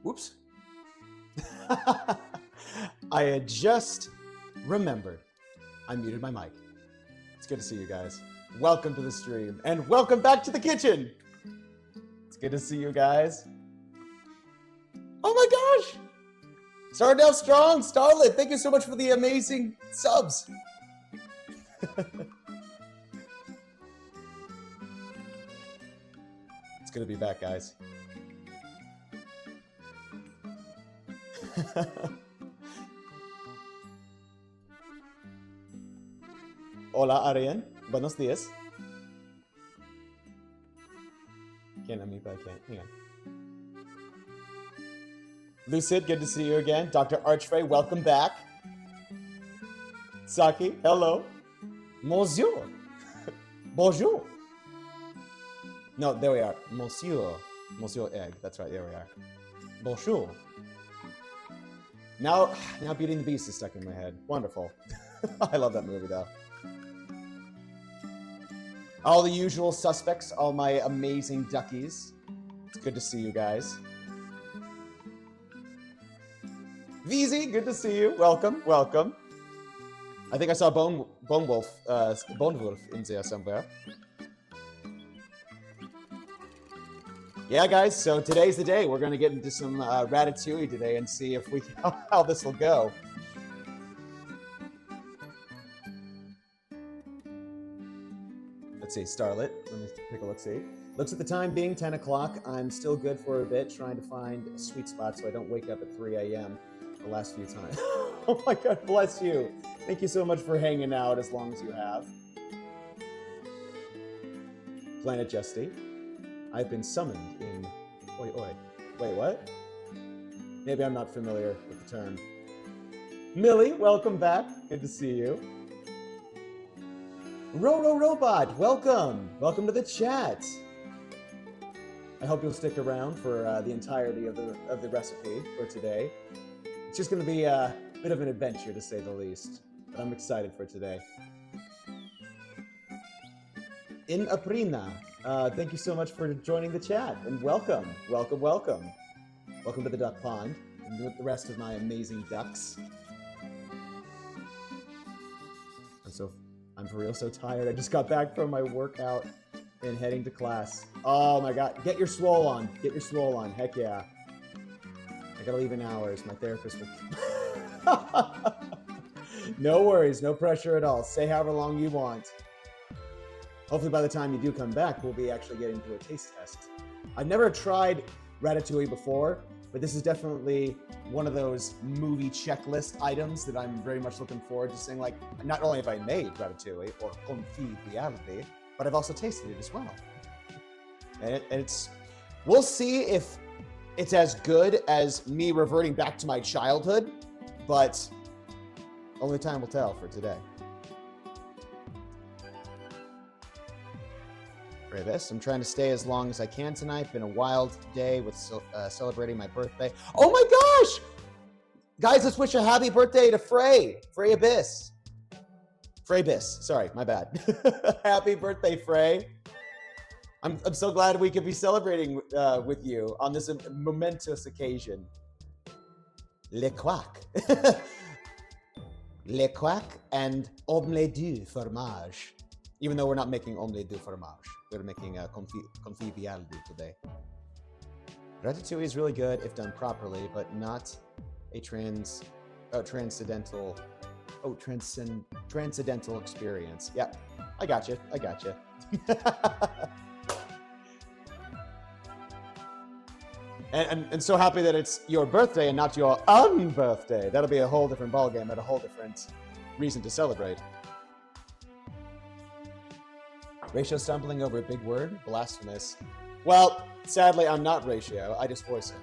Whoops. I had just remembered I muted my mic. It's good to see you guys. Welcome to the stream and welcome back to the kitchen. It's good to see you guys. Oh my gosh! Starting out strong, Starlet. Thank you so much for the amazing subs. It's good to be back, guys. Hola, Arian. Buenos días. Can't unmute, but I can't. Hang on. Lucid, good to see you again. Dr. Archway, welcome back. Saki, hello. Monsieur. Bonjour. No, there we are. Monsieur. Monsieur Egg. That's right, there we are. Bonjour. Now Beauty and the Beast is stuck in my head. Wonderful. I love that movie, though. All the usual suspects, all my amazing duckies. It's good to see you guys. VZ, good to see you. Welcome, welcome. I think I saw Bone Wolf in there somewhere. Yeah, guys, so today's the day. We're going to get into some Ratatouille today and see if we how this will go. Let's see, Starlet. Let me take a look-see. Looks at the time being 10 o'clock. I'm still good for a bit, trying to find a sweet spot so I don't wake up at 3 a.m. the last few times. Oh my God, bless you. Thank you so much for hanging out as long as you have. Planet Justy. I've been summoned in... Oi, oi. Wait, what? Maybe I'm not familiar with the term. Millie, welcome back. Good to see you. Robot, welcome. Welcome to the chat. I hope you'll stick around for the entirety of the recipe for today. It's just going to be a bit of an adventure, to say the least. But I'm excited for today. In Aprina. Thank you so much for joining the chat, and welcome, welcome, welcome. Welcome to the duck pond, and with the rest of my amazing ducks. I'm for real so tired. I just got back from my workout and heading to class. Oh my God, get your swole on, get your swole on, heck yeah. I gotta leave in hours, my therapist will... No worries, no pressure at all. Stay however long you want. Hopefully by the time you do come back, we'll be actually getting to a taste test. I've never tried Ratatouille before, but this is definitely one of those movie checklist items that I'm very much looking forward to seeing. Like, not only have I made Ratatouille, or confit reality, but I've also tasted it as well. And it's... We'll see if it's as good as me reverting back to my childhood, but only time will tell for today. This. I'm trying to stay as long as I can tonight. Been a wild day with celebrating my birthday. Oh my gosh! Guys, let's wish a happy birthday to Frey. Frey Abyss. Frey Abyss. Sorry, my bad. Happy birthday, Frey. I'm so glad we could be celebrating with you on this momentous occasion. Le Quack. Le Quack and omelette du fromage. Even though we're not making omelette du fromage. We're making a conviviality today. Ratatouille is really good if done properly, but not a transcendental experience. Yep, I got you. I got you. and so happy that it's your birthday and not your unbirthday. That'll be a whole different ballgame and a whole different reason to celebrate. Ratio stumbling over a big word? Blasphemous. Well, sadly, I'm not Ratio. I just voice it.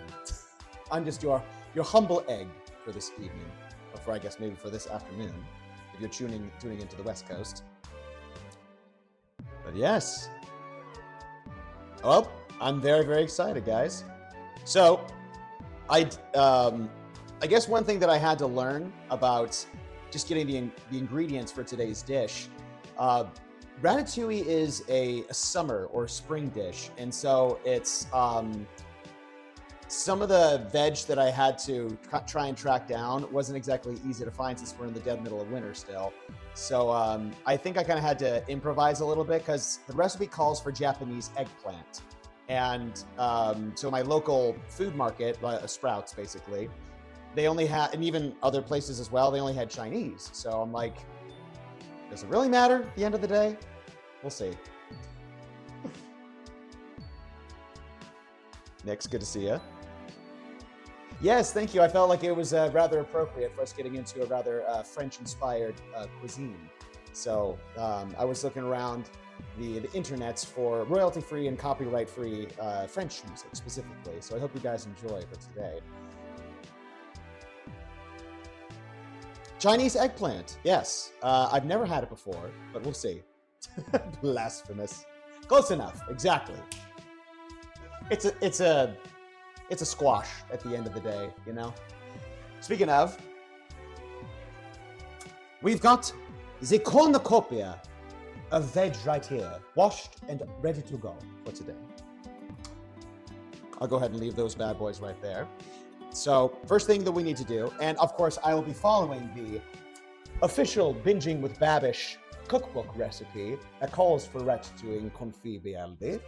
I'm just your humble egg for this evening. Or for, I guess, maybe for this afternoon. If you're tuning into the West Coast. But yes. Well, I'm very, very excited, guys. So, I guess one thing that I had to learn about just getting the ingredients for today's dish, Ratatouille is a summer or spring dish, and so it's some of the veg that I had to try and track down wasn't exactly easy to find since we're in the dead middle of winter still. So I think I kind of had to improvise a little bit because the recipe calls for Japanese eggplant. And so my local food market, Sprouts basically, they only had, and even other places as well, they only had Chinese. So I'm like, does it really matter at the end of the day? We'll see. Nick's good to see you. Yes, thank you. I felt like it was rather appropriate for us getting into a rather French-inspired cuisine. So I was looking around the internets for royalty-free and copyright-free French music specifically. So I hope you guys enjoy for today. Chinese eggplant, yes. I've never had it before, but we'll see. Blasphemous. Close enough, exactly. It's a squash at the end of the day, you know? Speaking of, we've got the cornucopia of veg right here, washed and ready to go for today. I'll go ahead and leave those bad boys right there. So, first thing that we need to do, and of course I will be following the official Binging with Babish cookbook recipe that calls for ratatouille confit bialdi.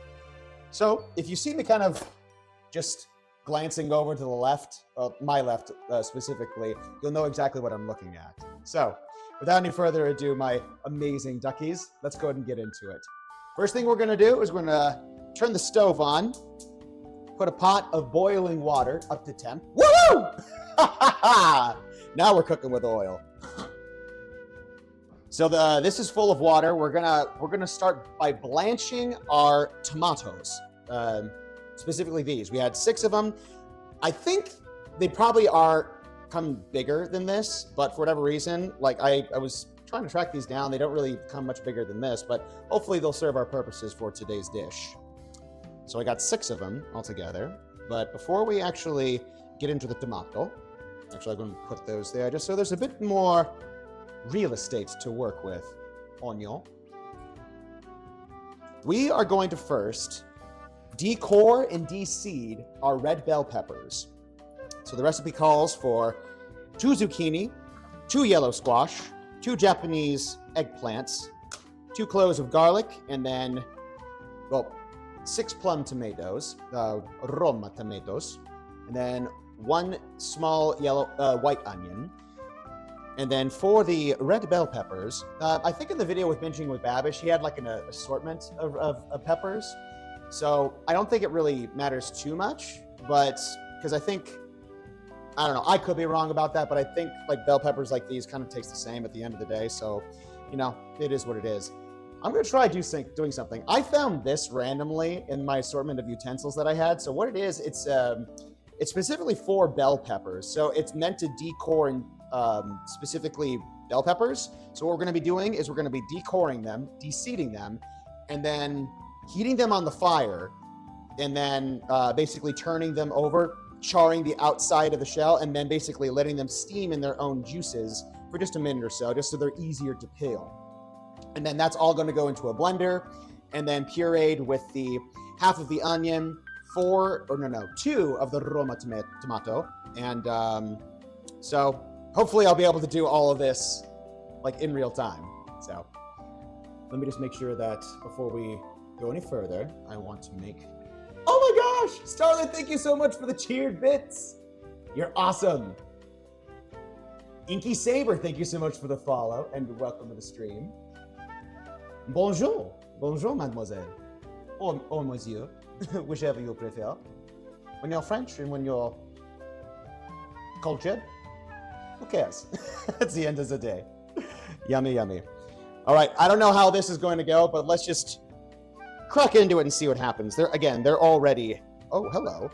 So, if you see me kind of just glancing over to the left, my left specifically, you'll know exactly what I'm looking at. So, without any further ado, my amazing duckies, let's go ahead and get into it. First thing we're gonna do is we're gonna turn the stove on, put a pot of boiling water up to temp. Woo! Now we're cooking with oil. So this is full of water. We're gonna start by blanching our tomatoes. Specifically these. We had 6 of them. I think they probably come bigger than this, but for whatever reason, like I was trying to track these down. They don't really come much bigger than this, but hopefully they'll serve our purposes for today's dish. So I got 6 of them altogether. But before we actually get into the tomato, actually I'm going to put those there just so there's a bit more real estate to work with. Onion. We are going to first decore and de-seed our red bell peppers. So the recipe calls for 2 zucchini, 2 yellow squash, 2 Japanese eggplants, 2 cloves of garlic, and then, well, 6 plum tomatoes, Roma tomatoes, and then 1 small yellow white onion. And then for the red bell peppers, I think in the video with Binging with Babish, he had like an assortment of peppers. So I don't think it really matters too much, but because I think, I don't know, I could be wrong about that, but I think like bell peppers like these kind of taste the same at the end of the day. So, you know, it is what it is. I'm going to try doing something. I found this randomly in my assortment of utensils that I had. So what it is, it's specifically for bell peppers. So it's meant to decore and specifically bell peppers. So what we're going to be doing is we're going to be decoring them, de-seeding them, and then heating them on the fire, and then basically turning them over, charring the outside of the shell, and then basically letting them steam in their own juices for just a minute or so, just so they're easier to peel. And then that's all going to go into a blender, and then pureed with the half of the onion, 2 of the Roma tomato, and so hopefully I'll be able to do all of this like in real time. So let me just make sure that before we go any further, I want to make... Oh my gosh! Starlet, thank you so much for the cheered bits! You're awesome! Inky Saber, thank you so much for the follow, and welcome to the stream. Bonjour! Bonjour, mademoiselle. Or monsieur, whichever you prefer. When you're French and when you're cultured, who cares? It's the end of the day. Yummy, yummy. All right, I don't know how this is going to go, but let's just crack into it and see what happens. They're already... Oh, hello.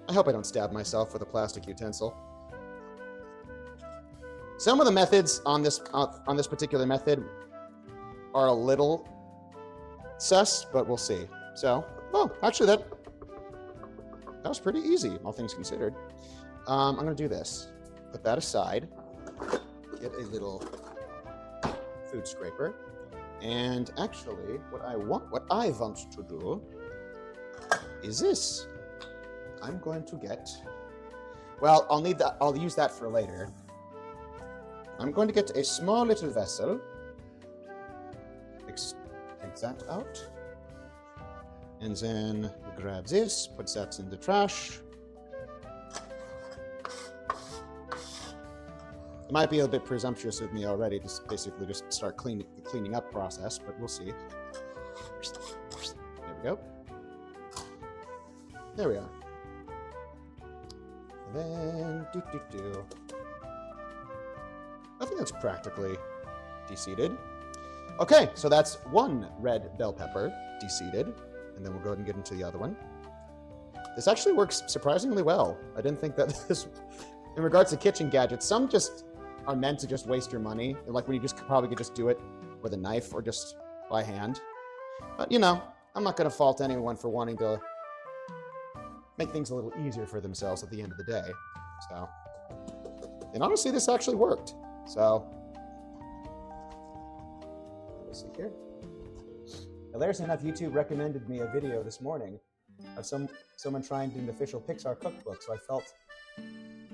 I hope I don't stab myself with a plastic utensil. Some of the methods on this particular method are a little sus, but we'll see. So, well, actually that was pretty easy, all things considered. I'm going to do this. Put that aside. Get a little food scraper. And actually, what I want to do is this. I'm going to get, well, I'll need that, I'll use that for later. I'm going to get a small little vessel. Take that out. And then grab this, put that in the trash. It might be a bit presumptuous of me already to basically just start the cleaning up process, but we'll see. There we go. There we are. And then, I think that's practically de-seeded. Okay, so that's one red bell pepper de-seeded, and then we'll go ahead and get into the other one. This actually works surprisingly well. I didn't think that this, in regards to kitchen gadgets, some just are meant to just waste your money. Like when you just probably could just do it with a knife or just by hand. But you know, I'm not gonna fault anyone for wanting to make things a little easier for themselves at the end of the day. So, and honestly, this actually worked. So, let's see here. Hilarious enough, YouTube recommended me a video this morning of someone trying to do an official Pixar cookbook, so I felt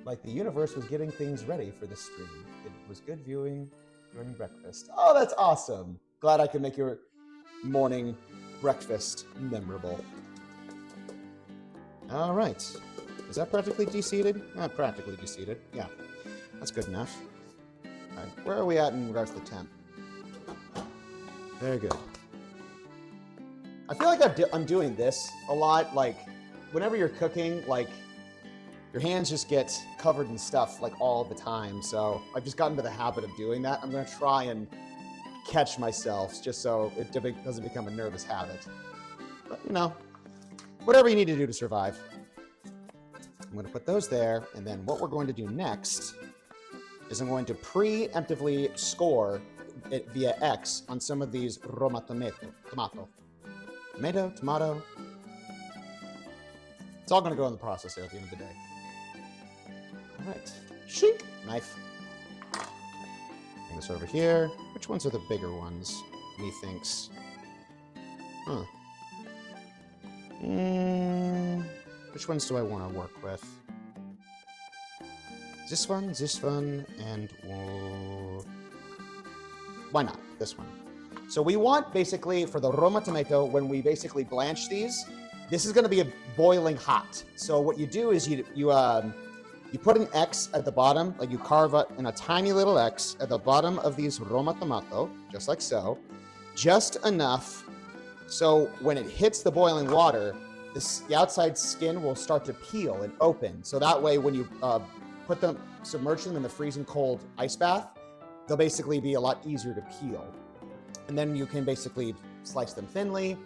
like the universe was getting things ready for the stream. It was good viewing during breakfast. Oh, that's awesome. Glad I could make your morning breakfast memorable. All right. Is that practically de-seeded? Practically de-seeded. Yeah, that's good enough. All right, where are we at in regards to the temp? Very good. I feel like I'm doing this a lot. Like, whenever you're cooking, like, your hands just get covered in stuff, like, all the time. So I've just gotten to the habit of doing that. I'm going to try and catch myself just so it doesn't become a nervous habit. But, you know, whatever you need to do to survive. I'm going to put those there, and then what we're going to do next is I'm going to preemptively score it via X on some of these Roma tomato. Tomato. It's all going to go in the processor at the end of the day. All right. Shink. Knife. Bring this over here. Which ones are the bigger ones, methinks? Huh. Which ones do I want to work with? This one, and why not this one? So we want, basically, for the Roma tomato, when we basically blanch these, this is going to be a boiling hot. So what you do is you put an X at the bottom, like you carve out in a tiny little X at the bottom of these Roma tomato, just like so, just enough so when it hits the boiling water, the outside skin will start to peel and open. So that way, when you submerge them in the freezing cold ice bath, they'll basically be a lot easier to peel. And then you can basically slice them thinly,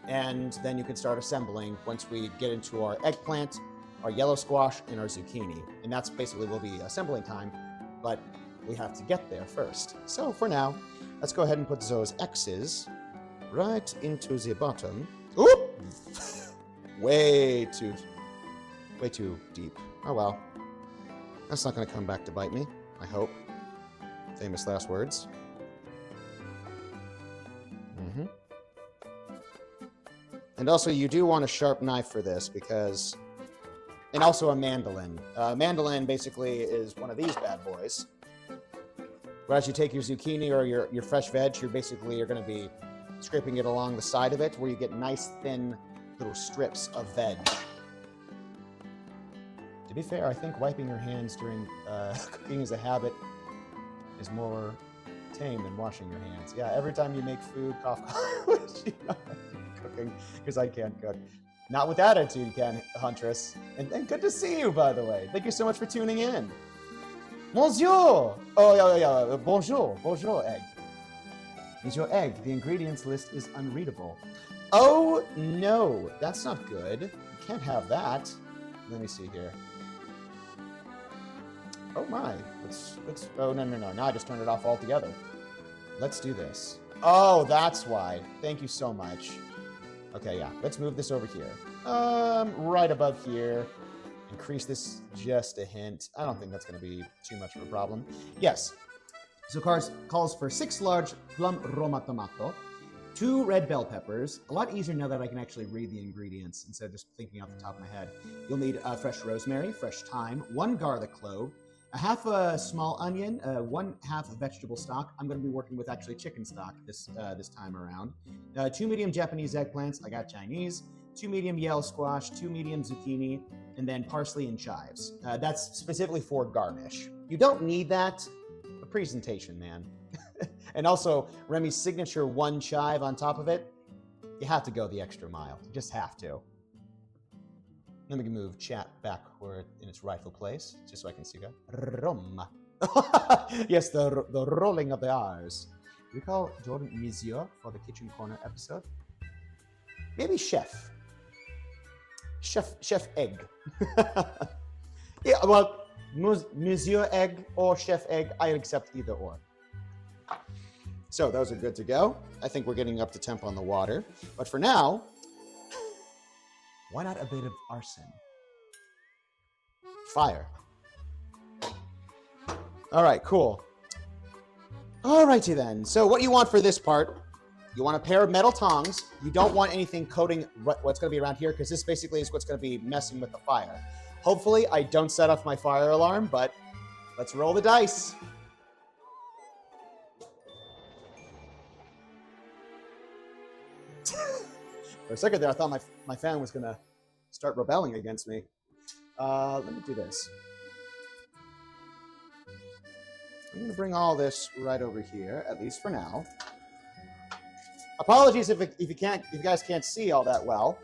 and then you can start assembling once we get into our eggplant, our yellow squash, and our zucchini. And that's basically will be assembling time, but we have to get there first. So for now, let's go ahead and put those X's right into the bottom. Oop! way too deep. Oh well. That's not going to come back to bite me, I hope. Famous last words. And also, you do want a sharp knife for this because, and also a mandolin. Mandolin basically is one of these bad boys. But as you take your zucchini or your fresh veg, you're going to be scraping it along the side of it where you get nice thin little strips of veg. To be fair, I think wiping your hands during cooking as a habit is more tame than washing your hands. Yeah, every time you make food, cough, cooking, because I can't cook. Not with attitude, Ken Huntress. And good to see you, by the way. Thank you so much for tuning in. Bonjour! Oh, yeah. Bonjour, egg. Is your egg? The ingredients list is unreadable. Oh, no. That's not good. You can't have that. Let me see here. Oh, my. Oh, no. Now I just turned it off altogether. Let's do this. Oh, that's why. Thank you so much. Okay, yeah. Let's move this over here. Right above here. Increase this just a hint. I don't think that's going to be too much of a problem. Yes. So calls for 6 large plum Roma tomato, 2 red bell peppers. A lot easier now that I can actually read the ingredients instead of just thinking off the top of my head. You'll need fresh rosemary, fresh thyme, 1 garlic clove, a half a small onion, 1/2 vegetable stock. I'm going to be working with actually chicken stock this time around. 2 medium Japanese eggplants. I got Chinese. 2 medium yellow squash, 2 medium zucchini, and then parsley and chives. That's specifically for garnish. You don't need that. A presentation, man. And also, Remy's signature 1 chive on top of it. You have to go the extra mile. You just have to. Let me move chat backward in its rightful place, just so I can see that. Roma. Yes, the rolling of the R's. We call Jordan Monsieur for the Kitchen Corner episode. Maybe Chef. Chef Egg. Yeah, well, Monsieur Egg or Chef Egg, I accept either or. So those are good to go. I think we're getting up to temp on the water. But for now, why not a bit of arson? Fire. All right, cool. All righty then. So what you want for this part, you want a pair of metal tongs. You don't want anything coating what's going to be around here because this basically is what's going to be messing with the fire. Hopefully I don't set off my fire alarm, but let's roll the dice. For a second there, I thought my fan was going to start rebelling against me. Let me do this. I'm going to bring all this right over here, at least for now. Apologies if you guys can't see all that well.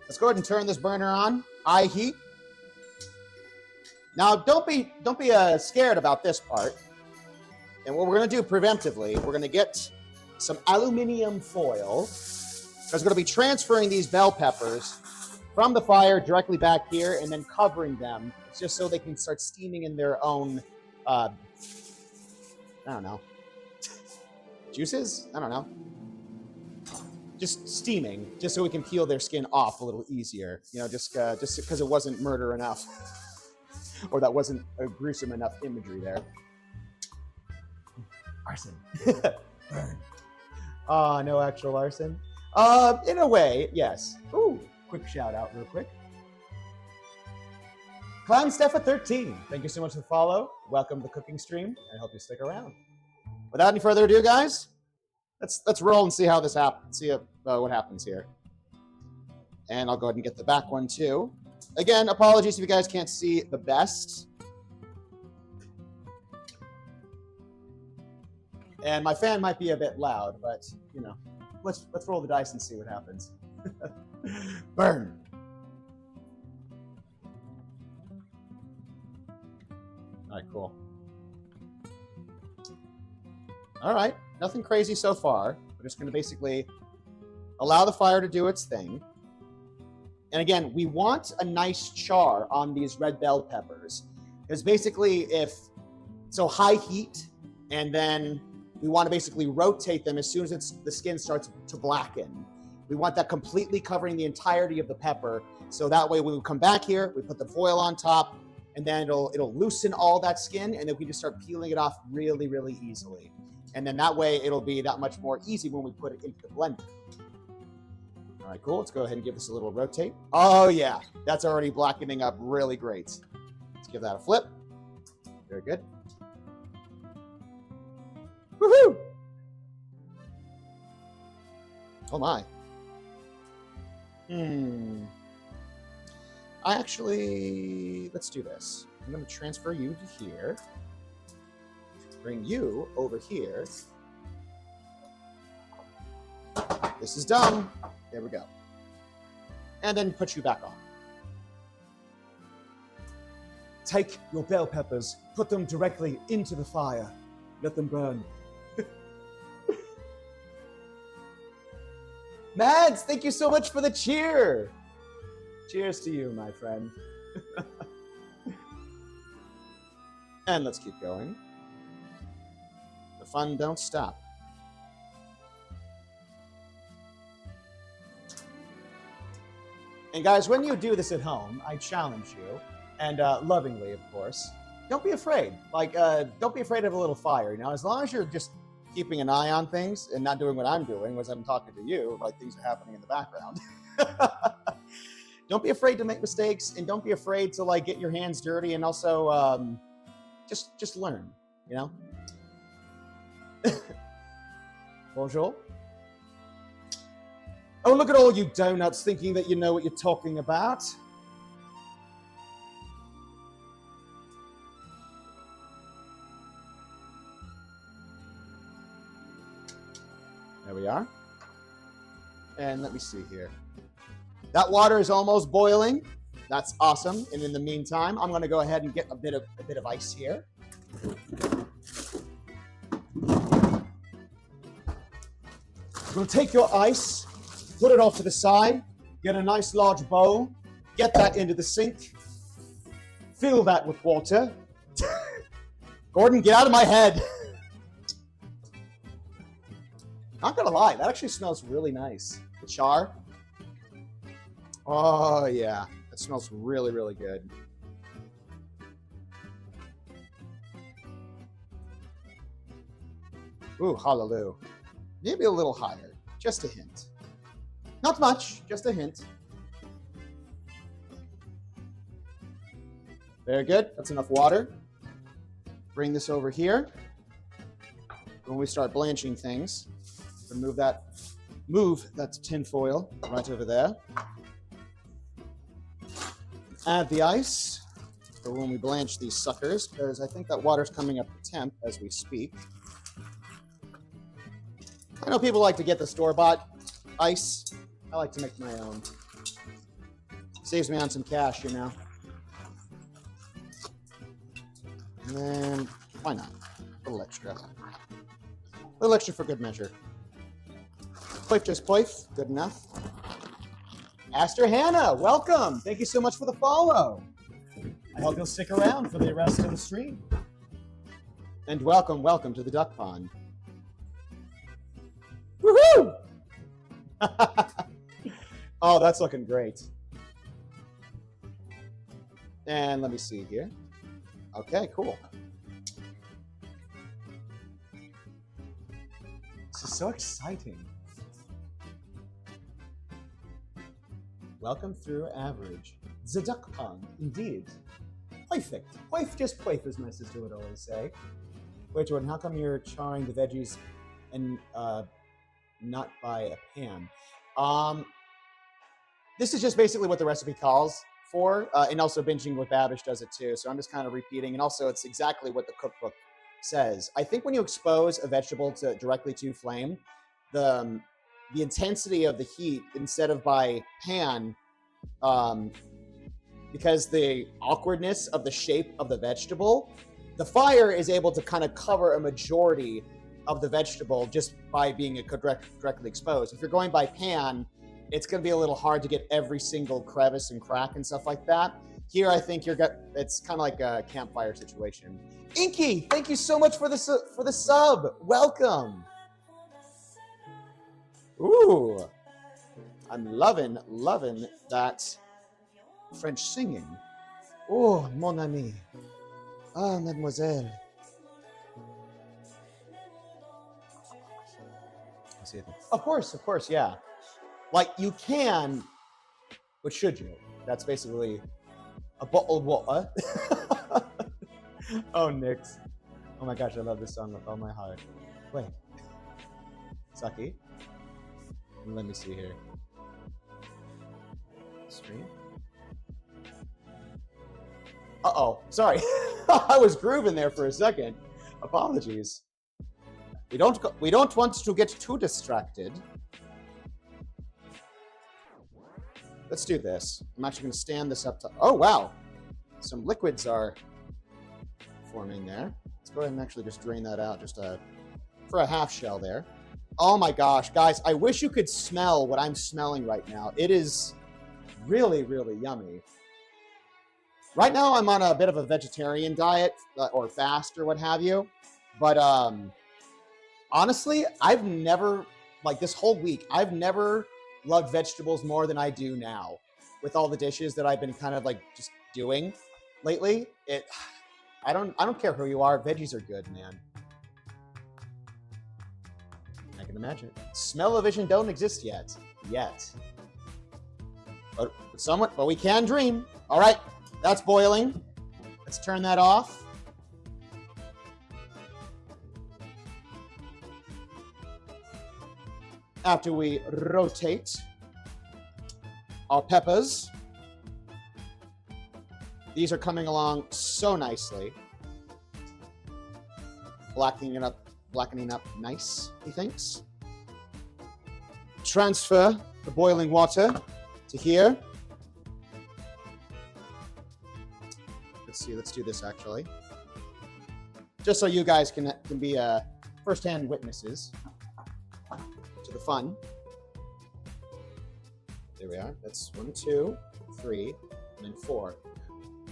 Let's go ahead and turn this burner on. High heat. Now, don't be scared about this part. And what we're going to do preventively, we're going to get some aluminum foil, because we're going to be transferring these bell peppers from the fire directly back here and then covering them just so they can start steaming in their own, I don't know, juices? I don't know. Just steaming, just so we can peel their skin off a little easier, you know, just because it wasn't murder enough or that wasn't a gruesome enough imagery there. Arson. Burn. No actual arson. In a way, yes. Ooh, quick shout out real quick. Clown Steph 13, thank you so much for the follow. Welcome to the cooking stream, and I hope you stick around. Without any further ado, guys, let's roll and see how this happens. See what happens here. And I'll go ahead and get the back one too. Again, apologies if you guys can't see the best. And my fan might be a bit loud, but you know, let's roll the dice and see what happens. Burn. All right, cool. All right, nothing crazy so far. We're just going to basically allow the fire to do its thing. And again, we want a nice char on these red bell peppers. Because basically high heat, and then we want to basically rotate them as soon as the skin starts to blacken. We want that completely covering the entirety of the pepper. So that way when we come back here, we put the foil on top, and then it'll loosen all that skin, and then we can just start peeling it off really, really easily. And then that way it'll be that much more easy when we put it into the blender. All right, cool. Let's go ahead and give this a little rotate. Oh yeah, that's already blackening up really great. Let's give that a flip. Very good. Woohoo! Oh my. Let's do this. I'm going to transfer you to here. Bring you over here. This is done. There we go. And then put you back on. Take your bell peppers, put them directly into the fire. Let them burn. Mads, thank you so much for the cheer. Cheers to you, my friend. And let's keep going. The fun don't stop. And guys, when you do this at home, I challenge you, and lovingly, of course, don't be afraid. Like, don't be afraid of a little fire. You know, as long as you're just keeping an eye on things and not doing what I'm doing, was I'm talking to you, like things are happening in the background. Don't be afraid to make mistakes, and don't be afraid to like get your hands dirty, and also just learn, you know. Bonjour. Oh, look at all you donuts thinking that you know what you're talking about. There we are. And let me see here. That water is almost boiling. That's awesome. And in the meantime, I'm going to go ahead and get a bit of ice here. You'll take your ice, put it off to the side, get a nice large bowl, get that into the sink, fill that with water. Gordon, get out of my head. Not gonna lie, that actually smells really nice. The char. Oh yeah, that smells really, really good. Ooh, hallelujah. Maybe a little higher, just a hint. Not much, just a hint. Very good, that's enough water. Bring this over here. When we start blanching things, move that tin foil right over there. Add the ice for when we blanch these suckers, because I think that water's coming up to temp as we speak. I know people like to get the store-bought ice. I like to make my own. Saves me on some cash, you know. And then, why not? A little extra. A little extra for good measure. Poif just poif, good enough. Aster Hannah, welcome. Thank you so much for the follow. I hope you'll stick around for the rest of the stream. And welcome to the duck pond. Woohoo! Oh, that's looking great. And let me see here. Okay, cool. This is so exciting. Welcome through average. The duck pond, indeed. Perfect. Poif just poif, as my sister would always say. Wait, Jordan, how come you're charring the veggies and not by a pan? This is just basically what the recipe calls for, and also binging with Babish does it too. So I'm just kind of repeating, and also it's exactly what the cookbook says. I think when you expose a vegetable directly to flame, the intensity of the heat, instead of by pan, because the awkwardness of the shape of the vegetable, the fire is able to kind of cover a majority of the vegetable just by being directly exposed. If you're going by pan, it's going to be a little hard to get every single crevice and crack and stuff like that. Here, I think it's kind of like a campfire situation. Inky, thank you so much for the sub. Welcome. Ooh, I'm loving that French singing. Oh, mon ami. Ah, mademoiselle. Of course, yeah. Like, you can, but should you? That's basically a bottle of water. Oh, Nix. Oh my gosh, I love this song with all my heart. Wait. Saki. Let me see here. Stream. Uh-oh, sorry. I was grooving there for a second. Apologies. We don't want to get too distracted. Let's do this. I'm actually going to stand this up to... Oh, wow. Some liquids are forming there. Let's go ahead and actually just drain that out just for a half shell there. Oh my gosh, guys, I wish you could smell what I'm smelling right now. It is really, really yummy. Right now, I'm on a bit of a vegetarian diet or fast or what have you. But honestly, I've never, like this whole week, I've never loved vegetables more than I do now. With all the dishes that I've been kind of like just doing lately, I don't care who you are, veggies are good, man. can imagine. Smell-o-vision don't exist yet. But we can dream. All right, that's boiling. Let's turn that off. After we rotate our peppers, these are coming along so nicely. Blackening up nice, he thinks. Transfer the boiling water to here. Let's see, let's do this actually. Just so you guys can be first-hand witnesses to the fun. There we are. That's 1, 2, 3, and then 4.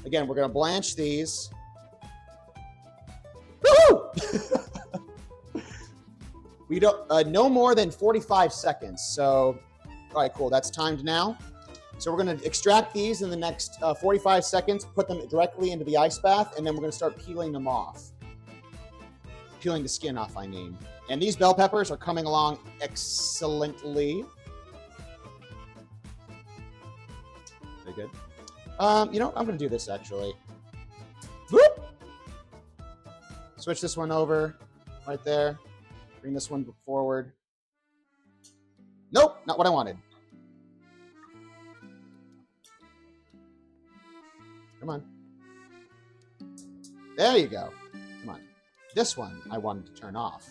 Again, we're gonna blanch these. Woo! We don't no more than 45 seconds. So, all right, cool. That's timed now. So we're gonna extract these in the next 45 seconds, put them directly into the ice bath, and then we're gonna start peeling them off. Peeling the skin off, I mean. And these bell peppers are coming along excellently. Very good. You know, I'm gonna do this actually. Whoop! Switch this one over right there. Bring this one forward. Nope, not what I wanted. Come on. There you go. Come on. This one I wanted to turn off.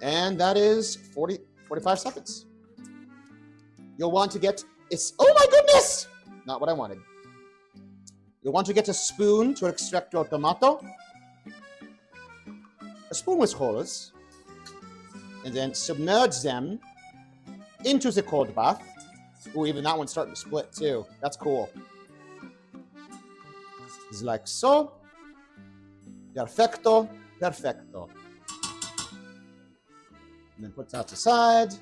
And that is 45 seconds. You'll want to get, oh my goodness! Not what I wanted. You'll want to get a spoon to extract your tomato. A spoon with holes. And then submerge them into the cold bath. Ooh, even that one's starting to split too. That's cool. It's like so. Perfecto, perfecto. And then put that aside.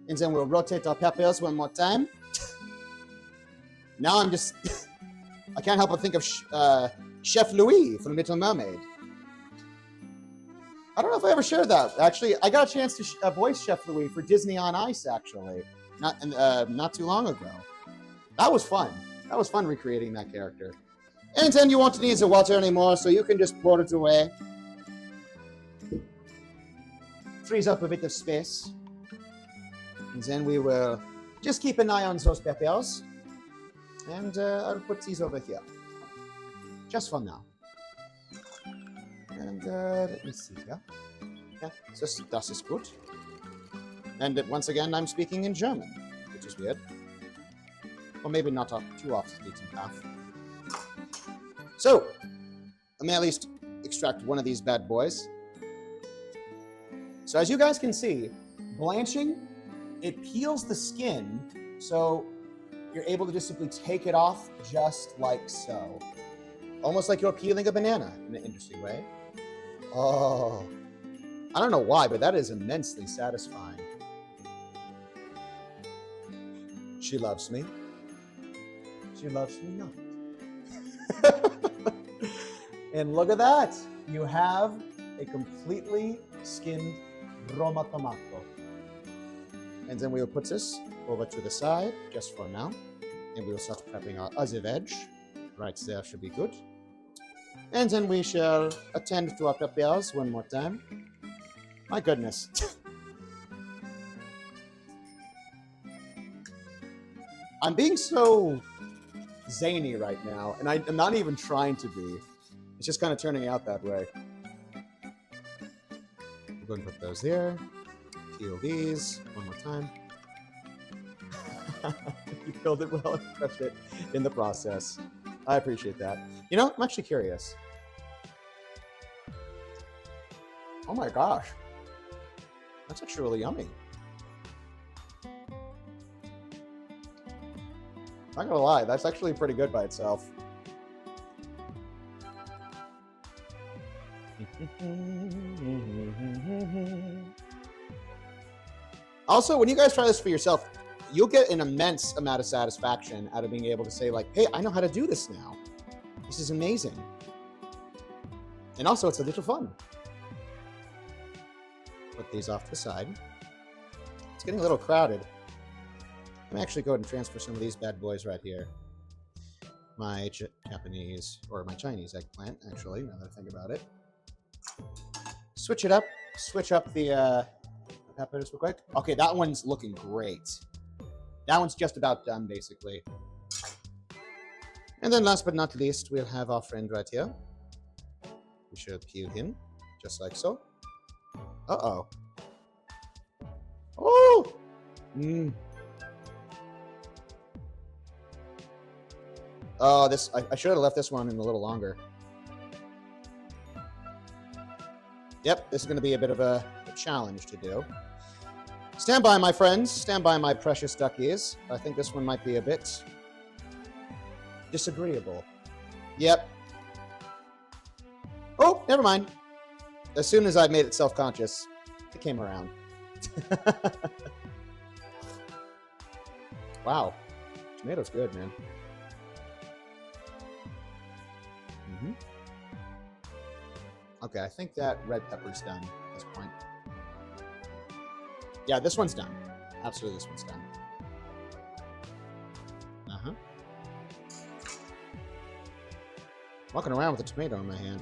And then we'll rotate our peppers one more time. Now I'm just, I can't help but think of Chef Louis from Little Mermaid. I don't know if I ever shared that. Actually, I got a chance to voice Chef Louis for Disney on Ice, actually, not too long ago. That was fun. That was fun recreating that character. And then you won't need the water anymore, so you can just pour it away. Frees up a bit of space. And then we will just keep an eye on those peppers. And I'll put these over here. Just for now. And let me see here. Yeah, das ist gut. And once again, I'm speaking in German, which is weird. Or maybe not too off the beaten path. So, let me at least extract one of these bad boys. So as you guys can see, blanching, it peels the skin, so you're able to just simply take it off just like so. Almost like you're peeling a banana in an interesting way. Oh, I don't know why, but that is immensely satisfying. She loves me. She loves me not. And look at that. You have a completely skinned Roma tomato. And then we'll put this over to the side, just for now. And we'll start prepping our other veg. Right there should be good. And then we shall attend to our peppers one more time. My goodness. I'm being so zany right now, and I'm not even trying to be. It's just kind of turning out that way. We're going to put those there. Peel these one more time. You peeled it well and crushed it in the process. I appreciate that. You know, I'm actually curious. Oh my gosh. That's actually really yummy. Not gonna lie, that's actually pretty good by itself. Also, when you guys try this for yourself, you'll get an immense amount of satisfaction out of being able to say, like, hey, I know how to do this now. This is amazing. And also, it's a little fun. put these off to the side. It's getting a little crowded. I'm actually going to transfer some of these bad boys right here. My Japanese, or my Chinese eggplant, actually, now that I think about it. Switch it up. Switch up the peppers real quick. Okay, that one's looking great. That one's just about done, basically. And then last but not least, we'll have our friend right here. We should peel him, just like so. Uh-oh. Oh! Mmm. Oh, this I should have left this one in a little longer. Yep, this is going to be a bit of a challenge to do. Stand by, my friends. Stand by, my precious duckies. I think this one might be a bit disagreeable. Yep. Oh, never mind. As soon as I made it self-conscious, it came around. Wow. Tomato's good, man. Okay, I think that red pepper's done at this point. Yeah, this one's done. Absolutely, this one's done. Walking around with a tomato in my hand.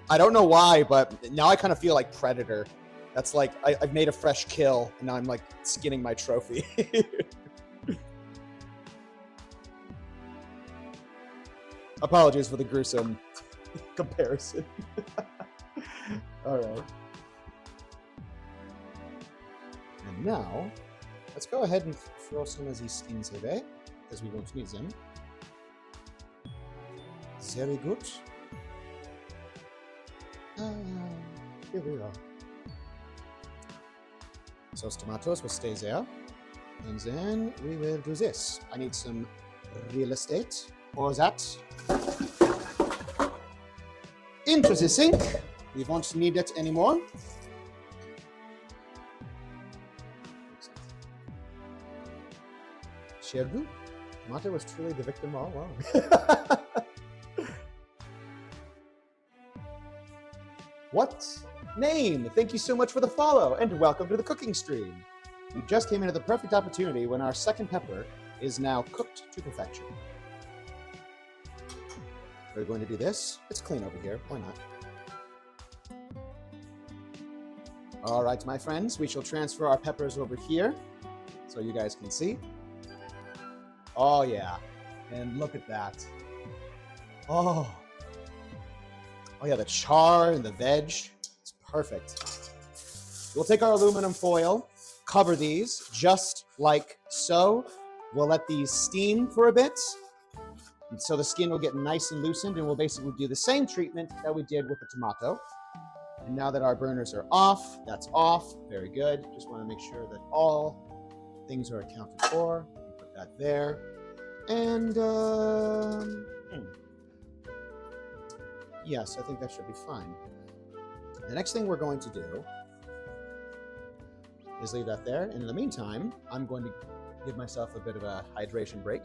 I don't know why, but now I kind of feel like Predator. That's like, I've made a fresh kill, and now I'm like skinning my trophy. Apologies for the gruesome comparison. All right. And now, let's go ahead and throw some of these skins away, because we won't need them. Very good. Here we are. So those tomatoes will stay there. And then we will do this. I need some real estate for that. Into the sink. We won't need it anymore. Shergu? Tomato was truly the victim all along. What name? Thank you so much for the follow, and welcome to the cooking stream. You just came into the perfect opportunity when our second pepper is now cooked to perfection. We're going to do this. It's clean over here. Why not? All right, my friends, we shall transfer our peppers over here so you guys can see. Oh, yeah. And look at that. Oh. Oh, yeah, the char and the veg. It's perfect. We'll take our aluminum foil, cover these just like so. We'll let these steam for a bit. And so the skin will get nice and loosened, and we'll basically do the same treatment that we did with the tomato. And now that our burners are off, that's off. Very good. Just want to make sure that all things are accounted for. Put that there. And yes, I think that should be fine. The next thing we're going to do is leave that there. And in the meantime, I'm going to give myself a bit of a hydration break.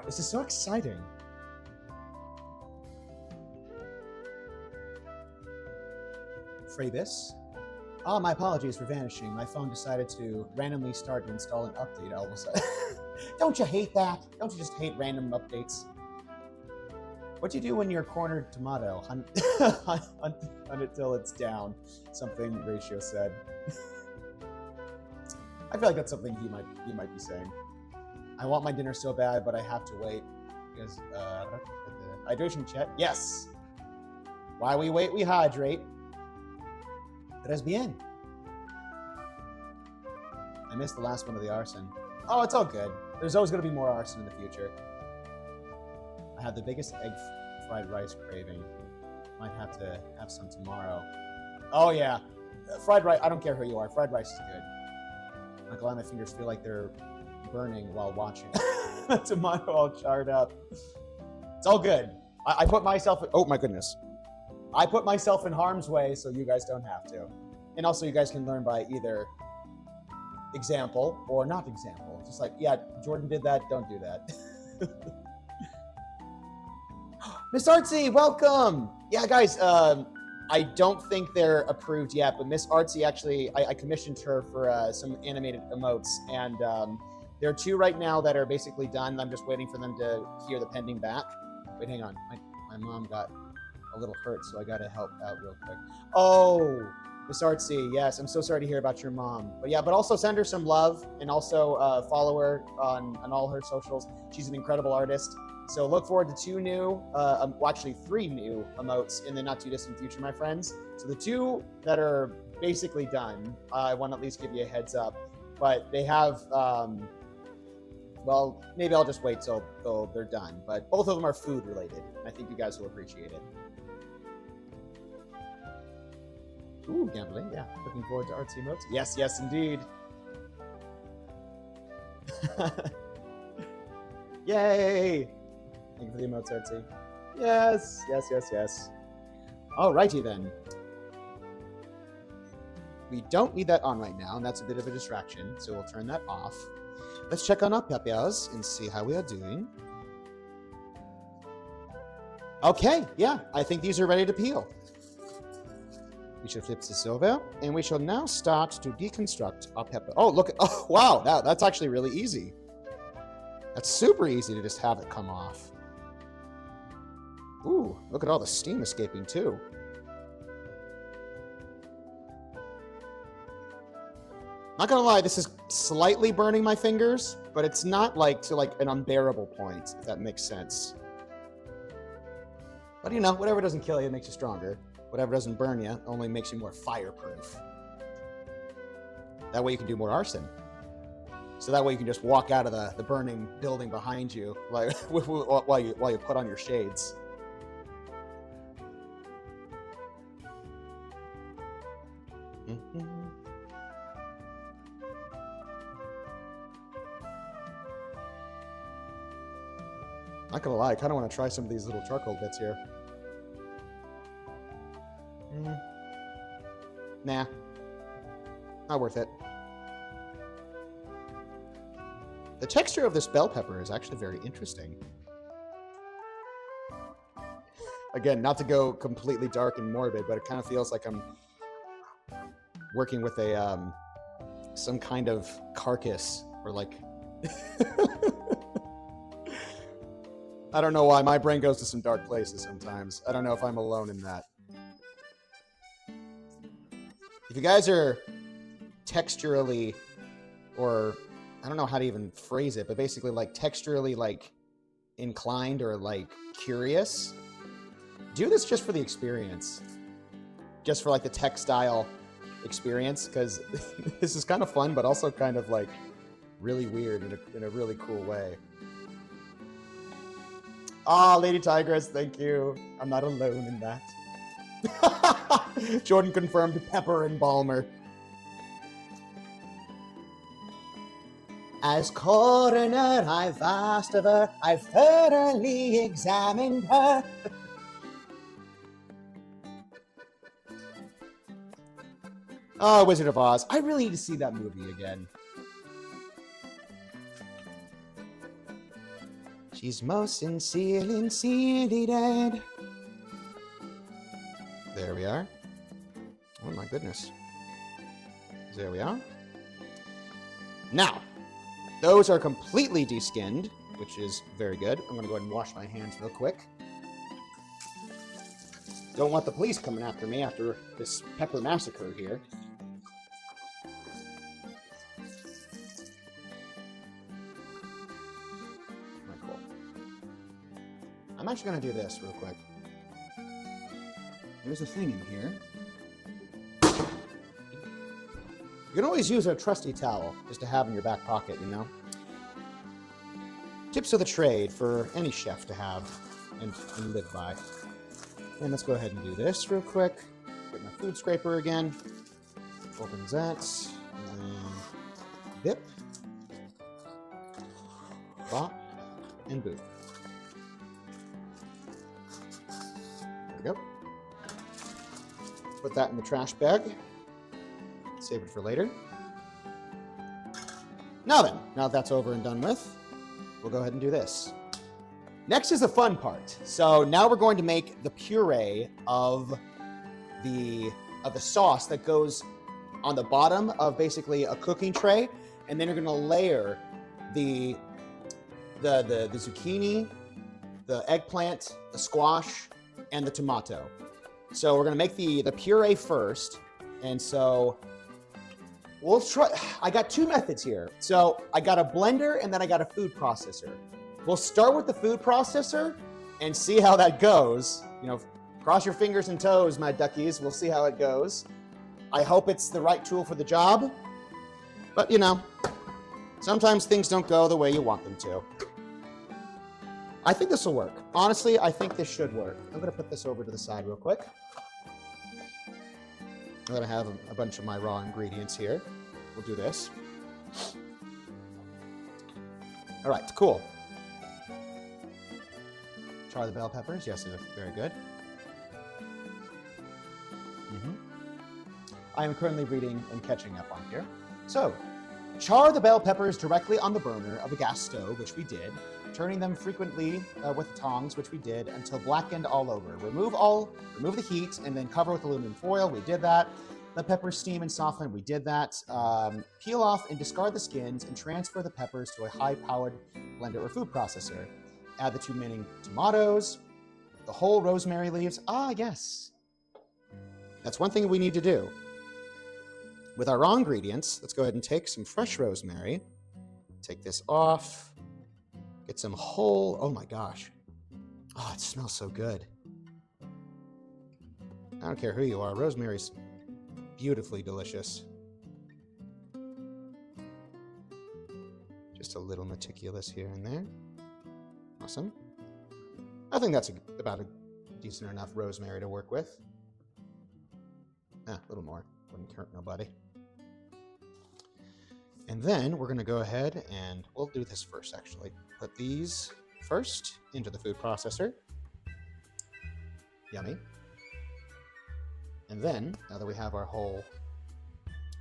This is so exciting. Frabis. Oh, my apologies for vanishing. My phone decided to randomly start to install an update all of a sudden. Don't you hate that? Don't you just hate random updates? What do you do when you're cornered tomato? Hunt it till it's down. Something Ratio said. I feel like that's something he might be saying. I want my dinner so bad, but I have to wait because hydration chat. Yes. While we wait, we hydrate. Tres bien. I missed the last one of the arson. Oh, it's all good. There's always going to be more arson in the future. I have the biggest egg fried rice craving. Might have to have some tomorrow. Oh yeah, fried rice. I don't care who you are. Fried rice is good. I'm not glad my fingers feel like they're burning while watching. Tomato all charred up. It's all good. I put myself. Oh my goodness. I put myself in harm's way so you guys don't have to. And also you guys can learn by either example or not example. Just like, yeah, Jordan did that, don't do that. Miss Artsy, welcome. Yeah, guys, I don't think they're approved yet, but Miss Artsy actually, I commissioned her for some animated emotes, and there are 2 right now that are basically done. I'm just waiting for them to hear the pending back. Wait, hang on. My mom got a little hurt, so I got to help out real quick. Oh, Miss Artsy, yes, I'm so sorry to hear about your mom. But yeah, but also send her some love, and also follow her on all her socials. She's an incredible artist. So look forward to 2 new, well, actually 3 new emotes in the not too distant future, my friends. So the 2 that are basically done, I want to at least give you a heads up. But they have, well, maybe I'll just wait till they're done. But both of them are food related. I think you guys will appreciate it. Ooh, gambling, yeah. Looking forward to artsy emotes. Yes, yes, indeed. Yay! Thank you for the emotes, Artsy. Yes, yes, yes, yes. Alrighty then. We don't need that on right now, and that's a bit of a distraction, so we'll turn that off. Let's check on our peppers and see how we are doing. Okay, yeah, I think these are ready to peel. We shall flip this over, and we shall now start to deconstruct our pepper. Oh, look, oh, wow, that's actually really easy. That's super easy to just have it come off. Ooh, look at all the steam escaping too. Not gonna lie, this is slightly burning my fingers, but it's not like to like an unbearable point, if that makes sense. But you know, whatever doesn't kill you makes you stronger. Whatever doesn't burn you only makes you more fireproof. That way you can do more arson. So that way you can just walk out of the burning building behind you like, while you put on your shades. Not gonna lie, I kind of want to try some of these little charcoal bits here. Nah, not worth it. The texture of this bell pepper is actually very interesting. Again, not to go completely dark and morbid, but it kind of feels like I'm working with a some kind of carcass or like I don't know why my brain goes to some dark places sometimes. I don't know if I'm alone in that. If you guys are texturally, or I don't know how to even phrase it, but basically like texturally like inclined or like curious, do this just for the experience. Just for like the textile experience, because this is kind of fun, but also kind of like really weird in a really cool way. Ah, Lady Tigress, thank you. I'm not alone in that. Jordan confirmed pepper and Balmer. As coroner, I've asked of her, I've thoroughly examined her. Oh, Wizard of Oz. I really need to see that movie again. She's most sincerely dead. There we are. Oh my goodness. There we are. Now, those are completely deskinned, which is very good. I'm going to go ahead and wash my hands real quick. Don't want the police coming after me after this pepper massacre here. Right, cool. I'm actually going to do this real quick. There's a thing in here. You can always use a trusty towel just to have in your back pocket, you know? Tips of the trade for any chef to have and live by. And let's go ahead and do this real quick. Get my food scraper again. Opens that. And then dip. Bop. And boop. There we go. Put that in the trash bag. Save it for later. Now then, now that that's over and done with, we'll go ahead and do this. Next is the fun part. So now we're going to make the puree of the sauce that goes on the bottom of basically a cooking tray, and then you're going to layer the zucchini, the eggplant, the squash, and the tomato. So we're going to make the puree first, and so we'll try. I got two methods here. So I got a blender and then I got a food processor. We'll start with the food processor and see how that goes. You know, cross your fingers and toes, my duckies. We'll see how it goes. I hope it's the right tool for the job. But, you know, sometimes things don't go the way you want them to. I think this will work. Honestly, I think this should work. I'm going to put this over to the side real quick. I'm going to have a bunch of my raw ingredients here. We'll do this. All right, cool. Char the bell peppers. Yes, very good. I am currently reading and catching up on here. So, char the bell peppers directly on the burner of a gas stove, which we did, turning them frequently with tongs, which we did, until blackened all over. Remove the heat, and then cover with aluminum foil. We did that. Let peppers steam and soften. We did that. Peel off and discard the skins and transfer the peppers to a high-powered blender or food processor. Add the 2 remaining tomatoes, the whole rosemary leaves. Ah, yes. That's one thing we need to do. With our raw ingredients, let's go ahead and take some fresh rosemary. Take this off. Get some whole, oh my gosh. Oh, it smells so good. I don't care who you are, rosemary's beautifully delicious. Just a little meticulous here and there. Awesome. I think that's about a decent enough rosemary to work with. A little more. Wouldn't hurt nobody. And then we're going to go ahead and we'll do this first, actually. Put these first into the food processor. Yummy. And then, now that we have our whole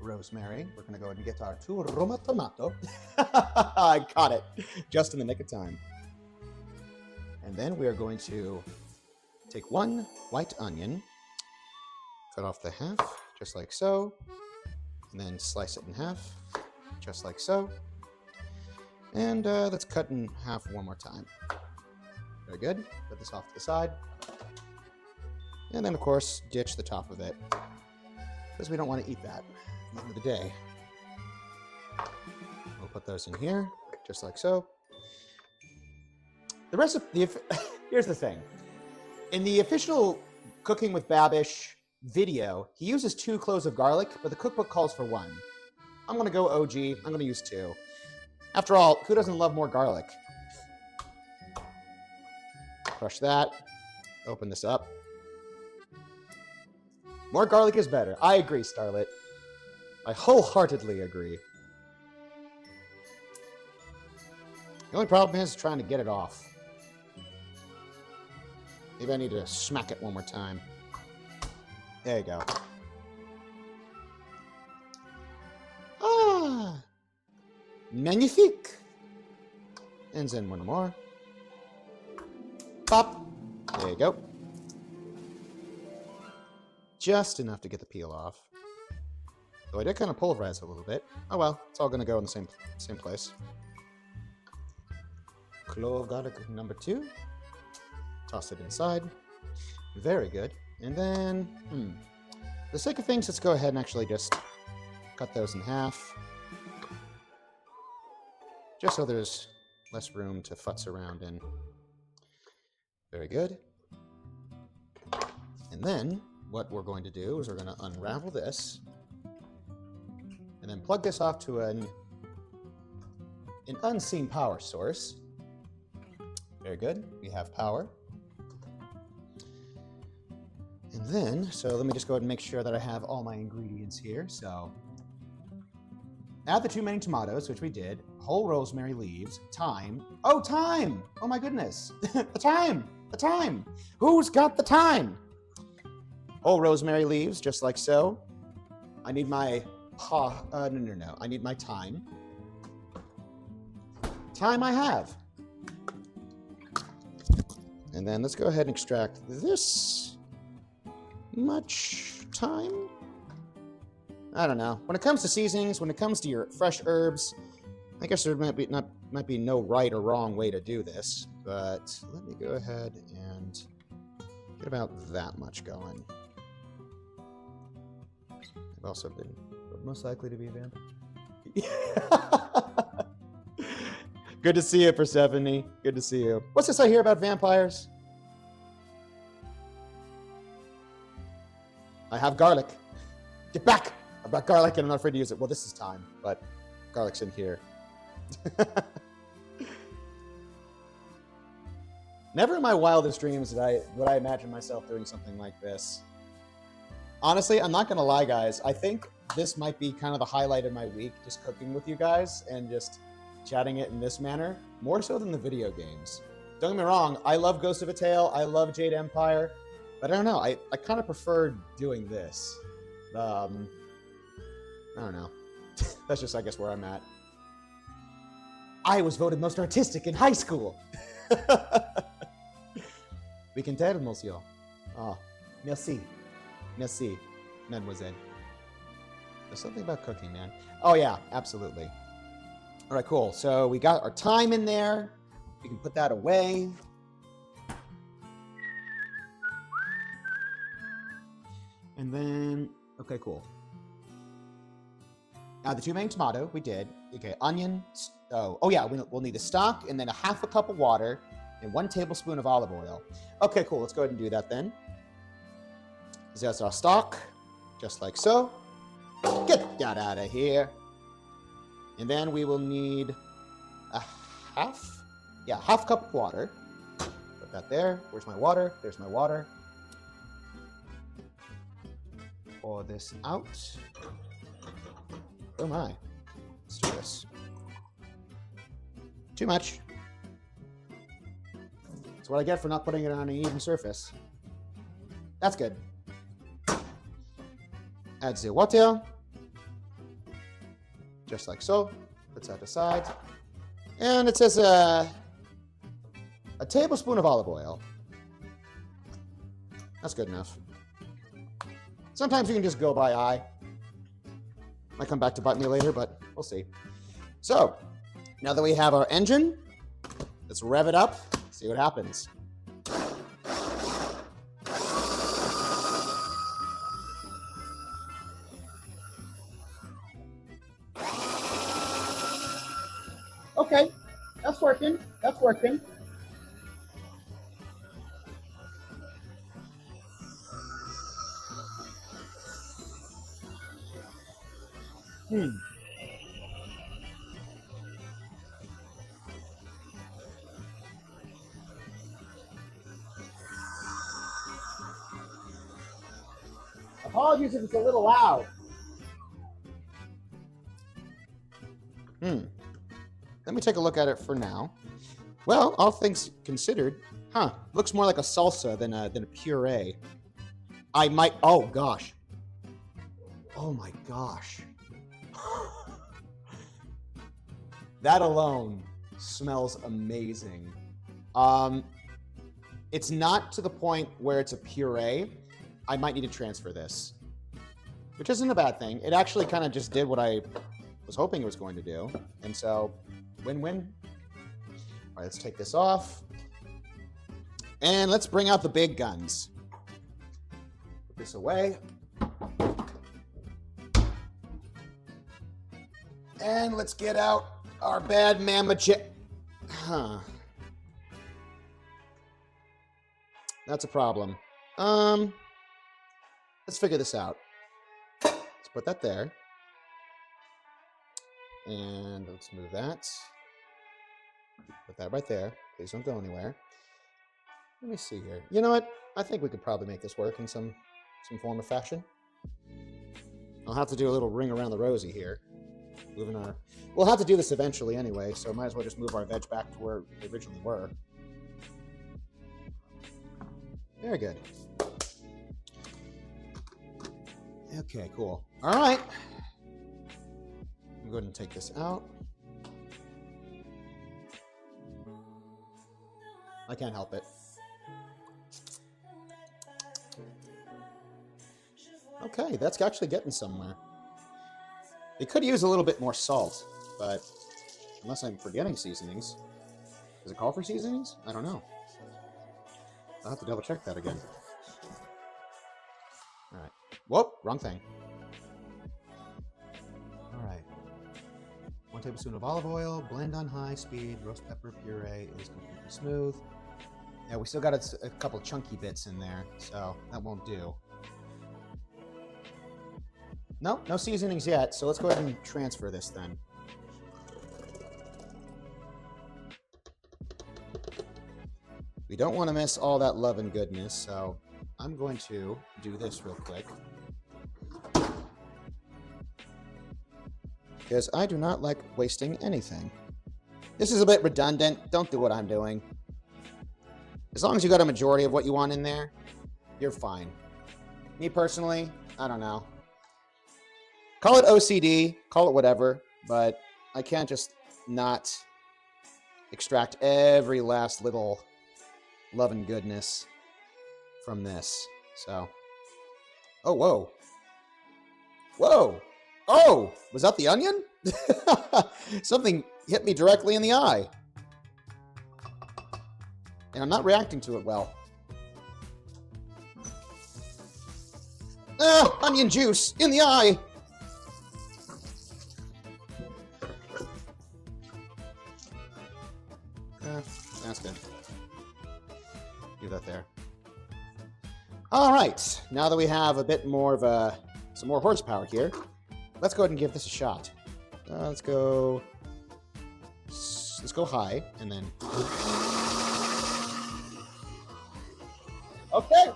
rosemary, we're going to go ahead and get our 2 Roma tomato. I caught it just in the nick of time. And then we are going to take 1 white onion, cut off the half, just like so, and then slice it in half, just like so. And let's cut in half one more time. Very good. Put this off to the side. And then, of course, ditch the top of it, because we don't want to eat that at the end of the day. We'll put those in here, just like so. The recipe, here's the thing. In the official Cooking with Babish video, he uses 2 cloves of garlic, but the cookbook calls for 1. I'm going to go OG. I'm going to use 2. After all, who doesn't love more garlic? Crush that. Open this up. More garlic is better. I agree, Starlet. I wholeheartedly agree. The only problem is trying to get it off. Maybe I need to smack it one more time. There you go. Ah! Magnifique! And then one more. Pop! There you go. Just enough to get the peel off. Though I did kind of pulverize it a little bit. Oh well, it's all going to go in the same place. Clove garlic number 2. Toss it inside. Very good. And then, for the sake of things, let's go ahead and actually just cut those in half. Just so there's less room to futz around in. Very good. And then, what we're going to do is we're going to unravel this. And then plug this off to an unseen power source. Very good. We have power. And then, so let me just go ahead and make sure that I have all my ingredients here. So, add the 2 remaining tomatoes, which we did, whole rosemary leaves, thyme. Oh, thyme! Oh my goodness. The thyme! The thyme! Who's got the thyme? Whole rosemary leaves, just like so. I need my, no. I need my thyme. Thyme I have. And then let's go ahead and extract this much thyme. I don't know. When it comes to seasonings, when it comes to your fresh herbs, I guess there might be no right or wrong way to do this, but let me go ahead and get about that much going. I've also been most likely to be a vampire. Good to see you, Persephone. Good to see you. What's this I hear about vampires? I have garlic. Get back! I've got garlic and I'm not afraid to use it. Well, this is time, but garlic's in here. Never in my wildest dreams would I imagine myself doing something like this. Honestly, I'm not gonna lie, guys. I think this might be kind of the highlight of my week, just cooking with you guys and just chatting it in this manner, more so than the video games. Don't get me wrong, I love Ghost of a Tale, I love Jade Empire, but I don't know, I kind of prefer doing this. I don't know. That's just, I guess, where I'm at. I was voted most artistic in high school. We can tell, monsieur. Oh, merci. Merci, mademoiselle. There's something about cooking, man. Oh, yeah, absolutely. All right, cool. So we got our thyme in there. We can put that away. And then, okay, cool. Now, the 2 main tomato, we did. Okay, onion. Oh yeah, we'll need the stock, and then a half a cup of water, and 1 tablespoon of olive oil. Okay, cool. Let's go ahead and do that then. There's our stock, just like so. Get that out of here. And then we will need a half cup of water. Put that there. Where's my water? There's my water. Pour this out. Oh my. Let's do this. Too much. That's what I get for not putting it on an even surface. That's good. Add the water. Just like so. Put that aside. And it says a tablespoon of olive oil. That's good enough. Sometimes you can just go by eye. Might come back to bite me later, but we'll see. So, now that we have our engine, let's rev it up, see what happens. Okay, that's working. That's working. Apologies if it's a little loud. Let me take a look at it for now. Well, all things considered, looks more like a salsa than a puree. I might, oh gosh. Oh my gosh. That alone smells amazing. It's not to the point where it's a puree. I might need to transfer this, which isn't a bad thing. It actually kind of just did what I was hoping it was going to do. And so, win-win. All right, let's take this off. And let's bring out the big guns. Put this away. And let's get out our bad mama chip. That's a problem. Let's figure this out. Let's put that there. And let's move that. Put that right there. Please don't go anywhere. Let me see here. You know what? I think we could probably make this work in some form of fashion. I'll have to do a little ring around the rosy here. Moving our... We'll have to do this eventually anyway, so might as well just move our veg back to where they originally were. Very good. Okay, cool. All right. I'm going to take this out. I can't help it. Okay, that's actually getting somewhere. They could use a little bit more salt, but unless I'm forgetting seasonings. Does it call for seasonings? I don't know. I'll have to double check that again. Alright. Whoop! Wrong thing. Alright. 1 tablespoon of olive oil, blend on high speed, roast pepper puree is completely smooth. Yeah, we still got a couple chunky bits in there, so that won't do. No, no seasonings yet, so let's go ahead and transfer this then. We don't want to miss all that love and goodness, so I'm going to do this real quick. Because I do not like wasting anything. This is a bit redundant. Don't do what I'm doing. As long as you got a majority of what you want in there, you're fine. Me personally, I don't know. Call it OCD, call it whatever, but I can't just not extract every last little love and goodness from this. So, oh, whoa. Whoa. Oh, was that the onion? Something hit me directly in the eye. And I'm not reacting to it well. Ah, onion juice in the eye. That's good. Leave that there. All right, now that we have a bit more of some more horsepower here, let's go ahead and give this a shot. Let's go high, and then. Okay.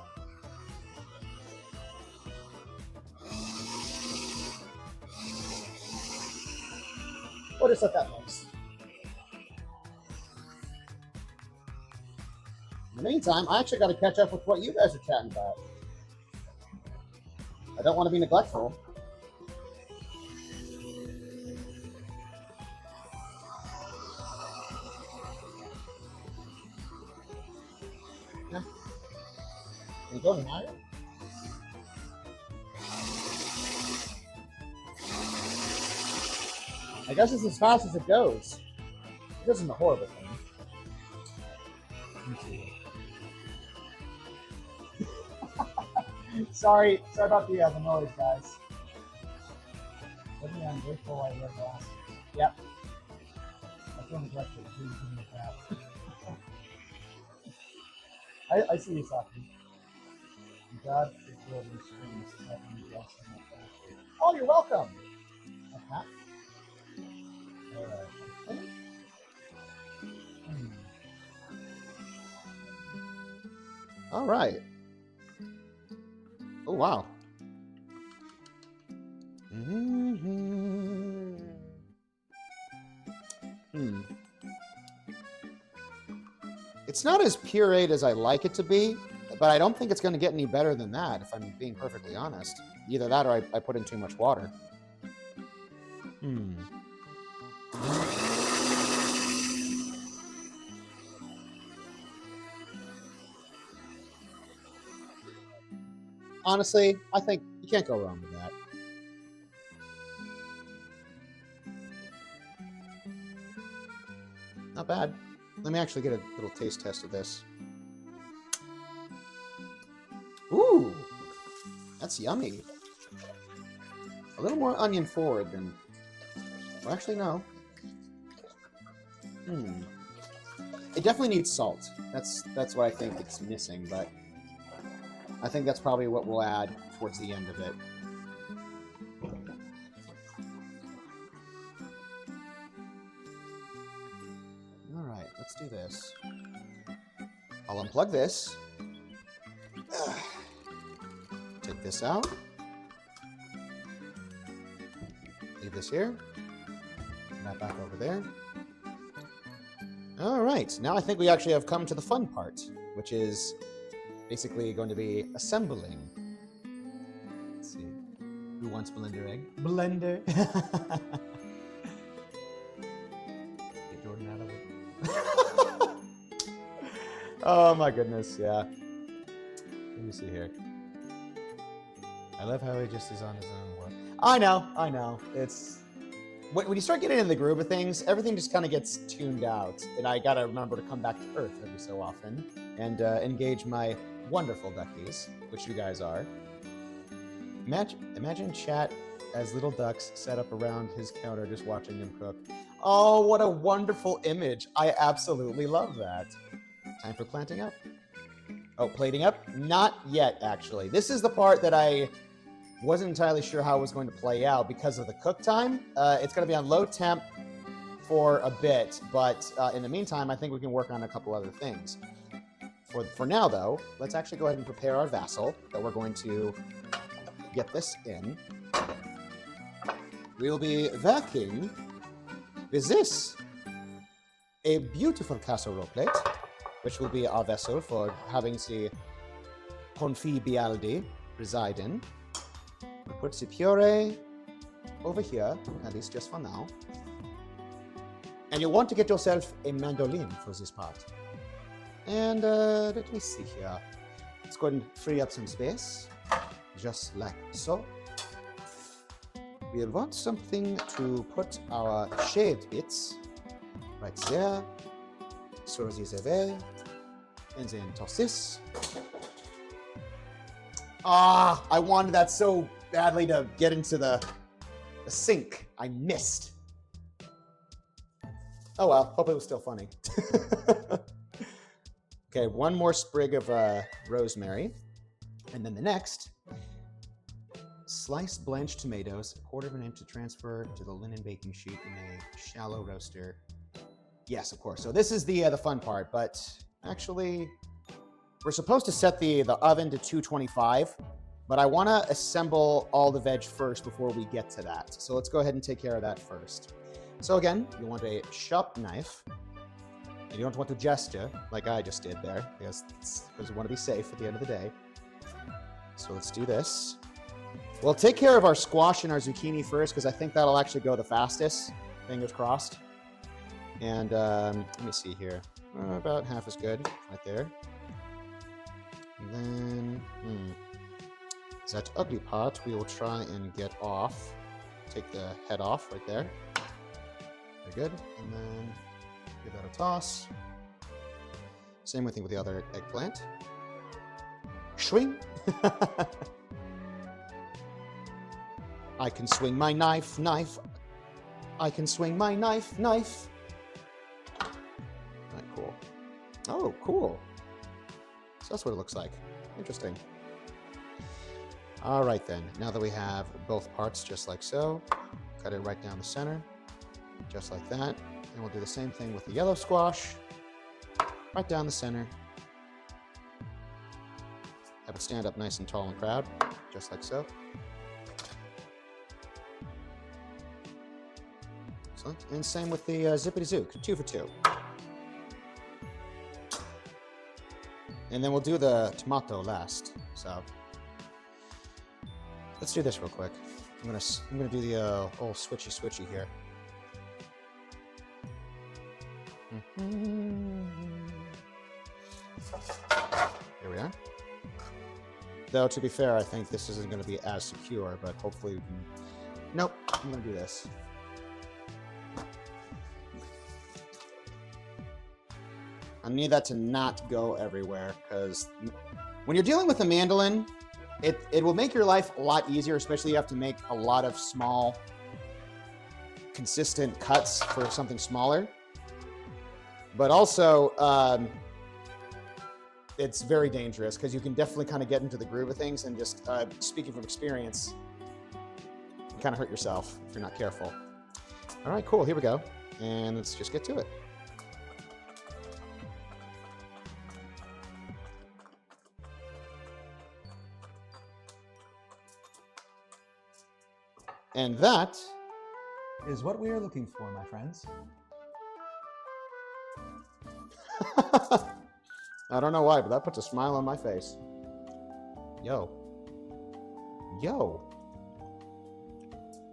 What is that looks? In the meantime, I actually got to catch up with what you guys are chatting about. I don't want to be neglectful. Yeah. Can you go any higher? I guess it's as fast as it goes. This isn't a horrible thing. Let me see. sorry about the noise, guys. I'm grateful I wear glasses. Yep. I feel neglected. Please give me that. I see you, Saki. God is building strings to help me bless them like that. Oh, you're welcome. A hat? All right. Oh, wow. It's not as pureed as I like it to be, but I don't think it's going to get any better than that, if I'm being perfectly honest. Either that or I put in too much water. Honestly, I think you can't go wrong with that. Not bad. Let me actually get a little taste test of this. Ooh, that's yummy. A little more onion forward than... Well, actually, no. It definitely needs salt. That's what I think it's missing, but I think that's probably what we'll add towards the end of it. All right, let's do this. I'll unplug this. Take this out. Leave this here. Put that back over there. All right, now I think we actually have come to the fun part, which is basically going to be assembling. Let's see. Who wants blender egg? Blender. Get Jordan out of it. Oh my goodness, yeah. Let me see here. I love how he just is on his own world. I know. It's when you start getting into the groove of things, everything just kind of gets tuned out, and I gotta remember to come back to earth every so often and engage my wonderful duckies, which you guys are. Imagine chat as little ducks set up around his counter, just watching him cook. Oh, what a wonderful image! I absolutely love that. Time for planting up. Oh, plating up? Not yet, actually. This is the part that I wasn't entirely sure how it was going to play out because of the cook time. It's going to be on low temp for a bit, but in the meantime, I think we can work on a couple other things. For now, though, let's actually go ahead and prepare our vassal that we're going to get this in. We'll be working with this, a beautiful casserole plate, which will be our vessel for having the confit bialdi reside in. We'll put the puree over here, at least just for now. And you'll want to get yourself a mandolin for this part. And let me see here. Let's go ahead and free up some space, just like so. We'll want something to put our shaved bits right there. Throw these away. And then toss this. Ah, I wanted that so badly to get into the sink. I missed. Oh well, hope it was still funny. Okay, one more sprig of rosemary. And then the next, slice blanched tomatoes, a quarter of an inch to transfer to the linen baking sheet in a shallow roaster. Yes, of course. So this is the fun part, but actually, we're supposed to set the oven to 225, but I want to assemble all the veg first before we get to that. So let's go ahead and take care of that first. So again, you want a sharp knife, and you don't want to gesture like I just did there, because we want to be safe at the end of the day. So let's do this. We'll take care of our squash and our zucchini first, because I think that'll actually go the fastest, fingers crossed. And let me see here. About half as good, right there. And then, that ugly part we will try and get off. Take the head off right there. Very good. And then give that a toss. Same thing with the other eggplant. Swing. I can swing my knife. I can swing my knife. Cool. Oh, cool. So that's what it looks like. Interesting. All right then, now that we have both parts just like so, cut it right down the center, just like that. And we'll do the same thing with the yellow squash, right down the center. Have it stand up nice and tall and proud, just like so. Excellent. And same with the zippity zook, 2 for 2. And then we'll do the tomato last. So let's do this real quick. I'm gonna do the old switchy here. Here we are. Though to be fair, I think this isn't going to be as secure, but hopefully we can. Nope, I'm going to do this. I need that to not go everywhere, because when you're dealing with a mandolin, it will make your life a lot easier, especially if you have to make a lot of small, consistent cuts for something smaller. But also, it's very dangerous, because you can definitely kind of get into the groove of things, and just speaking from experience, you can kind of hurt yourself if you're not careful. All right, cool, here we go. And let's just get to it. And that is what we are looking for, my friends. I don't know why, but that puts a smile on my face. Yo.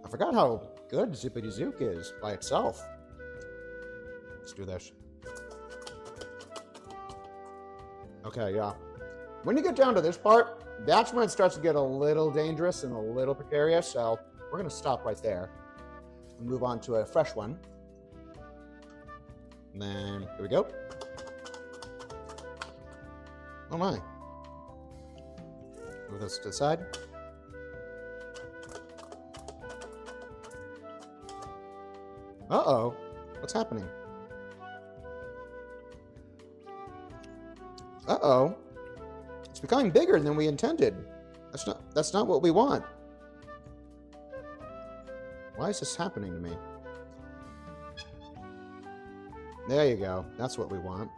I forgot how good Zippity Zook is by itself. Let's do this. Okay, yeah. When you get down to this part, That's when it starts to get a little dangerous and a little precarious, so we're going to stop right there and move on to a fresh one. And then, here we go. Oh my. Move this to the side. Uh-oh. What's happening? Uh-oh. It's becoming bigger than we intended. That's not what we want. Why is this happening to me? There you go. That's what we want.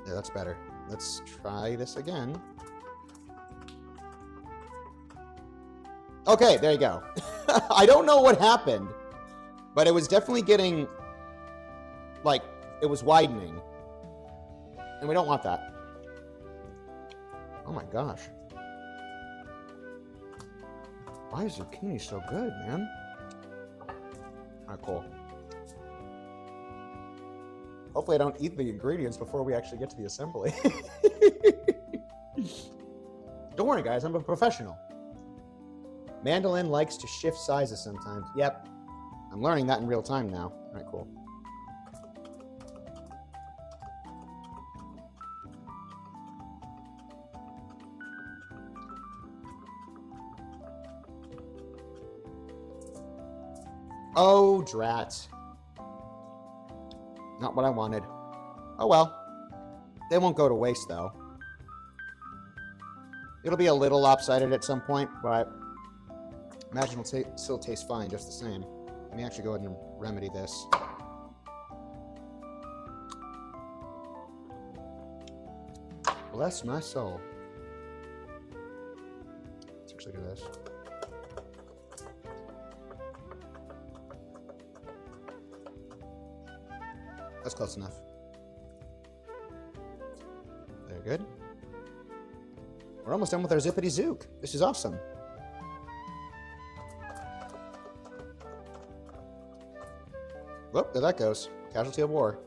Yeah, that's better. Let's try this again. Okay, there you go. I don't know what happened, but it was definitely getting, like, it was widening. And we don't want that. Oh my gosh. Why is zucchini so good, man? Alright, cool. Hopefully I don't eat the ingredients before we actually get to the assembly. Don't worry, guys. I'm a professional. Mandolin likes to shift sizes sometimes. Yep. I'm learning that in real time now. All right, cool. Oh, drat. Not what I wanted. Oh, well. They won't go to waste, though. It'll be a little lopsided at some point, but imagine it'll still taste fine just the same. Let me actually go ahead and remedy this. Bless my soul. Let's actually do this. That's close enough. Very good. We're almost done with our zippity zook. This is awesome. Whoop, there that goes. Casualty of war.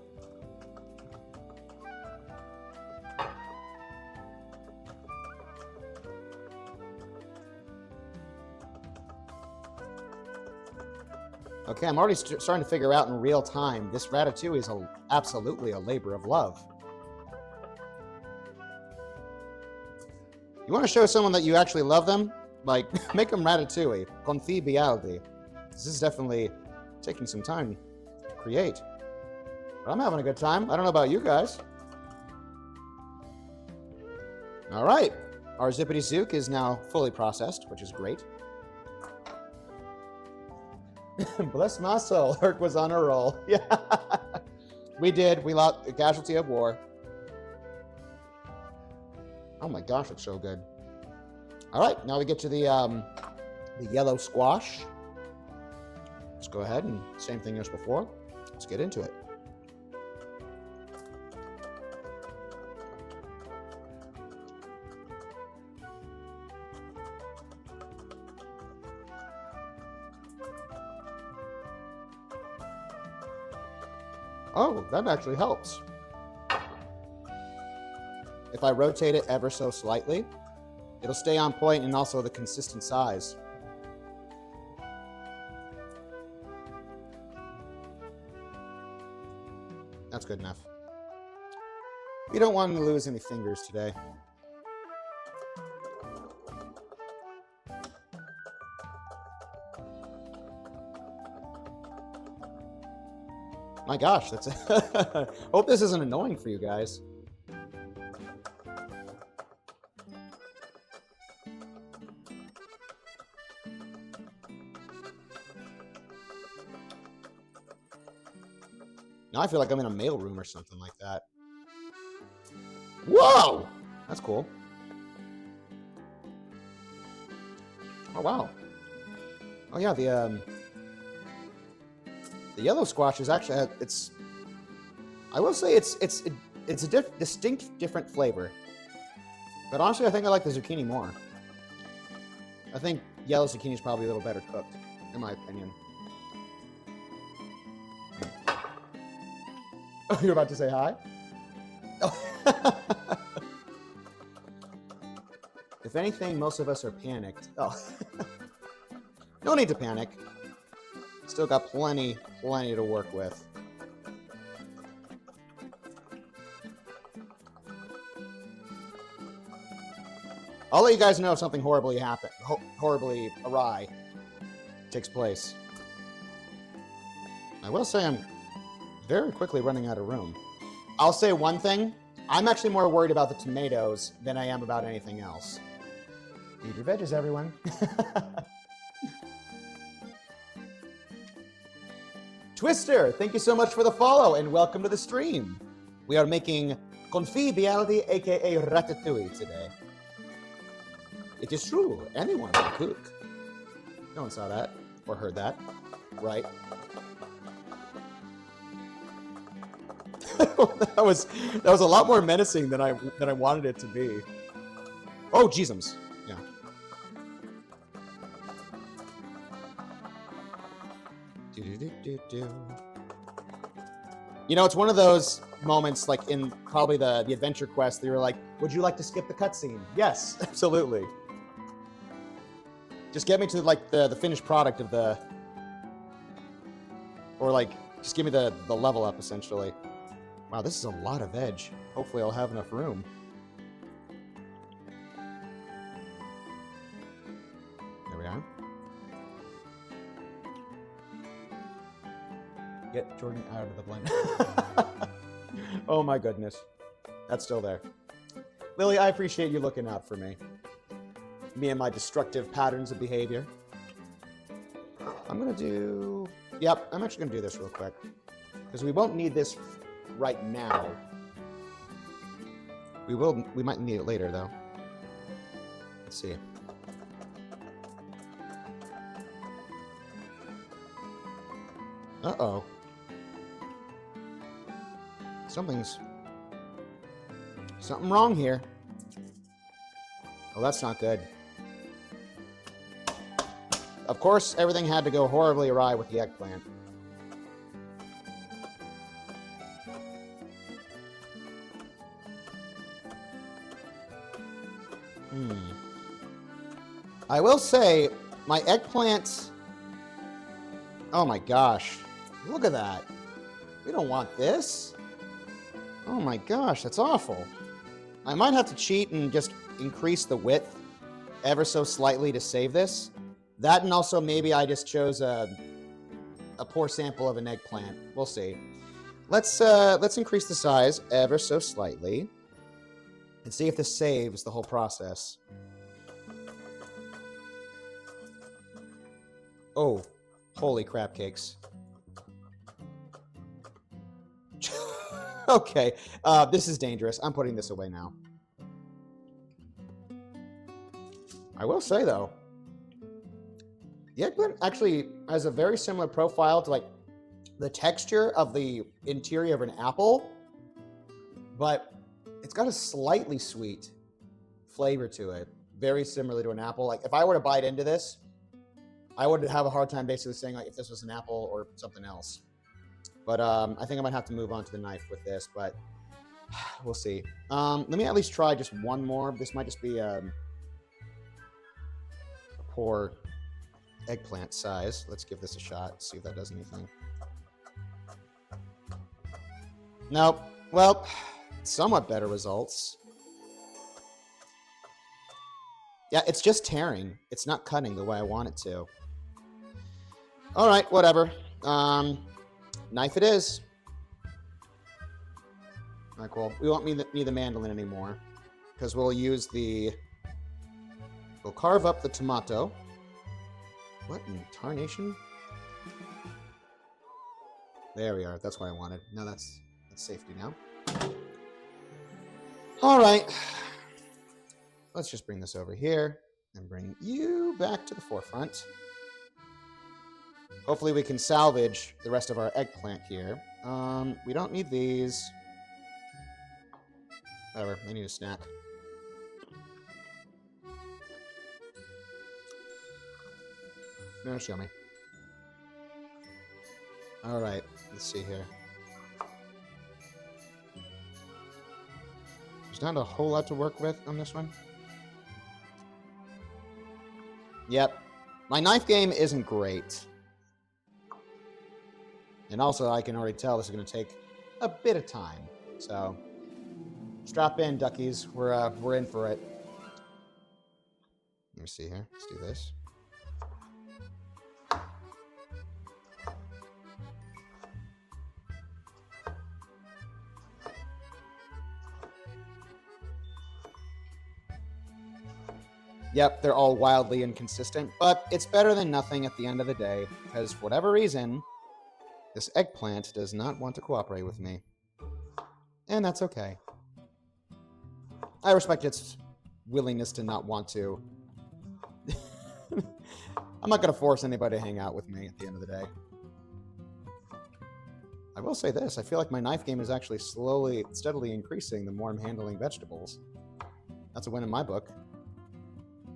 Okay, I'm already starting to figure out in real time, this Ratatouille is absolutely a labor of love. You want to show someone that you actually love them? Like, make them Ratatouille. Confibialdi. This is definitely taking some time to create. But I'm having a good time. I don't know about you guys. All right. Our zippity zook is now fully processed, which is great. Bless my soul. Herc was on a roll. Yeah. We did. We lost a casualty of war. Oh my gosh, it's so good. All right, now we get to the yellow squash. Let's go ahead and same thing as before. Let's get into it. Oh, that actually helps. If I rotate it ever so slightly, it'll stay on point and also the consistent size. That's good enough. We don't want to lose any fingers today. My gosh, that's hope this isn't annoying for you guys. Now I feel like I'm in a mailroom or something like that. Whoa! That's cool. Oh, wow. Oh, yeah, the yellow squash is actually, I will say it's a distinct different flavor. But honestly, I think I like the zucchini more. I think yellow zucchini is probably a little better cooked, in my opinion. Oh, you're about to say hi? Oh. If anything, most of us are panicked. Oh. No need to panic. Still got plenty to work with. I'll let you guys know if something horribly awry takes place. I will say I'm very quickly running out of room. I'll say one thing. I'm actually more worried about the tomatoes than I am about anything else. Eat your veggies, everyone. Twister, thank you so much for the follow and welcome to the stream. We are making confibiality, aka Ratatouille today. It is true, anyone can cook. No one saw that or heard that, right? that was a lot more menacing than I wanted it to be. Oh, jeezums. Yeah. You know, it's one of those moments, like in probably the adventure quest, that you're like, would you like to skip the cutscene? Yes, absolutely. Just get me to like the finished product of the, or like, just give me the level up essentially. Wow, this is a lot of veg. Hopefully I'll have enough room. There we are. Get Jordan out of the blender. Oh my goodness. That's still there. Lily, I appreciate you looking out for me. Me and my destructive patterns of behavior. I'm gonna do... Yep, I'm actually gonna do this real quick. Because we won't need this right now. We might need it later though. Let's see. Uh-oh. Something wrong here. Oh, that's not good. Of course, everything had to go horribly awry with the eggplant. I will say, my eggplant... Oh my gosh. Look at that. We don't want this. Oh my gosh, that's awful. I might have to cheat and just increase the width ever so slightly to save this. That, and also maybe I just chose a poor sample of an eggplant. We'll see. Let's increase the size ever so slightly and see if this saves the whole process. Oh, holy crap cakes. Okay, this is dangerous. I'm putting this away now. I will say, though, the eggplant actually has a very similar profile to, like, the texture of the interior of an apple, but it's got a slightly sweet flavor to it, very similar to an apple. Like, if I were to bite into this, I would have a hard time basically saying, like, if this was an apple or something else. But I think I might have to move on to the knife with this, but we'll see. Let me at least try just one more. This might just be a poor eggplant size. Let's give this a shot, see if that does anything. Nope. Well, somewhat better results. Yeah, it's just tearing. It's not cutting the way I want it to. All right, whatever. Knife it is. All right, cool. We won't need the mandolin anymore because we'll carve up the tomato. What in tarnation? There we are. That's what I wanted. Now that's safety now. All right. Let's just bring this over here and bring you back to the forefront. Hopefully we can salvage the rest of our eggplant here. We don't need these. Whatever, I need a snack. No, show me. All right, let's see here. There's not a whole lot to work with on this one. Yep. My knife game isn't great. And also, I can already tell this is going to take a bit of time. So, strap in, duckies. We're in for it. Let me see here. Let's do this. Yep, they're all wildly inconsistent, but it's better than nothing at the end of the day, because for whatever reason, this eggplant does not want to cooperate with me. And that's okay. I respect its willingness to not want to. I'm not going to force anybody to hang out with me at the end of the day. I will say this, I feel like my knife game is actually steadily increasing the more I'm handling vegetables. That's a win in my book.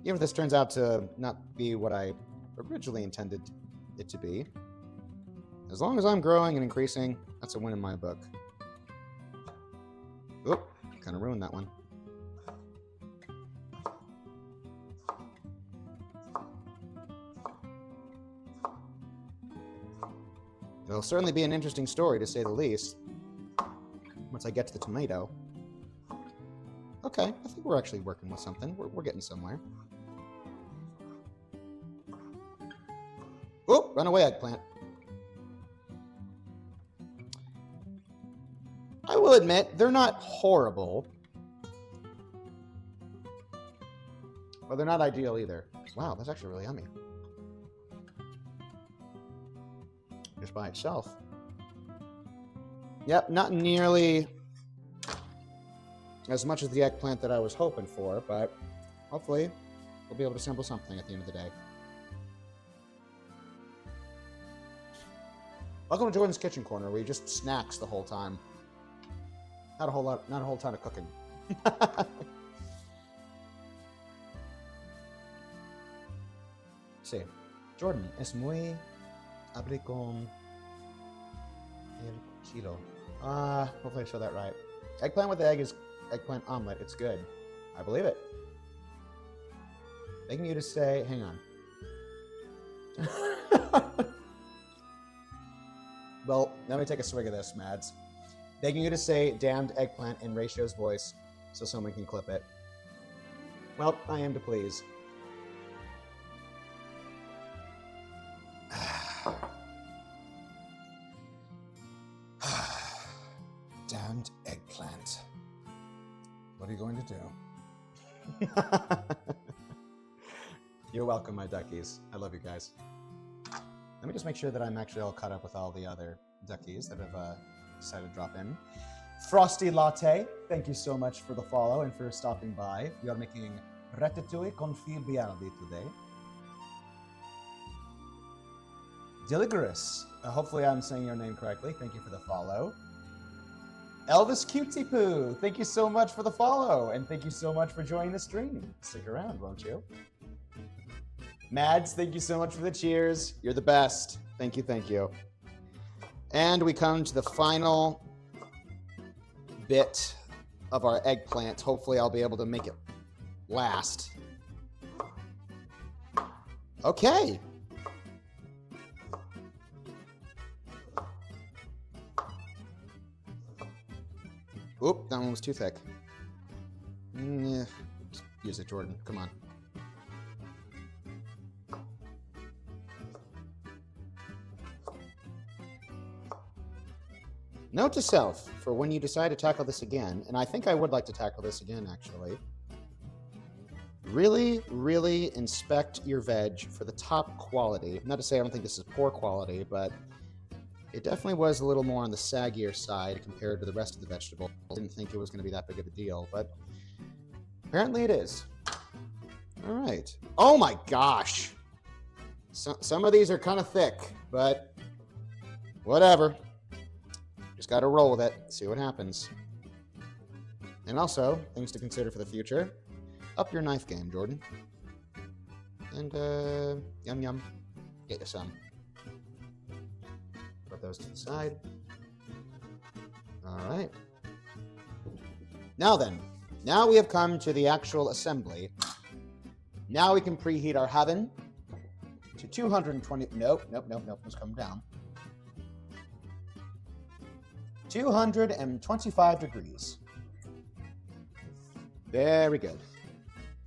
Even if this turns out to not be what I originally intended it to be, as long as I'm growing and increasing, that's a win in my book. Oop, kind of ruined that one. It'll certainly be an interesting story, to say the least, once I get to the tomato. Okay, I think we're actually working with something. We're getting somewhere. Oh, run away, eggplant. I will admit, they're not horrible. But they're not ideal either. Wow, that's actually really yummy. Just by itself. Yep, not nearly as much as the eggplant that I was hoping for, but hopefully we'll be able to assemble something at the end of the day. Welcome to Jordan's Kitchen Corner, where he just snacks the whole time. Not a whole ton of cooking. Sí. Jordan es muy hable con el chilo. Hopefully I said that right. Eggplant with egg is eggplant omelet. It's good. I believe it. Begging you to say, hang on. Well, let me take a swig of this, Mads. Begging you to say damned eggplant in Ratio's voice so someone can clip it. Well, I am to please. Damned eggplant. What are you going to do? You're welcome, my duckies. I love you guys. Let me just make sure that I'm actually all caught up with all the other duckies that have decided to drop in. Frosty Latte, thank you so much for the follow and for stopping by. We are making Ratatouille con fil bialdi today. Diligerous, hopefully I'm saying your name correctly. Thank you for the follow. Elvis Cutie Poo, thank you so much for the follow, and thank you so much for joining the stream. Stick around, won't you? Mads, thank you so much for the cheers. You're the best. Thank you, thank you. And we come to the final bit of our eggplant. Hopefully I'll be able to make it last. Okay. Oop, that one was too thick. Yeah, just use it, Jordan. Come on. Note to self, for when you decide to tackle this again, and I think I would like to tackle this again, actually, really, really inspect your veg for the top quality. Not to say I don't think this is poor quality, but it definitely was a little more on the saggier side compared to the rest of the vegetables. I didn't think it was going to be that big of a deal, but apparently it is. All right. Oh my gosh. Some of these are kind of thick, but whatever. Just got to roll with it, see what happens. And also, things to consider for the future. Up your knife game, Jordan. And, yum yum. Get you some. Put those to the side. All right. Now then, now we have come to the actual assembly. Now we can preheat our oven to 220. Nope. Let's come down. 225 degrees. Very good.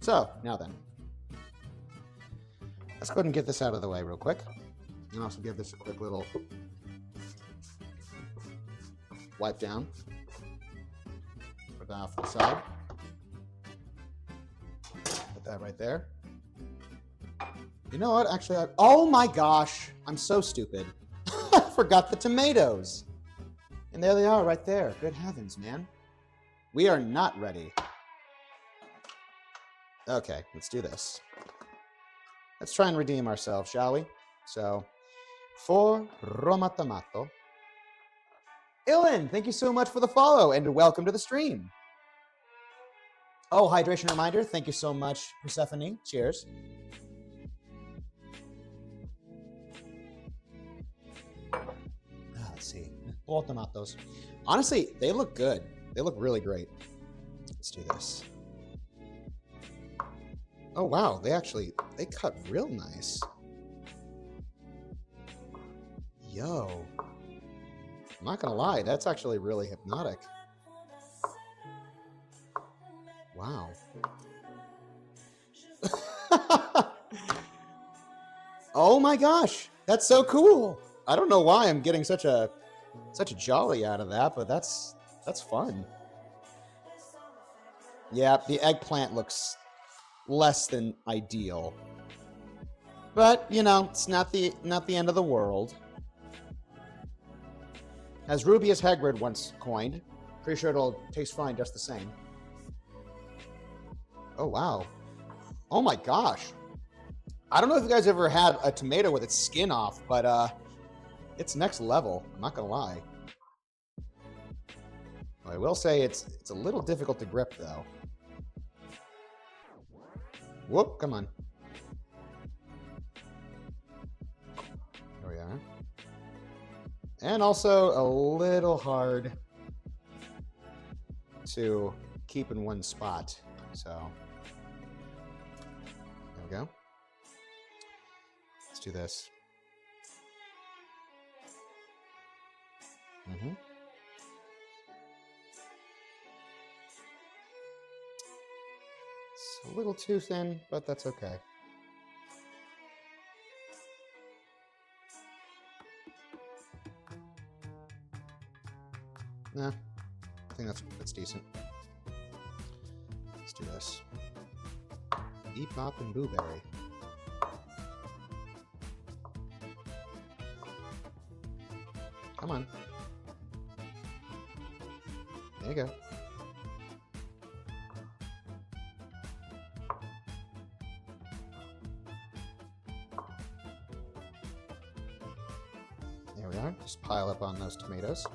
So, now then. Let's go ahead and get this out of the way real quick. And also give this a quick little wipe down. Put that off to the side. Put that right there. You know what? Actually, oh my gosh. I'm so stupid. I forgot the tomatoes. And there they are right there. Good heavens, man. We are not ready. Okay, let's do this. Let's try and redeem ourselves, shall we? So, for Roma Tomato. Ilan, thank you so much for the follow and welcome to the stream. Oh, hydration reminder. Thank you so much, Persephone. Cheers. Let's see. All tomatoes. Honestly, they look good. They look really great. Let's do this. Oh, wow. They cut real nice. Yo. I'm not gonna lie, that's actually really hypnotic. Wow. Oh my gosh, that's so cool. I don't know why I'm getting such a jolly out of that, but that's fun. Yeah, the eggplant looks less than ideal. But, you know, it's not the end of the world. As Rubius Hagrid once coined, pretty sure it'll taste fine just the same. Oh, wow. Oh my gosh. I don't know if you guys ever had a tomato with its skin off, but it's next level. I'm not gonna lie. I will say it's a little difficult to grip though. Whoop, come on. There we are. And also a little hard to keep in one spot. So, there we go. Let's do this. It's a little too thin, but that's okay. Nah, I think that's decent. Let's do this. Beep, bop, and blueberry. Come on. There you go. There we are. Just pile up on those tomatoes.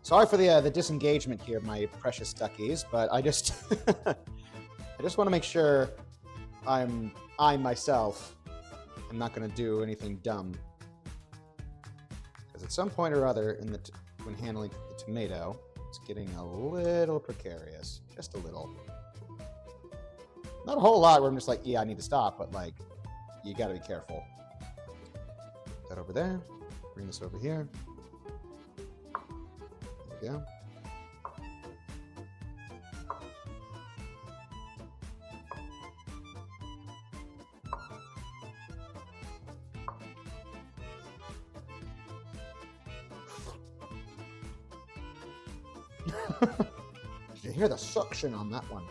Sorry for the disengagement here, my precious duckies, but I just I just want to make sure I myself am not going to do anything dumb. Because at some point or other when handling the tomato, it's getting a little precarious, just a little. Not a whole lot where I'm just like, yeah, I need to stop, but like, you got to be careful. Put that over there. Bring this over here. There we go. Did you hear the suction on that one?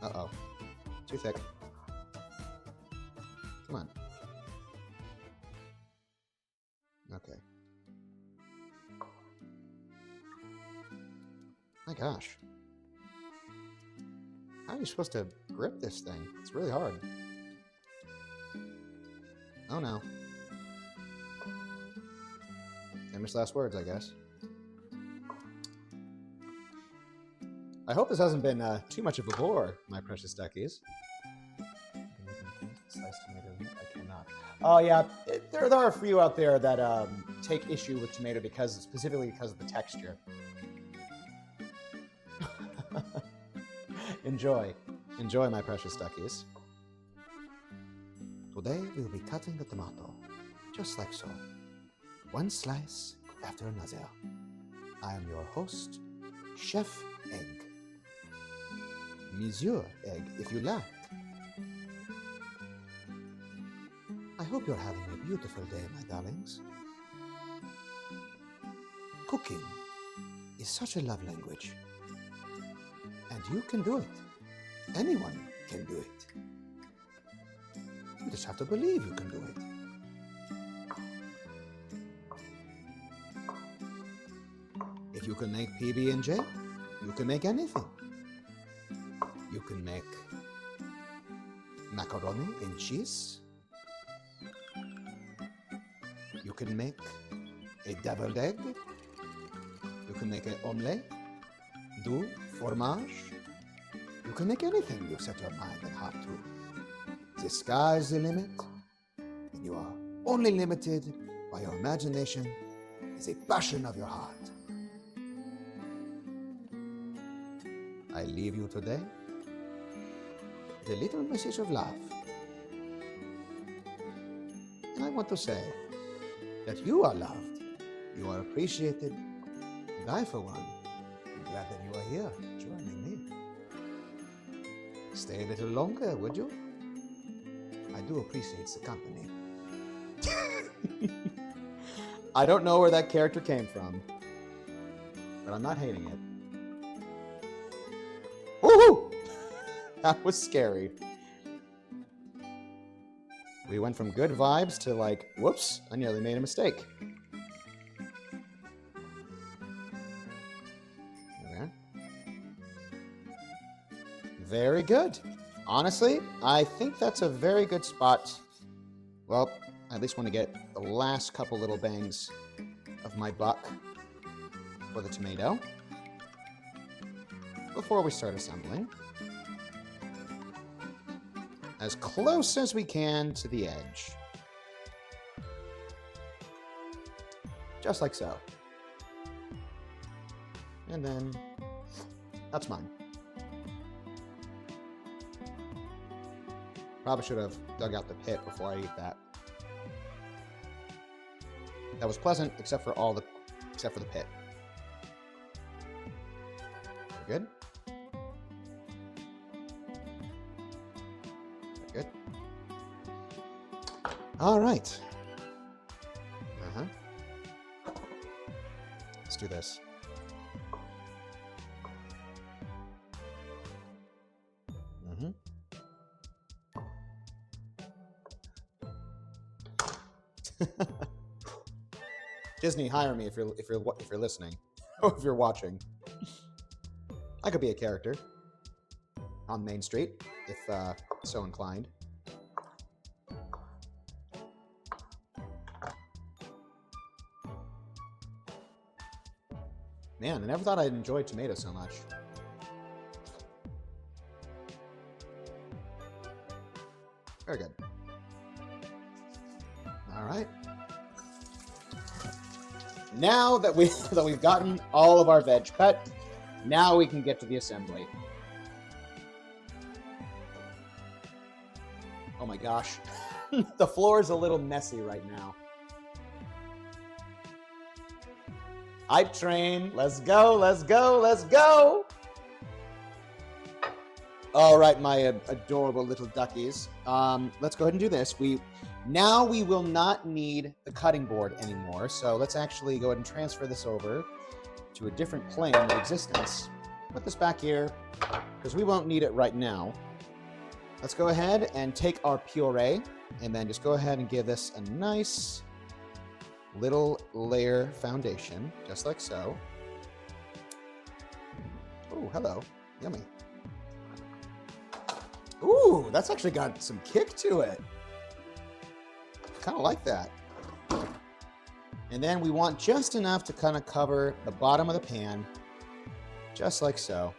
Uh-oh. Too thick. Come on. Okay. My gosh. How are you supposed to grip this thing? It's really hard. Oh no. Famous last words, I guess. I hope this hasn't been too much of a bore, my precious duckies. Sliced tomato, I cannot. Oh yeah, there are a few out there that take issue with tomato specifically because of the texture. Enjoy. Enjoy, my precious duckies. Today we'll be cutting the tomato, just like so. One slice after another. I am your host, Chef Egg. Monsieur Egg, if you like. I hope you're having a beautiful day, my darlings. Cooking is such a love language. And you can do it. Anyone can do it. You just have to believe you can do it. If you can make PB&J, you can make anything. You can make macaroni and cheese. You can make a deviled egg. You can make an omelette, du fromage. You can make anything you set your mind and heart to. The sky's the limit, and you are only limited by your imagination as a passion of your heart. I leave you today with a little message of love. And I want to say that you are loved, you are appreciated, and I, for one, am glad that you are here joining me. Stay a little longer, would you? I do appreciate the company. I don't know where that character came from, but I'm not hating it. Woohoo! That was scary. We went from good vibes to like, whoops, I nearly made a mistake. Okay. Very good. Honestly, I think that's a very good spot. Well, I at least want to get the last couple little bangs of my buck for the tomato before we start assembling. As close as we can to the edge. Just like so. And then, that's mine. Probably should have dug out the pit before I eat that. That was pleasant, except for the pit. We're good? Good. All right. Let's do this. Disney, hire me if you're listening or if you're watching. I could be a character on Main Street if so inclined. Man, I never thought I'd enjoy tomatoes so much. Very good. All right. Now that we've gotten all of our veg cut, now we can get to the assembly. Oh my gosh. The floor is a little messy right now. Hype train. Let's go, let's go, let's go. All right, my adorable little duckies. Let's go ahead and do this. Now we will not need the cutting board anymore, so let's actually go ahead and transfer this over to a different plane of existence. Put this back here, because we won't need it right now. Let's go ahead and take our puree, and then just go ahead and give this a nice little layer foundation, just like so. Oh, hello. Yummy. Ooh, that's actually got some kick to it. Kind of like that. And then we want just enough to kind of cover the bottom of the pan, just like so.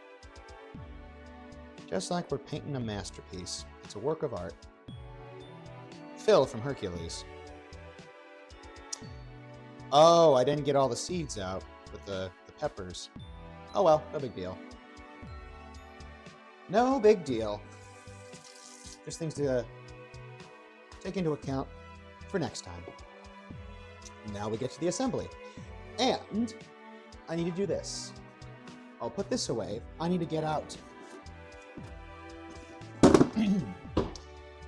Just like we're painting a masterpiece. It's a work of art. Phil from Hercules. Oh, I didn't get all the seeds out with the peppers. Oh well, no big deal. No big deal. Just things to take into account for next time. Now we get to the assembly. And I need to do this. I'll put this away. I need to get out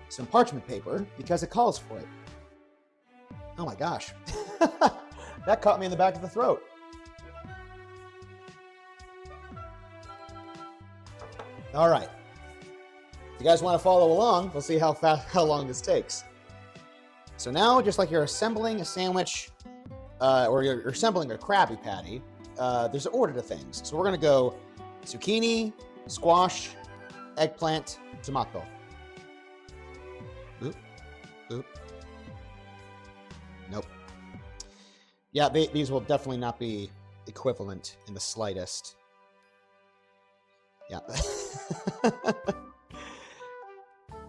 some parchment paper because it calls for it. Oh my gosh. That caught me in the back of the throat. All right. If you guys want to follow along, we'll see how long this takes. So now, just like you're assembling a sandwich, or you're assembling a Krabby Patty, there's an order to things. So we're going to go zucchini, squash, eggplant, tomato. Oop. Oop. Nope. Yeah, these will definitely not be equivalent in the slightest. Yeah.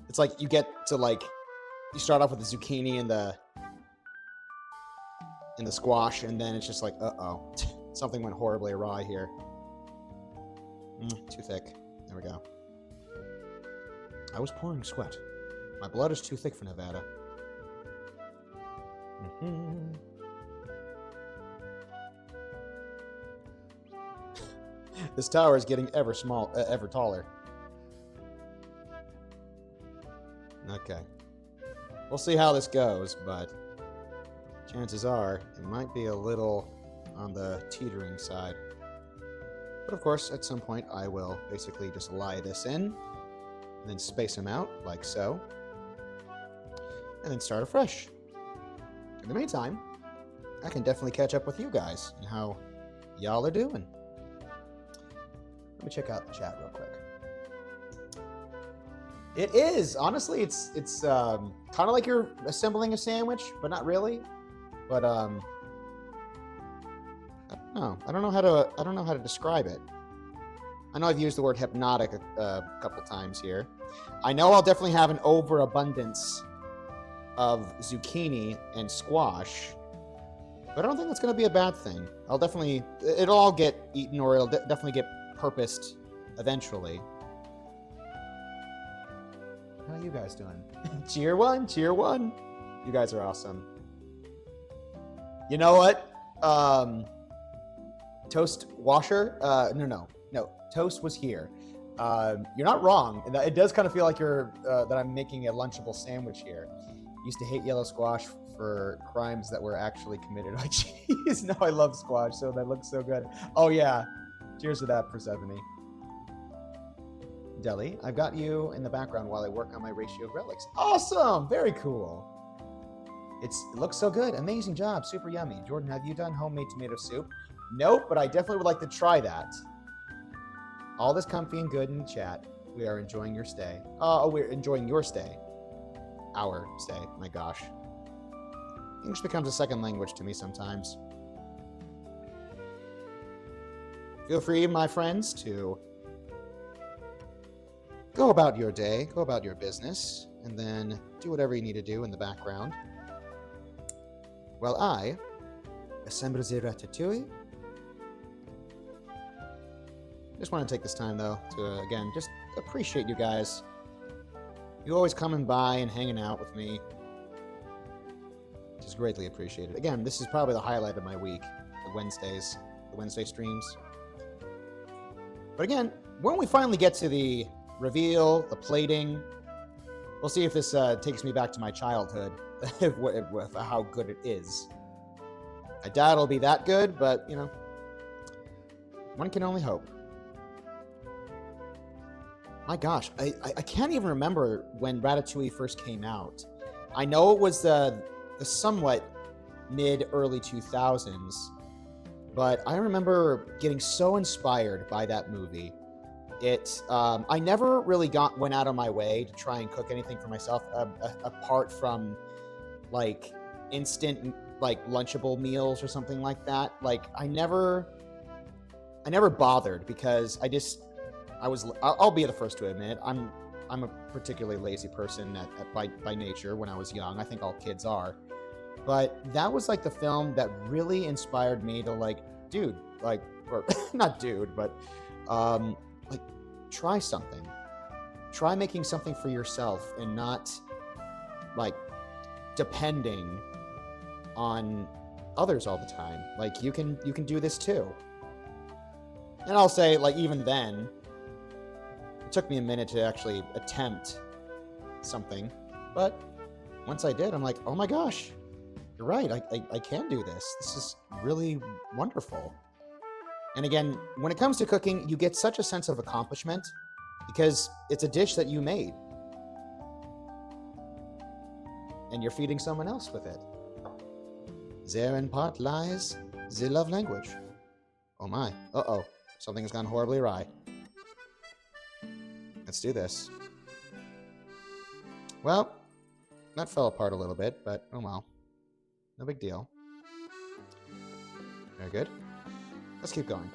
It's like you get to you start off with the zucchini and the squash, and then it's just like, uh-oh. Something went horribly awry here. Too thick. There we go. I was pouring sweat. My blood is too thick for Nevada. This tower is getting ever taller. Okay. We'll see how this goes, but chances are it might be a little on the teetering side. But of course, at some point, I will basically just lie this in, and then space them out, like so, and then start afresh. In the meantime, I can definitely catch up with you guys and how y'all are doing. Let me check out the chat real quick. It is, honestly, it's kind of like you're assembling a sandwich, but not really. But I don't know. I don't know how to describe it. I know I've used the word hypnotic a couple times here. I know I'll definitely have an overabundance of zucchini and squash, but I don't think that's going to be a bad thing. It'll all get eaten, or it'll definitely get purposed eventually. How are you guys doing? Cheer one, cheer one. You guys are awesome. You know what? Toast washer? No. Toast was here. You're not wrong. It does kind of feel like that I'm making a lunchable sandwich here. Used to hate yellow squash for crimes that were actually committed. Oh, jeez. No, I love squash, so that looks so good. Oh, yeah. Cheers to that, Persephone. Deli, I've got you in the background while I work on my ratio of relics. Awesome! Very cool. It looks so good. Amazing job. Super yummy. Jordan, have you done homemade tomato soup? Nope, but I definitely would like to try that. All this comfy and good in the chat. We are enjoying your stay. Oh, we're enjoying your stay. Our stay. My gosh. English becomes a second language to me sometimes. Feel free, my friends, to go about your day, go about your business, and then do whatever you need to do in the background. While I assemble the ratatouille. Just want to take this time, though, to, again, just appreciate you guys. You always coming by and hanging out with me. Just greatly appreciated. Again, this is probably the highlight of my week, the Wednesday streams. But again, when we finally get to the reveal, the plating, we'll see if this takes me back to my childhood, with how good it is. I doubt it'll be that good, but, you know, one can only hope. My gosh, I can't even remember when Ratatouille first came out. I know it was the somewhat mid-early 2000s, but I remember getting so inspired by that movie. I never really went out of my way to try and cook anything for myself, apart from like instant lunchable meals or something like that. Like I never bothered because I'll be the first to admit I'm a particularly lazy person by nature. When I was young, I think all kids are, but that was like the film that really inspired me to not dude, but try something. try making something for yourself and not like depending on others all the time. Like you can do this too. And I'll say, like, even then, it took me a minute to actually attempt something, but once I did, I'm like, oh my gosh, you're right, I can do this. This is really wonderful. And again, when it comes to cooking, you get such a sense of accomplishment because it's a dish that you made. And you're feeding someone else with it. Therein part lies the love language. Oh my, uh-oh, something has gone horribly awry. Let's do this. Well, that fell apart a little bit, but oh well. No big deal. Very good. Let's keep going.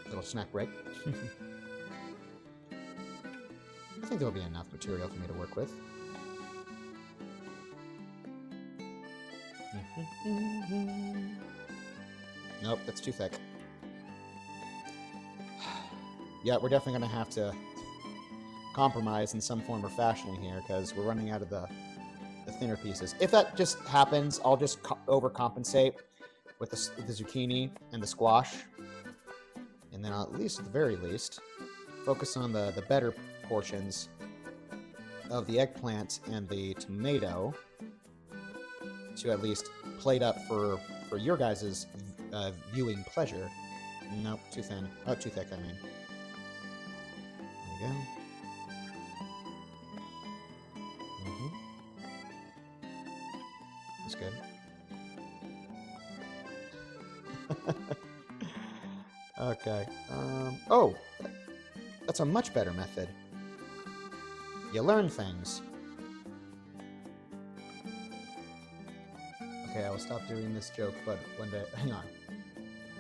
Little snack break. I think there'll be enough material for me to work with. Nope, that's too thick. Yeah, we're definitely going to have to compromise in some form or fashion here because we're running out of the thinner pieces. If that just happens, I'll just overcompensate with the zucchini and the squash. And then I'll, at least at the very least, focus on the better portions of the eggplant and the tomato to at least plate up for your guys' viewing pleasure. Nope, too thin. Oh, too thick, I mean. There you go. That's good. Okay. Oh, that's a much better method. You learn things. Okay, I will stop doing this joke, but one day, hang on.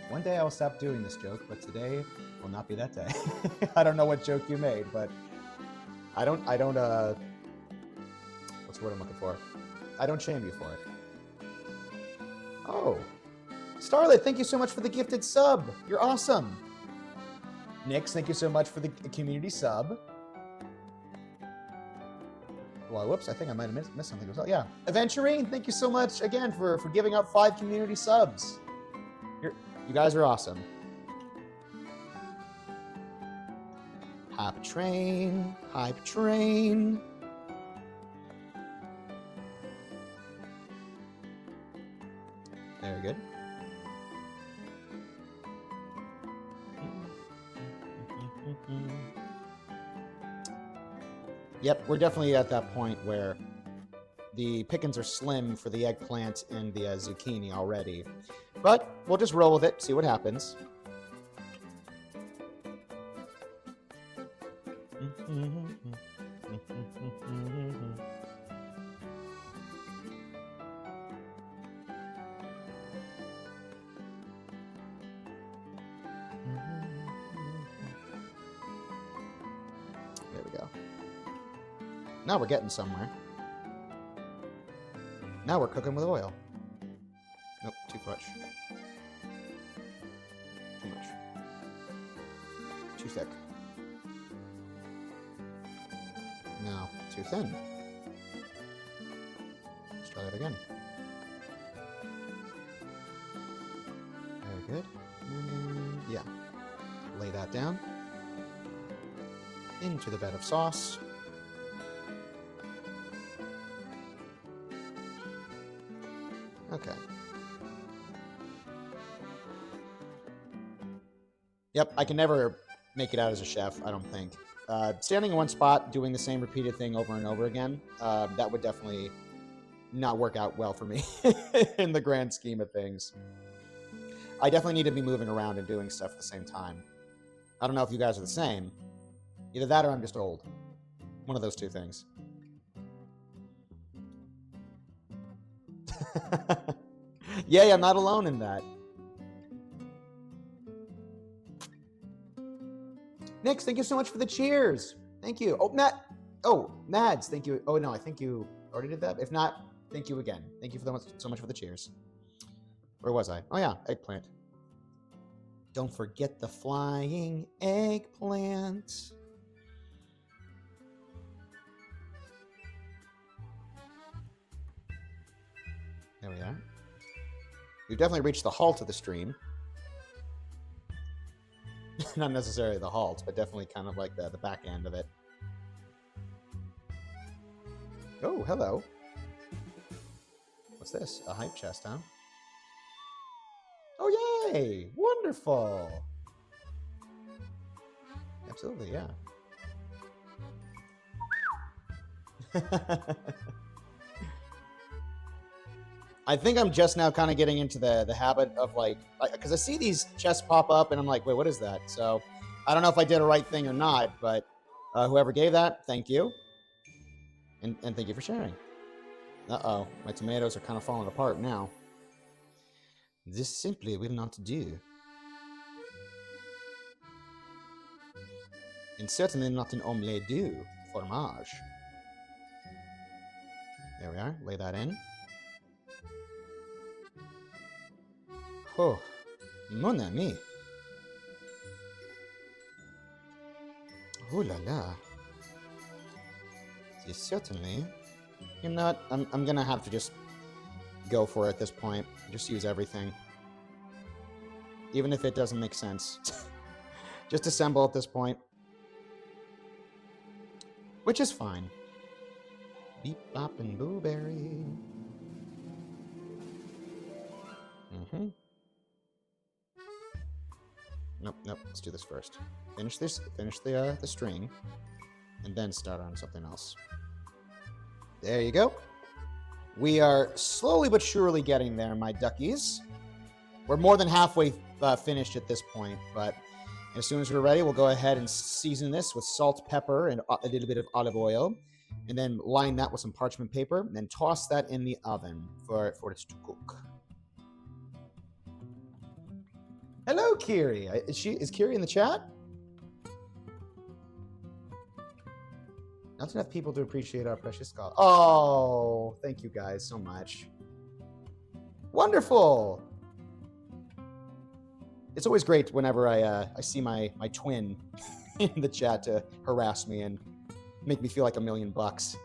One day I will stop doing this joke, but today will not be that day. I don't know what joke you made, but I don't, what's the word I'm looking for? I don't shame you for it. Oh, Starlit, thank you so much for the gifted sub. You're awesome. Nix, thank you so much for the community sub. Well, whoops, I think I might have missed something. Yeah, Aventurine, thank you so much again for giving up 5 community subs. You guys are awesome. Hype train, hype train. Very good. Yep, we're definitely at that point where the pickings are slim for the eggplant and the zucchini already. But we'll just roll with it, see what happens. There we go. Now we're getting somewhere. Now we're cooking with oil. Nope, too much. Too much. Too thick. No, too thin. Let's try that again. Very good. Yeah. Lay that down. Into the bed of sauce. Okay. Yep, I can never make it out as a chef, I don't think. Standing in one spot, doing the same repeated thing over and over again, that would definitely not work out well for me in the grand scheme of things. I definitely need to be moving around and doing stuff at the same time. I don't know if you guys are the same. Either that or I'm just old. One of those two things. Yay, I'm not alone in that. Nix, thank you so much for the cheers. Thank you. Oh, Mads, thank you. Oh, no, I think you already did that. If not, thank you again. Thank you so much for the cheers. Where was I? Oh, yeah, eggplant. Don't forget the flying eggplant. There we are. We've definitely reached the halt of the stream. Not necessarily the halt, but definitely kind of like the back end of it. Oh, hello. What's this? A hype chest, huh? Oh, yay! Wonderful! Absolutely, yeah. I think I'm just now kind of getting into the habit of like, because I see these chests pop up and I'm like, wait, what is that? So I don't know if I did a right thing or not, but whoever gave that, thank you. And thank you for sharing. Uh-oh, my tomatoes are kind of falling apart now. This simply will not do. And certainly not an omelette du fromage. There we are, lay that in. Oh, mon ami. Oh la la. Yes, certainly. You know what? I'm gonna have to just go for it at this point. Just use everything. Even if it doesn't make sense. Just assemble at this point. Which is fine. Beep, bop, and blueberry. Mm-hmm. Nope. Let's do this first. Finish this. Finish the string, and then start on something else. There you go. We are slowly but surely getting there, my duckies. We're more than halfway finished at this point, but as soon as we're ready, we'll go ahead and season this with salt, pepper, and a little bit of olive oil, and then line that with some parchment paper, and then toss that in the oven for it to cook. Hello, Kiri. Is Kiri in the chat? Not enough people to appreciate our precious skull. Oh, thank you guys so much. Wonderful. It's always great whenever I see my twin in the chat to harass me and make me feel like $1,000,000.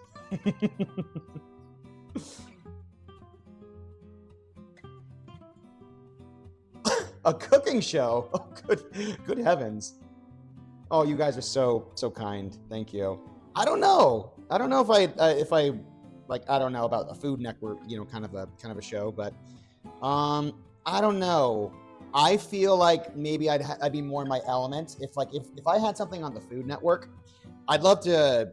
A cooking show? Oh, good heavens! Oh, you guys are so kind. Thank you. I don't know if I like. I don't know about a Food Network, kind of a show, but I don't know. I feel like maybe I'd be more in my element if I had something on the Food Network. I'd love to.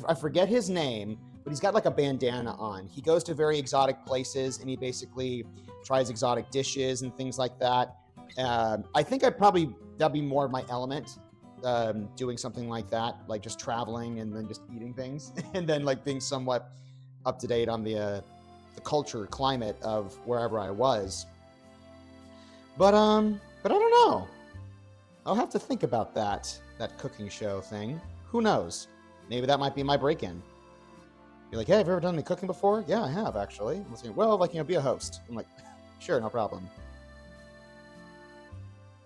I forget his name, but he's got like a bandana on. He goes to very exotic places and he basically tries exotic dishes and things like that. I think that'd be more of my element, doing something like that, like just traveling and then just eating things, and then like being somewhat up to date on the culture, climate of wherever I was. But I don't know. I'll have to think about that cooking show thing. Who knows? Maybe that might be my break-in. You're like, hey, have you ever done any cooking before? Yeah, I have, actually. I'm saying, well, be a host. I'm like, sure, no problem.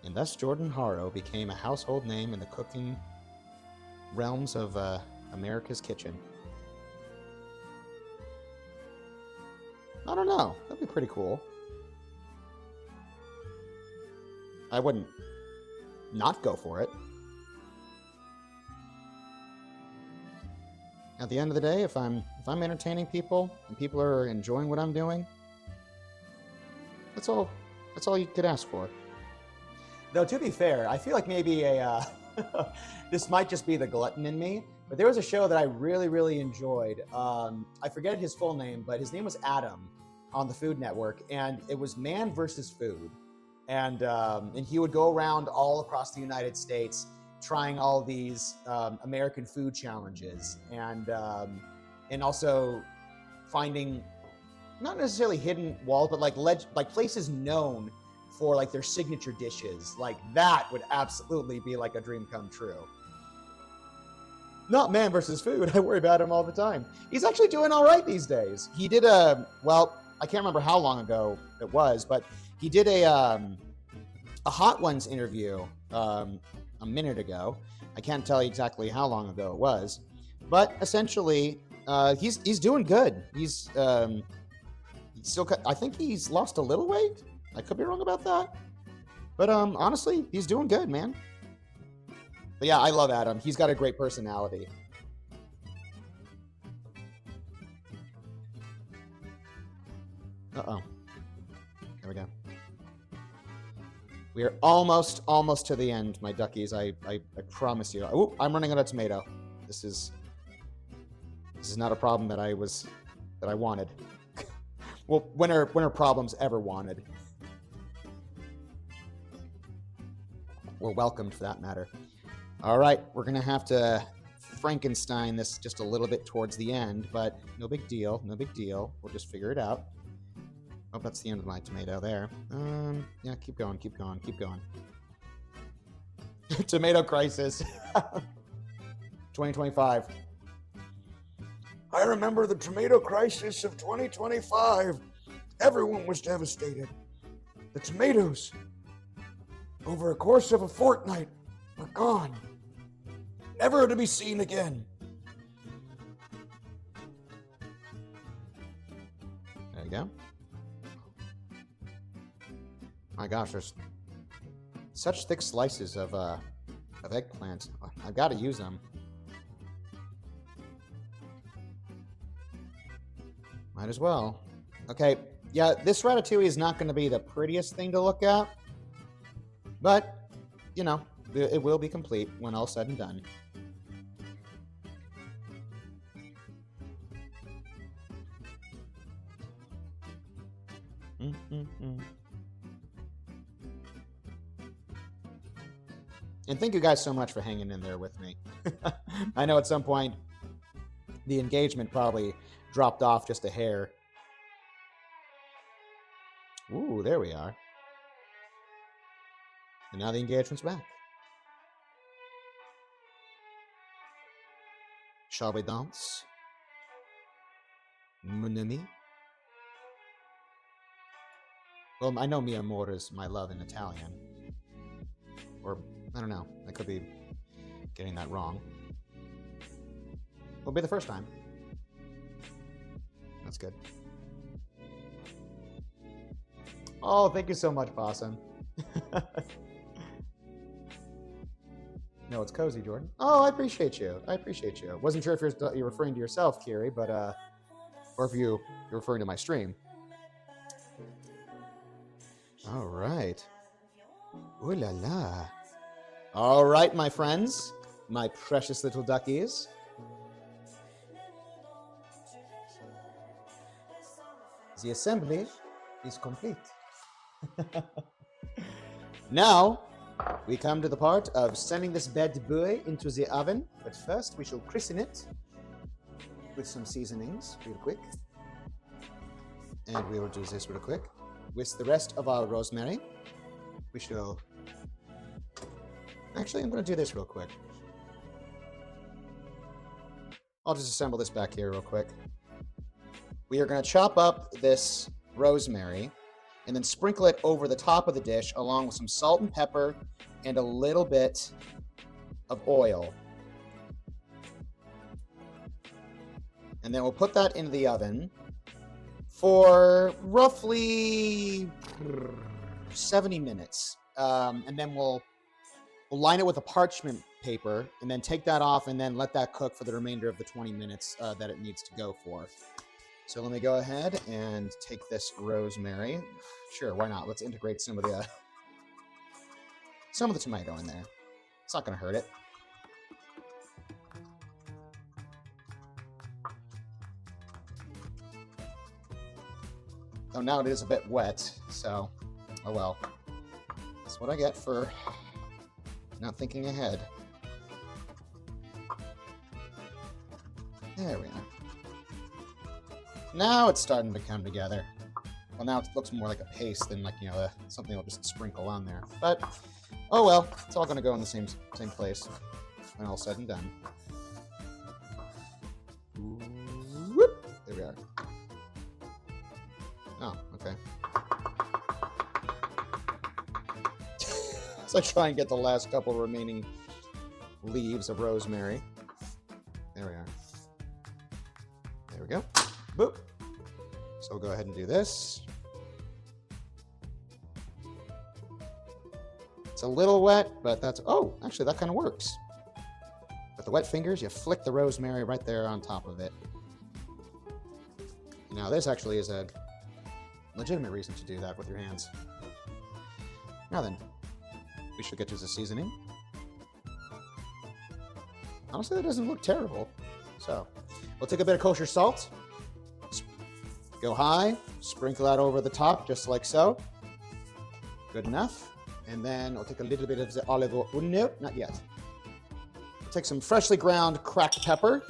And thus Jordan Haro became a household name in the cooking realms of America's kitchen. I don't know. That'd be pretty cool. I wouldn't not go for it. At the end of the day, if I'm entertaining people and people are enjoying what I'm doing, that's all you could ask for. Though, to be fair, I feel like maybe this might just be the glutton in me, but there was a show that I really, really enjoyed. I forget his full name, but his name was Adam on the Food Network, and it was Man versus Food. And he would go around all across the United States trying all these American food challenges, and also finding not necessarily hidden walls, but like places known for like their signature dishes. Like that would absolutely be like a dream come true. Not Man versus Food. I worry about him all the time. He's actually doing all right these days. He did I can't remember how long ago it was, but he did a a Hot Ones interview a minute ago. I can't tell you exactly how long ago it was, but essentially, he's doing good. He's still. I think he's lost a little weight. I could be wrong about that, but honestly, he's doing good, man. But yeah, I love Adam. He's got a great personality. Uh-oh. There we go. We are almost to the end, my duckies. I promise you. Ooh, I'm running out of tomato. This is not a problem that I wanted. Well, when are problems ever wanted? Or welcomed, for that matter. All right, we're gonna have to Frankenstein this just a little bit towards the end, but no big deal. No big deal. We'll just figure it out. Oh, that's the end of my tomato there. Yeah, keep going. Tomato crisis. 2025. I remember the tomato crisis of 2025. Everyone was devastated. The tomatoes, over a course of a fortnight, were gone. Never to be seen again. There you go. My gosh, there's such thick slices of eggplant. I've got to use them. Might as well. Okay, yeah, this ratatouille is not going to be the prettiest thing to look at, but, you know, it will be complete when all's said and done. And thank you guys so much for hanging in there with me. I know at some point the engagement probably dropped off just a hair. Ooh, there we are. And now the engagement's back. Shall we dance? Mon ami? Well, I know mi amore is my love in Italian. Or, I don't know. I could be getting that wrong. It'll be the first time. That's good. Oh, thank you so much, Possum. No, it's cozy, Jordan. Oh, I appreciate you. Wasn't sure if you're referring to yourself, Kiri, but or if you're referring to my stream. All right. Ooh la la. All right, my friends, my precious little duckies. The assembly is complete. Now, we come to the part of sending this bad boy into the oven. But first, we shall christen it with some seasonings real quick. And we will do this real quick. With the rest of our rosemary, we shall... Actually, I'm going to do this real quick. I'll just assemble this back here real quick. We are going to chop up this rosemary and then sprinkle it over the top of the dish along with some salt and pepper and a little bit of oil. And then we'll put that into the oven for roughly 70 minutes. And then we'll line it with a parchment paper and then take that off and then let that cook for the remainder of the 20 minutes that it needs to go for. So let me go ahead and take this rosemary. Sure, why not? Let's integrate some of the tomato in there. It's not going to hurt it. Oh, now it is a bit wet, so oh well. That's what I get for not thinking ahead. There we are. Now it's starting to come together. Well, now it looks more like a paste than like, you know, something I'll just sprinkle on there. But, oh well, it's all going to go in the same place when all said and done. Whoop. There we are. Oh, okay. As I try and get the last couple remaining leaves of rosemary. There we are. There we go. Boop. So we'll go ahead and do this. It's a little wet, but that's, oh, actually that kind of works. With the wet fingers, you flick the rosemary right there on top of it. Now this actually is a legitimate reason to do that with your hands. Now then, we should get to the seasoning. Honestly, that doesn't look terrible. So, we'll take a bit of kosher salt. Go high, sprinkle that over the top, just like so. Good enough. And then we'll take a little bit of the olive oil. No, not yet. We'll take some freshly ground cracked pepper.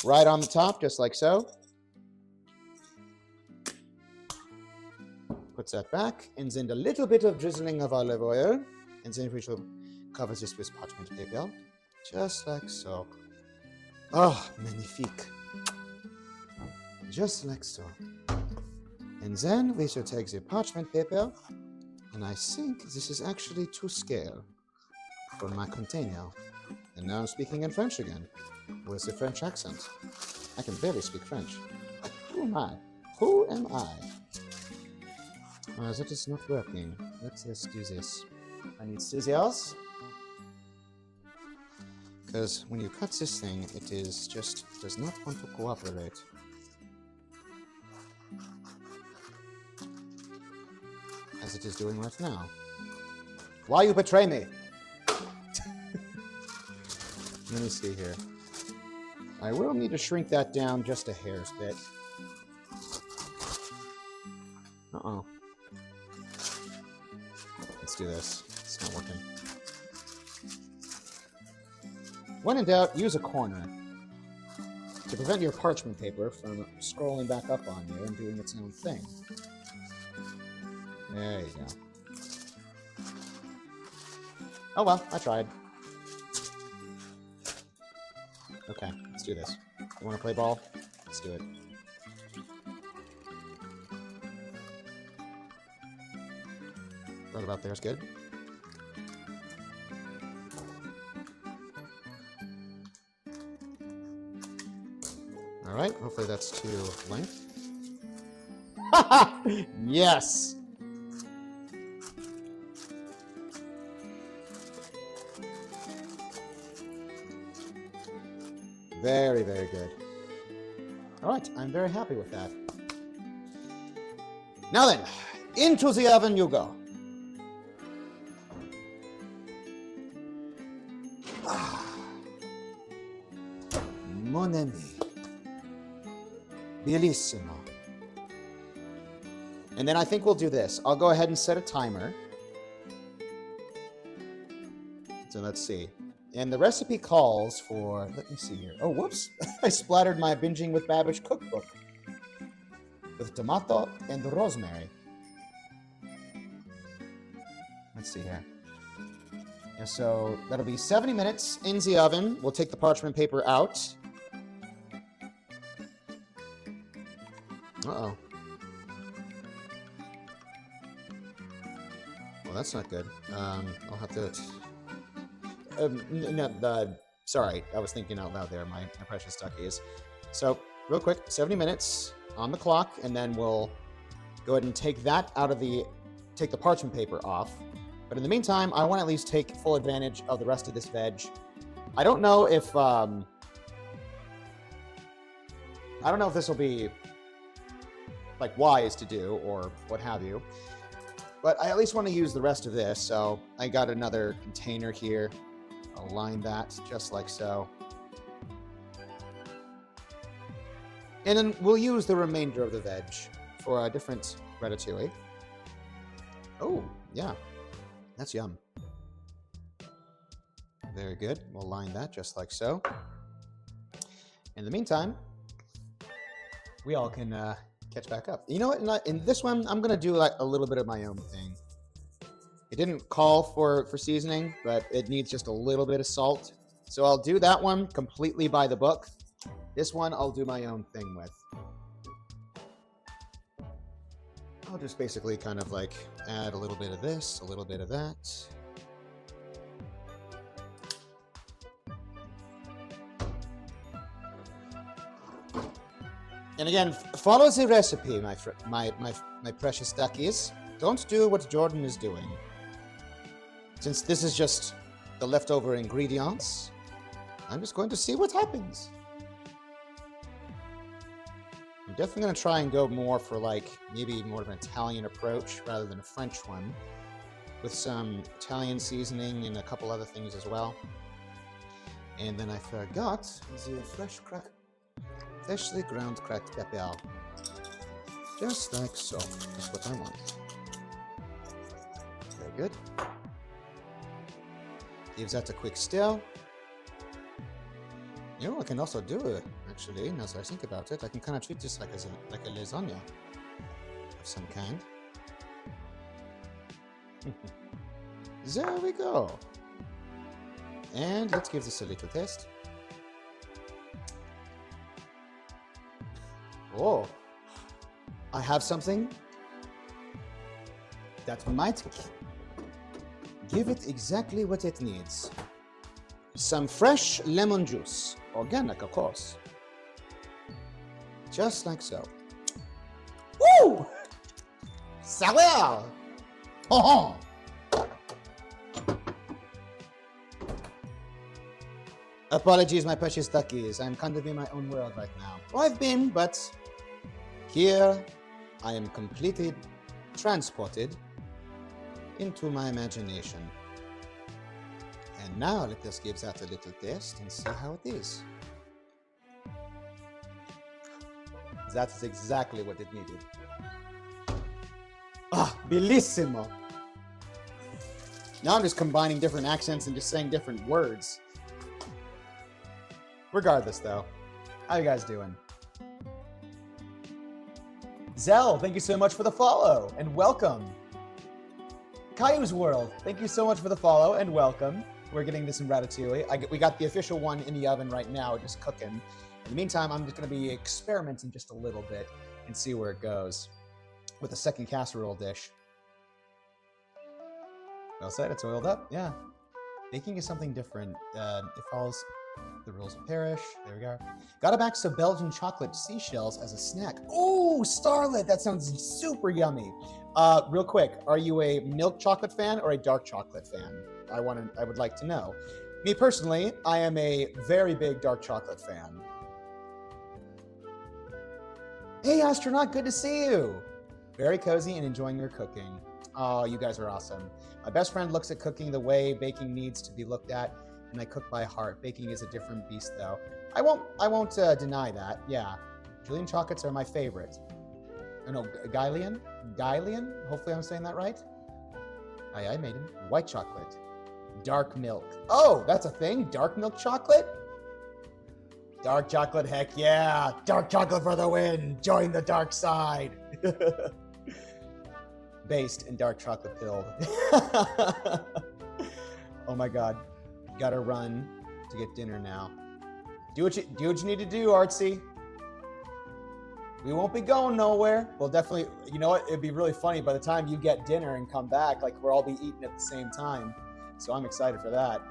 Right on the top, just like so. Puts that back, and then a little bit of drizzling of olive oil. And then we shall cover this with parchment paper. Just like so. Oh, magnifique. Just like so. And then we shall take the parchment paper, and I think this is actually to scale for my container. And now I'm speaking in French again, with a French accent. I can barely speak French. Who am I? Who am I? That is not working. Let's just do this. I need scissors. Because when you cut this thing, it is just does not want to cooperate. As it is doing right now. Why you betray me? Let me see here. I will need to shrink that down just a hair's bit. Uh-oh. Let's do this. It's not working. When in doubt, use a corner to prevent your parchment paper from scrolling back up on you and doing its own thing. There you go. Oh well, I tried. Okay, let's do this. You want to play ball? Let's do it. Right about there is good. Alright, hopefully that's to length. Yes! Very, very good. Alright, I'm very happy with that. Now then, into the oven you go. Mon ami. Bellissimo. And then I think we'll do this. I'll go ahead and set a timer. So let's see. And the recipe calls for, let me see here. Oh, whoops. I splattered my Binging with Babish cookbook with tomato and rosemary. Let's see here. And so that'll be 70 minutes in the oven. We'll take the parchment paper out. Uh-oh. Well, that's not good. I'll have to... sorry, I was thinking out loud there, my precious duckies. So, real quick, 70 minutes on the clock, and then we'll go ahead and take that out of take the parchment paper off. But in the meantime, I want to at least take full advantage of the rest of this veg. I don't know if this will be like wise to do or what have you, but I at least want to use the rest of this. So I got another container here. I'll line that just like so. And then we'll use the remainder of the veg for a different ratatouille. Oh, yeah. That's yum. Very good. We'll line that just like so. In the meantime, we all can catch back up. You know what? In this one, I'm going to do like a little bit of my own thing. It didn't call for seasoning, but it needs just a little bit of salt. So I'll do that one completely by the book. This one I'll do my own thing with. I'll just basically kind of like add a little bit of this, a little bit of that. And again, follow the recipe, my precious duckies. Don't do what Jordan is doing. Since this is just the leftover ingredients, I'm just going to see what happens. I'm definitely going to try and go more for like maybe more of an Italian approach rather than a French one, with some Italian seasoning and a couple other things as well. And then I forgot the freshly ground cracked pepper. Just like so. That's what I want. Very good. Gives that a quick stir. You know, I can also do it, actually, now that I think about it. I can kind of treat this like a lasagna of some kind. There we go. And let's give this a little taste. Oh, I have something that might give it exactly what it needs. Some fresh lemon juice, organic of course. Just like so. Woo! Sour! Oh! Apologies, my precious duckies. I'm kind of in my own world right now. Well, I've been, but here I am completely transported into my imagination. And now let us give that a little taste and see how it is. That is exactly what it needed. Ah, bellissimo! Now I'm just combining different accents and just saying different words. Regardless, though, how you guys doing? Zell, thank you so much for the follow and welcome. Caillou's World, thank you so much for the follow and welcome. We're getting to some ratatouille. We got the official one in the oven right now, just cooking. In the meantime, I'm just going to be experimenting just a little bit and see where it goes with a second casserole dish. Well said, it's oiled up, yeah. Baking is something different. It follows the rules of Parish. There we go. Got a box of Belgian chocolate seashells as a snack. Oh, Starlet, that sounds super yummy. Real quick, are you a milk chocolate fan or a dark chocolate fan? I would like to know. Me personally, I am a very big dark chocolate fan. Hey, astronaut, good to see you. Very cozy and enjoying your cooking. Oh, you guys are awesome. My best friend looks at cooking the way baking needs to be looked at, and I cook by heart. Baking is a different beast, though. I won't deny that. Yeah, Julian chocolates are my favorite. Oh, no, Guylian? Hopefully I'm saying that right. I made him. White chocolate. Dark milk. Oh, that's a thing? Dark milk chocolate? Dark chocolate, heck yeah. Dark chocolate for the win. Join the dark side. Based in dark chocolate pilled. Oh my God. Gotta run to get dinner now. Do what you need to do, Artsy. We won't be going nowhere. Well, definitely, you know what? It'd be really funny by the time you get dinner and come back, like we'll all be eating at the same time. So I'm excited for that.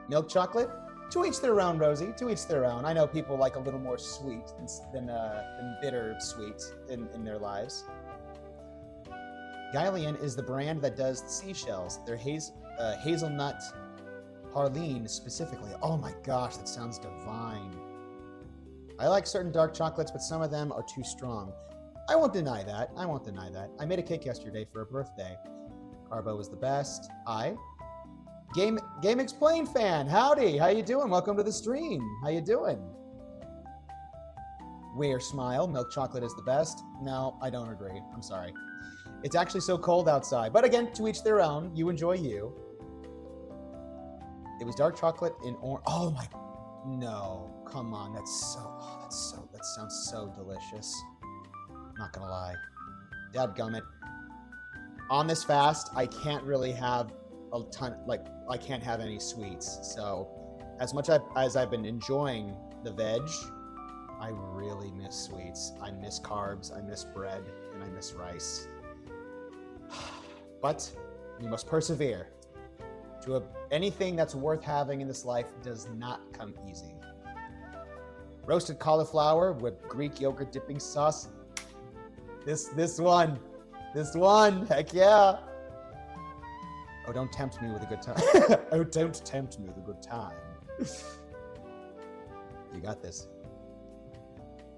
Milk chocolate? To each their own, Rosie. To each their own. I know people like a little more sweet than bitter sweet in their lives. Guylian is the brand that does the seashells. They're hazelnut Harleen specifically. Oh my gosh, that sounds divine. I like certain dark chocolates, but some of them are too strong. I won't deny that. I made a cake yesterday for a birthday. Carbo was the best. Game Explain fan, howdy. How you doing? Welcome to the stream. How you doing? Weir smile. Milk chocolate is the best. No, I don't agree. I'm sorry. It's actually so cold outside. But again, to each their own. You enjoy you. It was dark chocolate in orange. Oh my, no, come on. That sounds so delicious. Not gonna lie. Dadgummit. On this fast, I can't really have a ton, I can't have any sweets. So as much as I've been enjoying the veg, I really miss sweets. I miss carbs, I miss bread, and I miss rice. but you must persevere. Anything that's worth having in this life does not come easy. Roasted cauliflower with Greek yogurt dipping sauce. This one, heck yeah. Oh, don't tempt me with a good time. Oh, don't tempt me with a good time. You got this.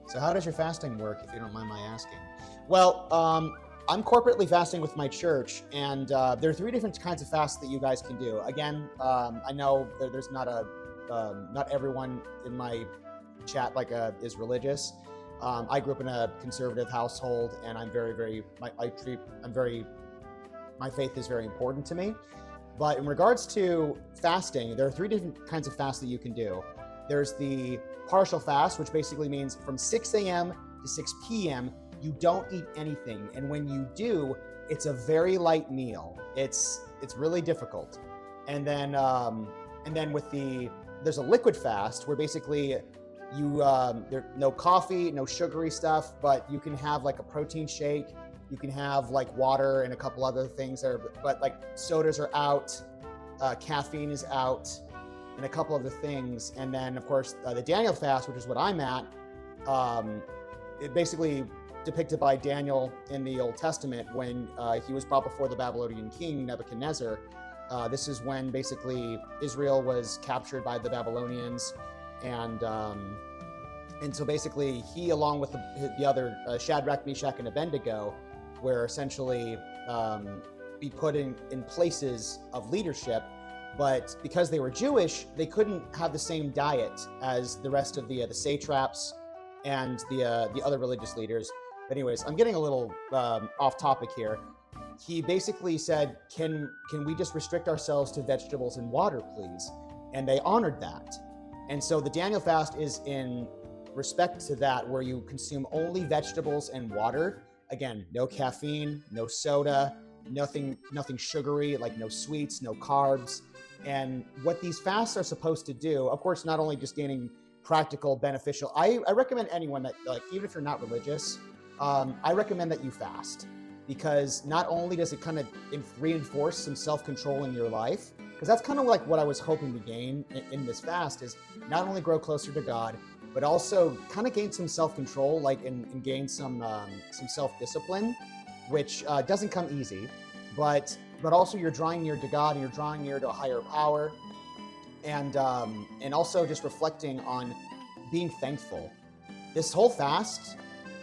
So how does your fasting work, if you don't mind my asking? Well, I'm corporately fasting with my church, and there are 3 different kinds of fasts that you guys can do. Again, I know there's not everyone in my chat is religious. I grew up in a conservative household, and my faith is very important to me. But in regards to fasting, there are 3 different kinds of fasts that you can do. There's the partial fast, which basically means from 6 a.m. to 6 p.m., you don't eat anything, and when you do, it's a very light meal. It's really difficult. And then there's a liquid fast where basically there's no coffee, no sugary stuff, but you can have like a protein shake. You can have like water and a couple other things there, but like sodas are out, caffeine is out, and a couple other things. And then of course the Daniel fast, which is what I'm at, it basically depicted by Daniel in the Old Testament when he was brought before the Babylonian king Nebuchadnezzar. This is when basically Israel was captured by the Babylonians, and so basically he, along with the other Shadrach, Meshach, and Abednego, were essentially be put in places of leadership. But because they were Jewish, they couldn't have the same diet as the rest of the satraps and the other religious leaders. But anyways, I'm getting a little off topic here. He basically said, can we just restrict ourselves to vegetables and water, please? And they honored that. And so the Daniel fast is in respect to that, where you consume only vegetables and water. Again, no caffeine, no soda, nothing sugary, like no sweets, no carbs. And what these fasts are supposed to do, of course, not only just gaining practical, beneficial, I recommend anyone that, like, even if you're not religious, I recommend that you fast, because not only does it kind of reinforce some self-control in your life, because that's kind of like what I was hoping to gain in this fast, is not only grow closer to God, but also kind of gain some self-control, like and gain some self-discipline, which doesn't come easy, but also you're drawing near to God, and you're drawing near to a higher power, and also just reflecting on being thankful. This whole fast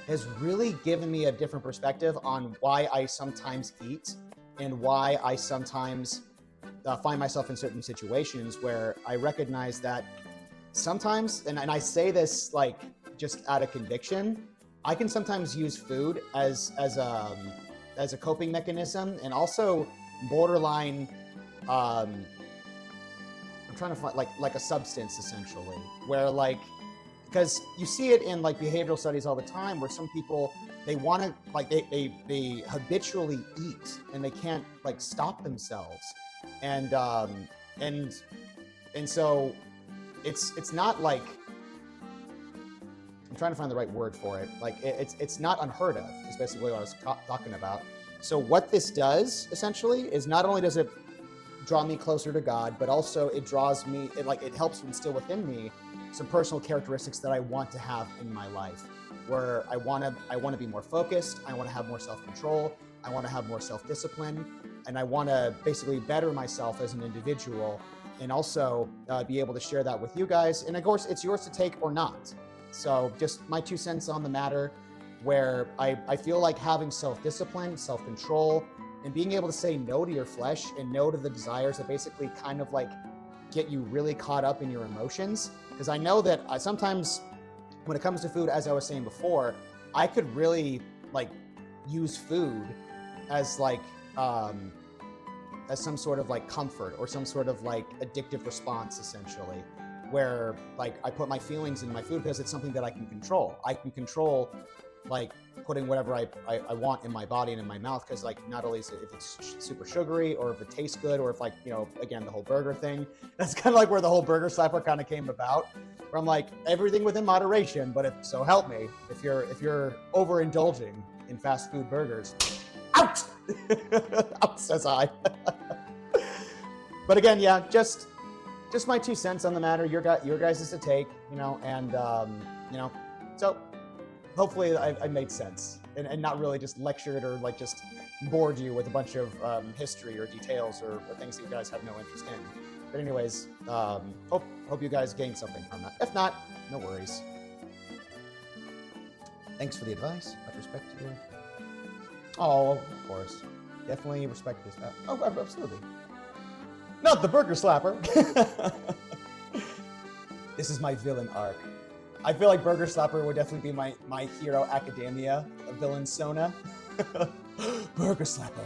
has really given me a different perspective on why I sometimes eat and why I sometimes find myself in certain situations where I recognize that sometimes, and I say this like just out of conviction, I can sometimes use food as a coping mechanism, and also borderline, I'm trying to find like a substance essentially, where like, because you see it in like behavioral studies all the time, where some people, they want to like they habitually eat and they can't like stop themselves, and so it's not like, I'm trying to find the right word for it, like it's not unheard of is basically what I was talking about. So what this does essentially is not only does it draw me closer to God, but also it draws me, it helps instill within me some personal characteristics that I want to have in my life, where I want to be more focused, I want to have more self-control, I want to have more self-discipline, and I want to basically better myself as an individual, and also be able to share that with you guys. And of course, it's yours to take or not. So just my 2 cents on the matter, where I feel like having self-discipline, self-control, and being able to say no to your flesh and no to the desires that basically kind of like get you really caught up in your emotions. Because I know that sometimes when it comes to food, as I was saying before, I could really like use food as like as some sort of like comfort or some sort of like addictive response essentially, where like I put my feelings in my food because it's something that I can control. I can control like putting whatever I want in my body and in my mouth, because like not only is it, if it's super sugary or if it tastes good, or if like, you know, again, the whole burger thing, that's kind of like where the whole burger slapper kind of came about, where I'm like, everything within moderation, but so help me, if you're overindulging in fast food burgers, out! Says I. But again, yeah, just my 2 cents on the matter. Your guys is to take, and so hopefully I made sense and not really just lectured or like just bored you with a bunch of history or details or things that you guys have no interest in. But anyways, hope you guys gained something from that. If not, no worries. Thanks for the advice. Much respect to you. Oh, of course. Definitely respect this. Oh, absolutely. Not the burger slapper. This is my villain arc. I feel like Burger Slapper would definitely be my Hero Academia villain Sona. Burger Slapper.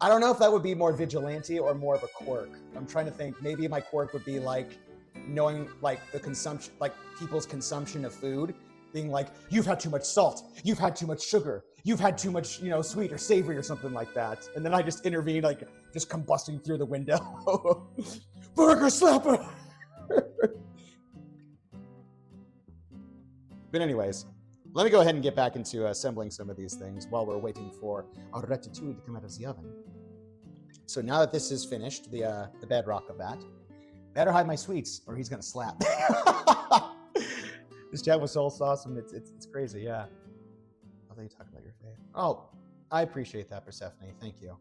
I don't know if that would be more vigilante or more of a quirk. I'm trying to think. Maybe my quirk would be like knowing like the consumption, like people's consumption of food, being like, you've had too much salt, you've had too much sugar, you've had too much, sweet or savory or something like that. And then I just intervene, like just combusting through the window. Burger Slapper. But anyways, let me go ahead and get back into assembling some of these things while we're waiting for our ratatouille to come out of the oven. So now that this is finished, the bedrock of that, better hide my sweets or he's gonna slap. This chat was so awesome. It's crazy, yeah. I thought you talk about your faith. Oh, I appreciate that, Persephone. Thank you.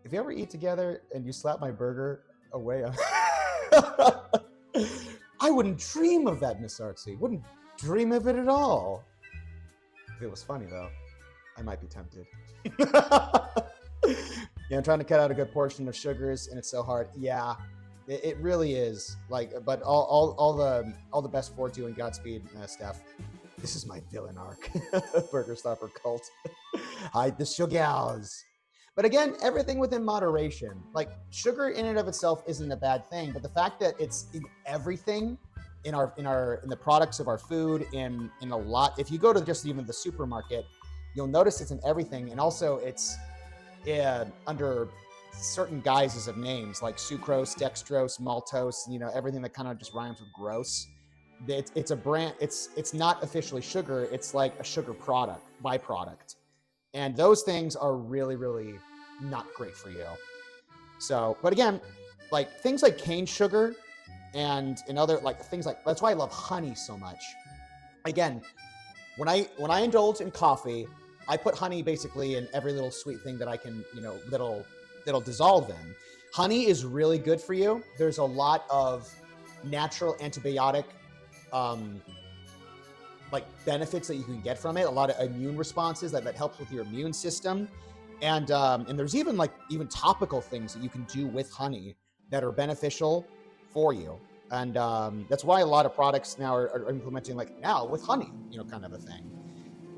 If you ever eat together and you slap my burger away, I wouldn't dream of that, Miss Artsy. Wouldn't dream of it at all. If it was funny though, I might be tempted. Yeah, I'm trying to cut out a good portion of sugars, and it's so hard. Yeah, it really is. Like, but all the best for you and Godspeed, Steph. This is my villain arc. Burger Slapper cult. Hide the sugars. But again, everything within moderation. Like sugar in and of itself isn't a bad thing, but the fact that it's in everything. In the products of our food, in a lot. If you go to just even the supermarket, you'll notice it's in everything, and also it's under certain guises of names like sucrose, dextrose, maltose. Everything that kind of just rhymes with gross. It's a brand. It's not officially sugar. It's like a sugar byproduct, and those things are really, really not great for you. So, but again, like things like cane sugar. And in other like things like that's why I love honey so much. Again, when I indulge in coffee, I put honey basically in every little sweet thing that I can, that'll dissolve in. Honey is really good for you. There's a lot of natural antibiotic like benefits that you can get from it. A lot of immune responses that helps with your immune system. And there's even topical things that you can do with honey that are beneficial for you. And that's why a lot of products now are implementing like now with honey, kind of a thing.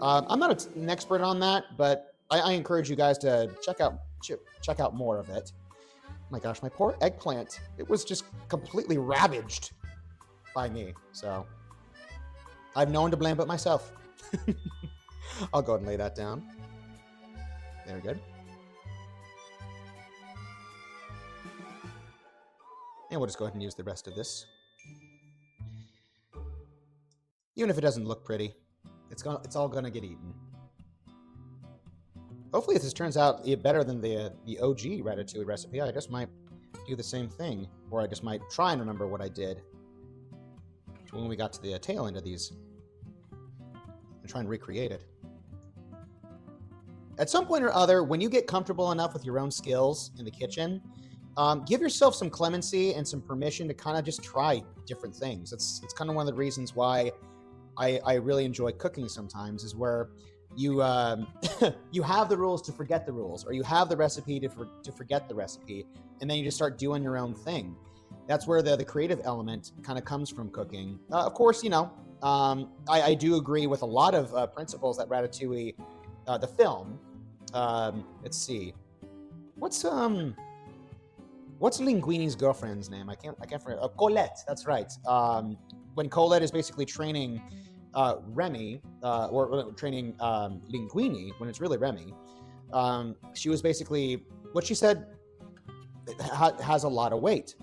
I'm not an expert on that, but I encourage you guys to check out more of it. Oh my gosh, my poor eggplant. It was just completely ravaged by me. So I've no one to blame but myself. I'll go ahead and lay that down. Very good. And we'll just go ahead and use the rest of this. Even if it doesn't look pretty, it's all gonna get eaten. Hopefully this turns out better than the OG Ratatouille recipe. I just might do the same thing, or I just might try and remember what I did when we got to the tail end of these and try and recreate it. At some point or other, when you get comfortable enough with your own skills in the kitchen, give yourself some clemency and some permission to kind of just try different things. It's kind of one of the reasons why I really enjoy cooking sometimes, is where you you have the rules to forget the rules, or you have the recipe to forget the recipe, and then you just start doing your own thing. That's where the creative element kind of comes from cooking. Of course, I do agree with a lot of principles that Ratatouille, the film. Let's see, what's Linguini's girlfriend's name? I can't forget. Colette. That's right. When Colette is basically training Remy, or training Linguini, when it's really Remy, she was basically what she said has a lot of weight.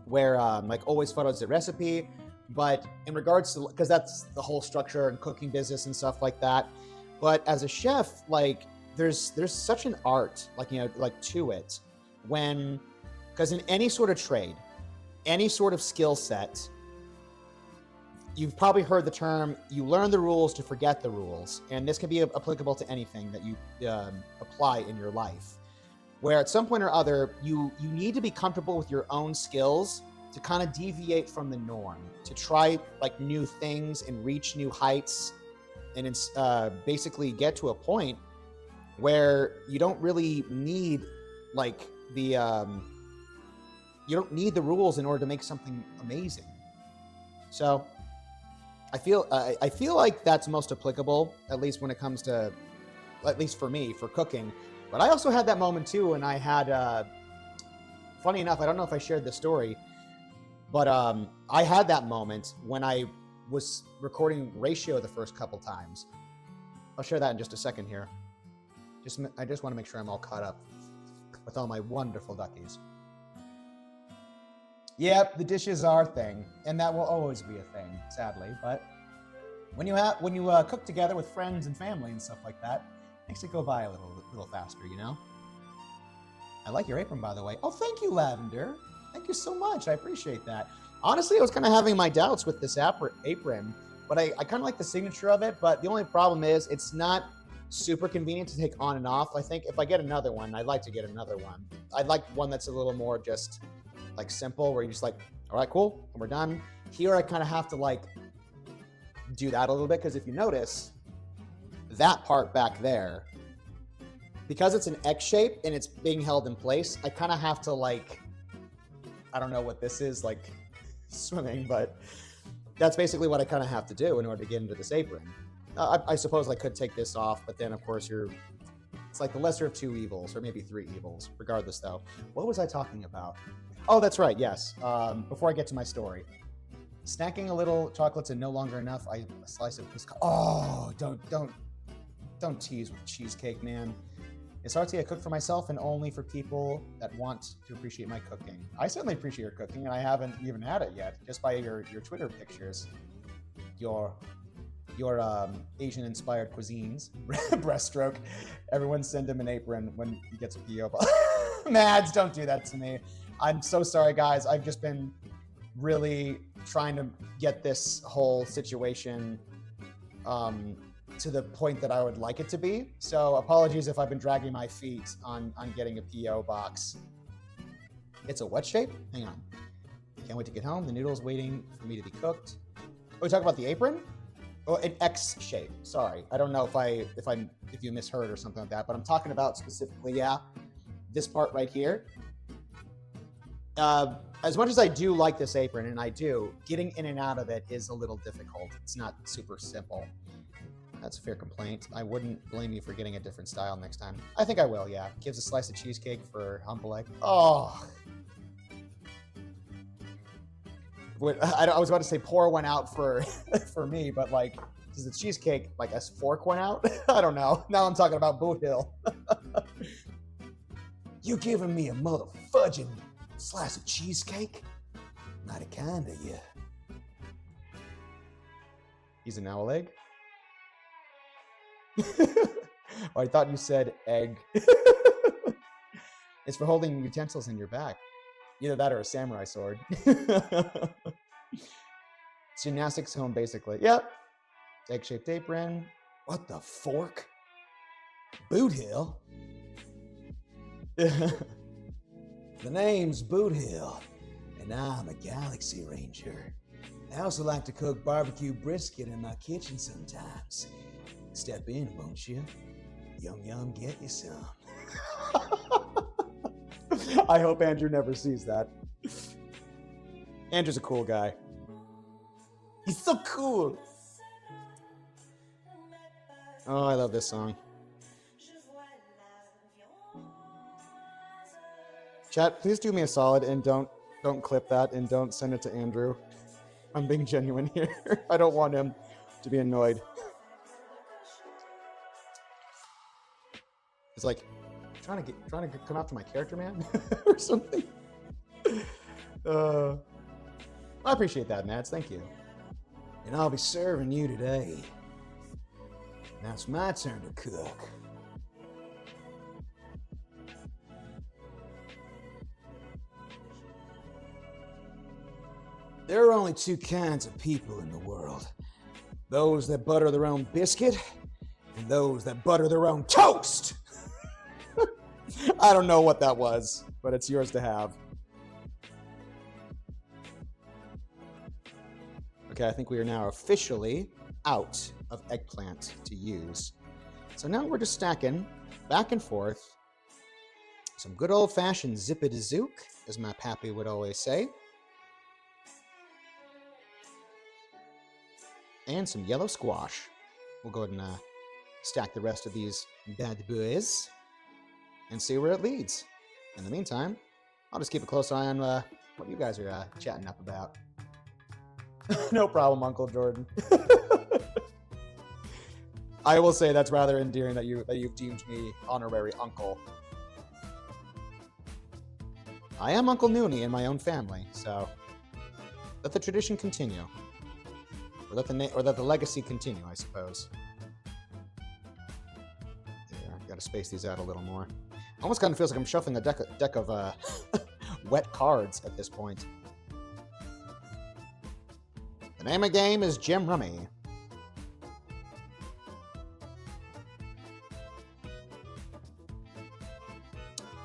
Where always follows the recipe, but in regards to, because that's the whole structure and cooking business and stuff like that. But as a chef, there's such an art, like, like to it, because in any sort of trade, any sort of skill set, you've probably heard the term, you learn the rules to forget the rules. And this can be applicable to anything that you apply in your life, where at some point or other, you need to be comfortable with your own skills to kind of deviate from the norm, to try like new things and reach new heights, and it's basically get to a point where you don't really need like you don't need the rules in order to make something amazing. So I feel like that's most applicable, at least when it comes to, at least for me, for cooking. But I also had that moment too, and I had, funny enough, I don't know if I shared this story, but I had that moment when I was recording Ratio the first couple times. I'll share that in just a second here. I just want to make sure I'm all caught up with all my wonderful duckies. Yep, the dishes are a thing, and that will always be a thing, sadly. But when you cook together with friends and family and stuff like that, it makes it go by a little faster, you know? I like your apron, by the way. Oh, thank you, Lavender. Thank you so much. I appreciate that. Honestly, I was kind of having my doubts with this apron, but I kind of like the signature of it. But the only problem is it's not super convenient to take on and off. I think if I get another one, I'd like to get another one. I'd like one that's a little more just like simple, where you just like, all right, cool, and we're done. Here, I kind of have to like do that a little bit, because if you notice that part back there, because it's an X shape and it's being held in place, I kind of have to like, I don't know what this is, like swimming, but that's basically what I kind of have to do in order to get into this apron. I suppose I could take this off, but then of course it's like the lesser of two evils, or maybe three evils. Regardless though, what was I talking about? Oh, that's right, yes. Before I get to my story. Snacking a little chocolates and no longer enough, a slice of biscuit. Oh, don't tease with cheesecake, man. It's artsy. I cook for myself and only for people that want to appreciate my cooking. I certainly appreciate your cooking, and I haven't even had it yet, just by your Twitter pictures. Your Asian-inspired cuisines. Breaststroke. Everyone send him an apron when he gets a PO box. Mads, don't do that to me. I'm so sorry, guys. I've just been really trying to get this whole situation to the point that I would like it to be. So apologies if I've been dragging my feet on getting a PO box. It's a what shape? Hang on. Can't wait to get home. The noodle's waiting for me to be cooked. Oh, we talk about the apron? Oh, an X shape. Sorry. I don't know if you misheard or something like that, but I'm talking about specifically, yeah, this part right here. As much as I do like this apron, and I do, getting in and out of it is a little difficult. It's not super simple. That's a fair complaint. I wouldn't blame you for getting a different style next time. I think I will, yeah. Gives a slice of cheesecake for humble egg. Oh. I was about to say pour one out for me, but like, does the cheesecake, like a fork one out? I don't know. Now I'm talking about Boot Hill. You giving me a motherfudging slice of cheesecake? Mighty kind of you. He's an owl egg? Oh, I thought you said egg. It's for holding utensils in your back. Either that or a samurai sword. Gymnastics home, basically. Yep. Egg-shaped apron. What the fork? Boot Hill? The name's Boot Hill, and I'm a Galaxy Ranger. I also like to cook barbecue brisket in my kitchen sometimes. Step in, won't you? Yum yum, get you some. I hope Andrew never sees that. Andrew's a cool guy. He's so cool. Oh, I love this song. Chat, please do me a solid and don't clip that and don't send it to Andrew. I'm being genuine here. I don't want him to be annoyed. It's like trying to come after my character, man, or something. I appreciate that, Mads. Thank you. And I'll be serving you today. Now it's my turn to cook. There are only two kinds of people in the world. Those that butter their own biscuit, and those that butter their own toast! I don't know what that was, but it's yours to have. Okay, I think we are now officially out of eggplant to use. So now we're just stacking back and forth some good old-fashioned zip-a-da-zook, as my pappy would always say. And some yellow squash. We'll go ahead and stack the rest of these bad boys and see where it leads. In the meantime, I'll just keep a close eye on what you guys are chatting up about. No problem, Uncle Jordan. I will say that's rather endearing that you've deemed me honorary uncle. I am Uncle Noonie in my own family, so let the tradition continue, or let the legacy continue, I suppose. Yeah, got to space these out a little more. Almost kind of feels like I'm shuffling a deck of wet cards at this point. The name of the game is Jim Rummy.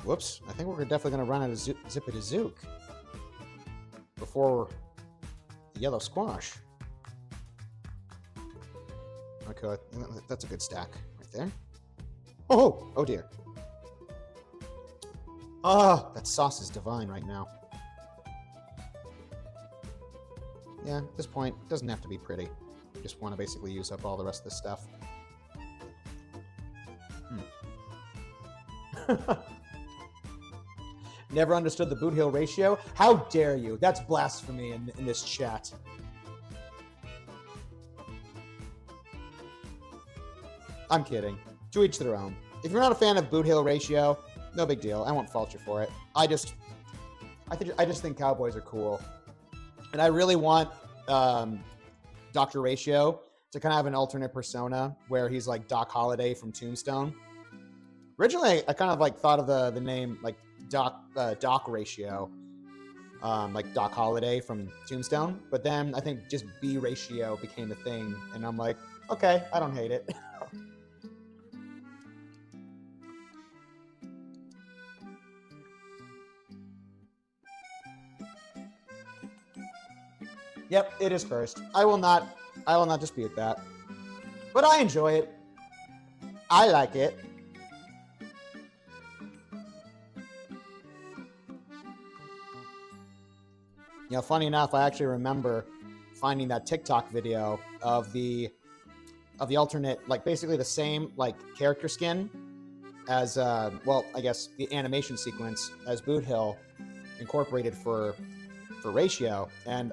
Whoops, I think we're definitely going to run out of zip-a-da-zook before the yellow squash. Okay, that's a good stack right there. Oh dear. Ah, that sauce is divine right now. Yeah, at this point, it doesn't have to be pretty. Just want to basically use up all the rest of this stuff. Never understood the boot heel ratio? How dare you? That's blasphemy in this chat. I'm kidding. To each their own. If you're not a fan of boot heel ratio, no big deal. I won't fault you for it. I just think cowboys are cool. And I really want Dr. Ratio to kind of have an alternate persona where he's like Doc Holliday from Tombstone. Originally, I kind of like thought of the name like Doc Ratio, like Doc Holliday from Tombstone. But then I think just B Ratio became a thing, and I'm like, okay, I don't hate it. Yep, it is cursed. I will not dispute that. But I enjoy it. I like it. You know, funny enough, I actually remember finding that TikTok video of the alternate, like basically the same like character skin as well, I guess the animation sequence as Boot Hill incorporated for Ratio, and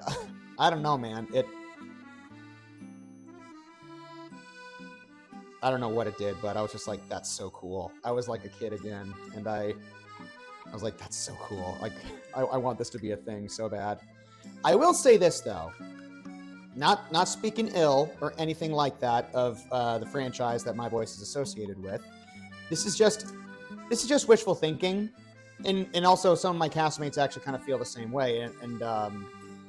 I don't know, man. I don't know what it did, but I was just like, that's so cool. I was like a kid again, and I was like, that's so cool. Like, I want this to be a thing so bad. I will say this though, not speaking ill or anything like that of the franchise that my voice is associated with. This is just wishful thinking, and also some of my castmates actually kind of feel the same way.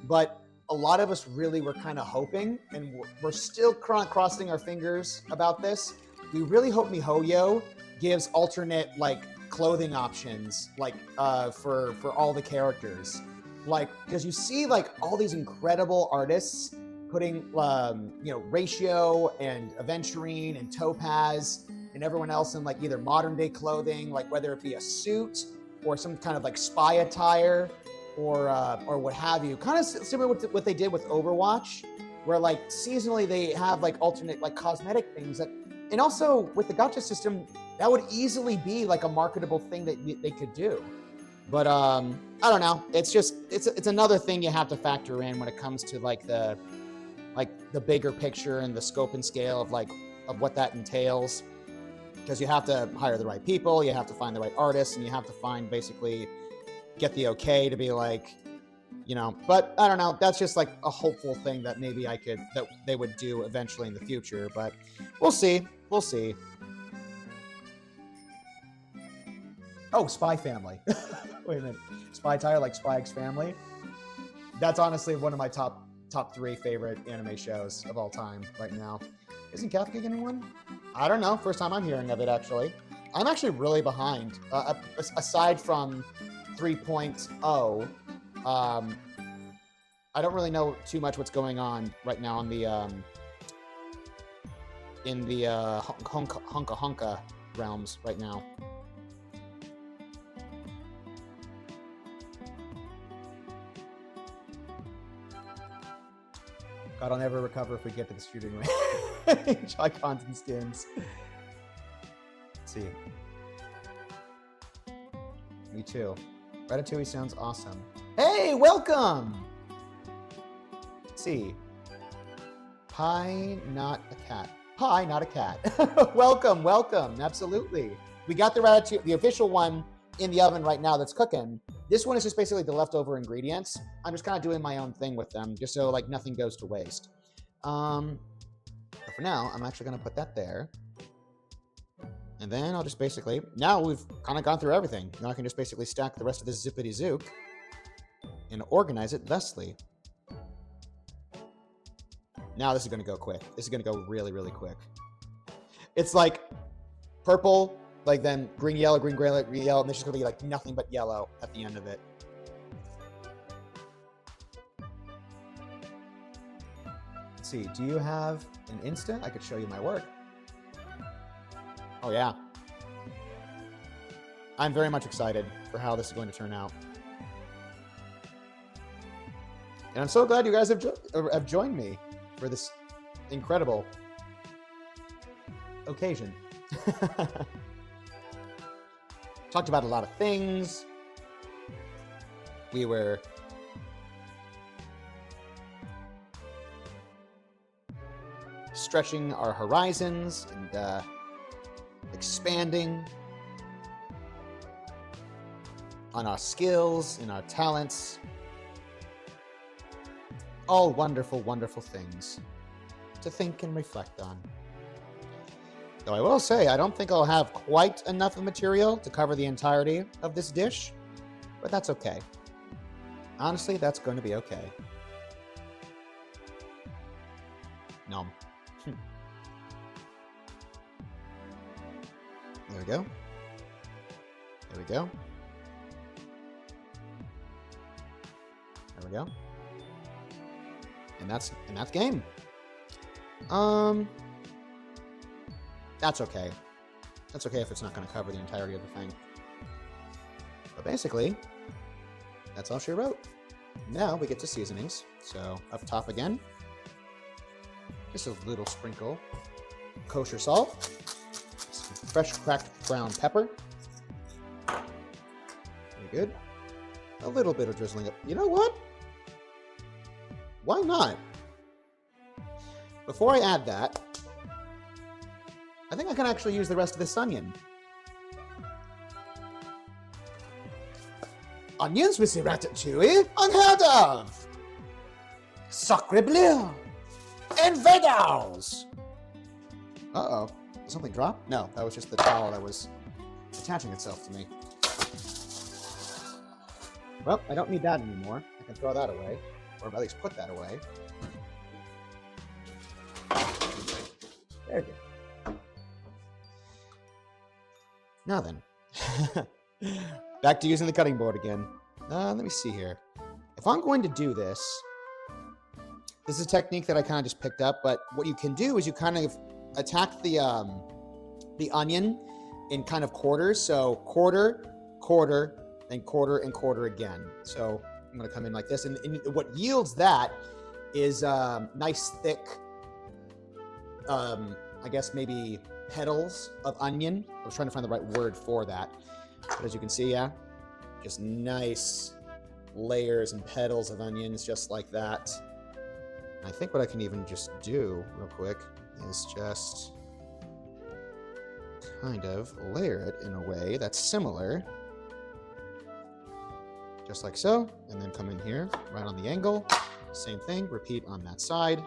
But a lot of us really were kind of hoping, and we're still crossing our fingers about this. We really hope MiHoYo gives alternate like clothing options, like for all the characters, like because you see like all these incredible artists putting Ratio and Aventurine and Topaz and everyone else in like either modern day clothing, like whether it be a suit or some kind of like spy attire or what have you. Kind of similar to what they did with Overwatch, where like seasonally they have like alternate like cosmetic things that, and also with the gacha system, that would easily be like a marketable thing that they could do. But I don't know. It's just it's another thing you have to factor in when it comes to like the bigger picture and the scope and scale of what that entails. Because you have to hire the right people, you have to find the right artists, and you have to basically get the okay to be like, but I don't know. That's just like a hopeful thing that maybe that they would do eventually in the future, but we'll see. We'll see. Oh, Spy Family. Wait a minute. Spy Tire like Spy X Family? That's honestly one of my top 3 favorite anime shows of all time right now. Isn't Catholic getting one? I don't know. First time I'm hearing of it, actually. I'm actually really behind. Aside from 3.0, I don't really know too much what's going on right now on the in the Honka realms right now. God, I'll never recover if we get to the shooting range. Icons and skins. Let's see. Me too. Ratatouille sounds awesome. Hey, welcome! Let's see. Pie, not a cat. Pie, not a cat. Welcome, welcome. Absolutely. We got the Ratatouille, the official one, in the oven right now that's cooking. This one is just basically the leftover ingredients. I'm just kind of doing my own thing with them, just so like nothing goes to waste. But for now, I'm actually going to put that there. And then I'll just basically, now we've kind of gone through everything. Now I can just basically stack the rest of this zippity zook and organize it thusly. Now this is going to go quick. This is going to go really, really quick. It's like purple, like then green, yellow, green, yellow, and there's just going to be like nothing but yellow at the end of it. Let's see, do you have an Insta? I could show you my work. Oh yeah. I'm very much excited for how this is going to turn out. And I'm so glad you guys have joined me for this incredible occasion. Talked about a lot of things. We were stretching our horizons and expanding on our skills and our talents. All wonderful, wonderful things to think and reflect on. Though I will say, I don't think I'll have quite enough of material to cover the entirety of this dish, but that's okay. Honestly, that's going to be okay. Nom. There we go. There we go. There we go. And that's game. That's okay. That's okay if it's not going to cover the entirety of the thing. But basically, that's all she wrote. Now we get to seasonings. So up top again, just a little sprinkle of kosher salt, some fresh cracked ground pepper. Very good. A little bit of drizzling up. You know what? Why not? Before I add that, I think I can actually use the rest of this onion. Onions with the ratatouille? Unheard of! Sacre bleu! Invaders! Uh-oh. Did something drop? No, that was just the towel that was attaching itself to me. Well, I don't need that anymore. I can throw that away. Or at least put that away. There we go. Now then, back to using the cutting board again. Let me see here. If I'm going to do this, this is a technique that I kind of just picked up, but what you can do is you kind of attack the onion in kind of quarters. So quarter, quarter, and quarter, and quarter again. So I'm going to come in like this. And what yields that is nice, thick, I guess maybe petals of onion. I was trying to find the right word for that. But as you can see, yeah, just nice layers and petals of onions just like that. And I think what I can even just do real quick is just kind of layer it in a way that's similar. Just like so. And then come in here, right on the angle. Same thing, repeat on that side.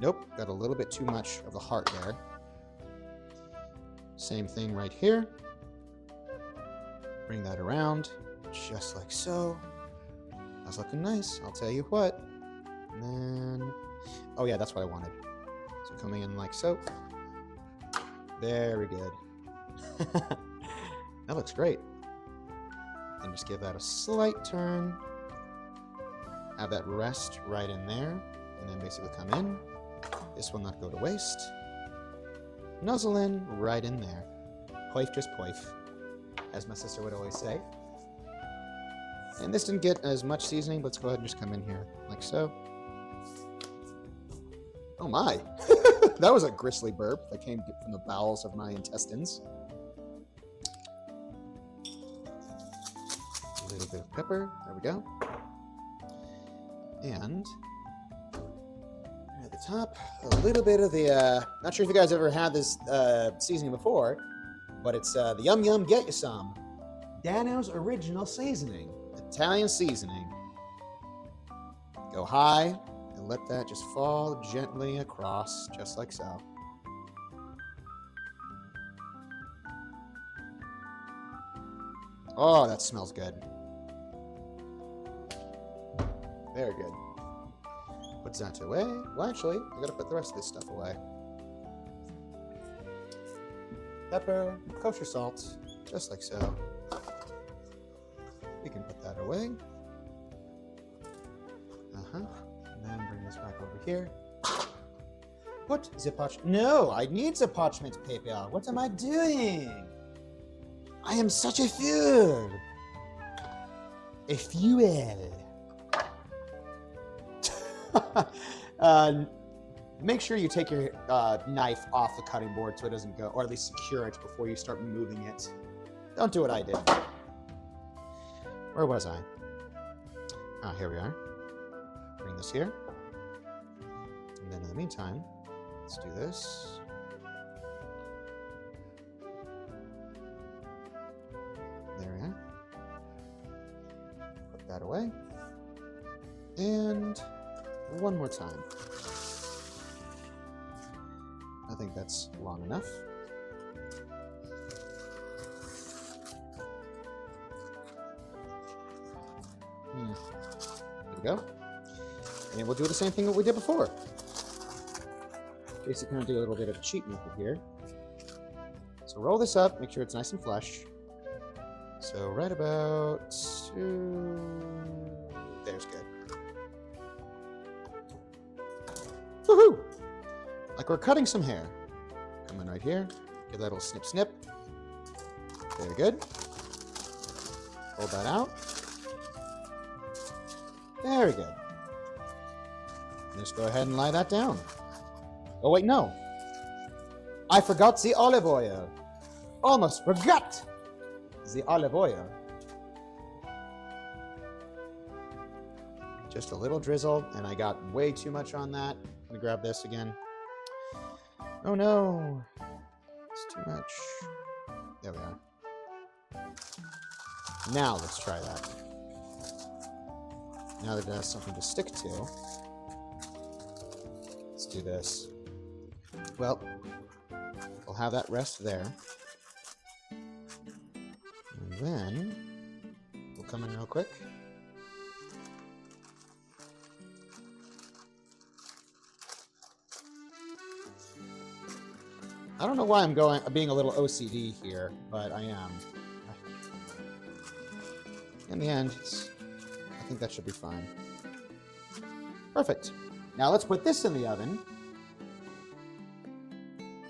Nope, got a little bit too much of the heart there. Same thing right here. Bring that around, just like so. That's looking nice. I'll tell you what. And then, oh yeah, that's what I wanted. So coming in like so. Very good. That looks great. And just give that a slight turn. Have that rest right in there. And then basically come in. This will not go to waste. Nuzzle in right in there. Poif, just poif. As my sister would always say. And this didn't get as much seasoning, but let's go ahead and just come in here like so. Oh my. That was a grisly burp that came from the bowels of my intestines. A little bit of pepper. There we go. And at the top, a little bit of the, not sure if you guys ever had this seasoning before, but it's the Yum Yum Get You Some. Dano's Original Seasoning. Italian seasoning. Go high and let that just fall gently across, just like so. Oh, that smells good. Very good. Put that away. Well, actually, I gotta put the rest of this stuff away. Pepper, kosher salt, just like so. We can put that away. And then bring this back over here. Put the parchment. No, I need the parchment paper. What am I doing? I am such a fool. A fuel. Make sure you take your knife off the cutting board so it doesn't go, or at least secure it before you start moving it. Don't do what I did. Where was I? Ah, here we are. Bring this here. And then in the meantime, let's do this. There we are. Put that away. And one more time. I think that's long enough. There we go. And we'll do the same thing that we did before. Basically, kind of do a little bit of a cheat method here. So roll this up, make sure it's nice and flush. So right about there's good. Woohoo! Like we're cutting some hair. Come in right here. Give that a little snip snip. Very good. Hold that out. Very good. Just go ahead and lie that down. Oh wait, no. I forgot the olive oil. Almost forgot the olive oil. Just a little drizzle, and I got way too much on that. I'm gonna grab this again. Oh no, it's too much. There we are. Now let's try that. Now that it has something to stick to, let's do this. Well, we'll have that rest there. And then we'll come in real quick. I don't know why I'm being a little OCD here, but I am. In the end, I think that should be fine. Perfect. Now let's put this in the oven.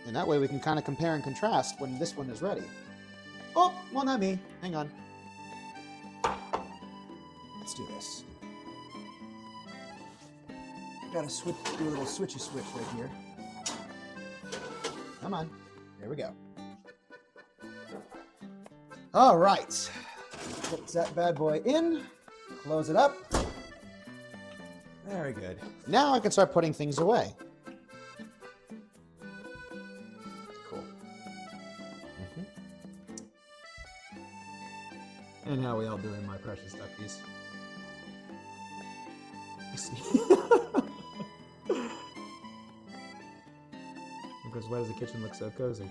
And that way we can kind of compare and contrast when this one is ready. Oh, well, not me. Hang on. Let's do this. Gotta do a little switchy switch right here. Come on. There we go. All right. Put that bad boy in. Close it up. Very good. Now I can start putting things away. Cool. And how we all doing, my precious duckies? Because why does the kitchen look so cozy?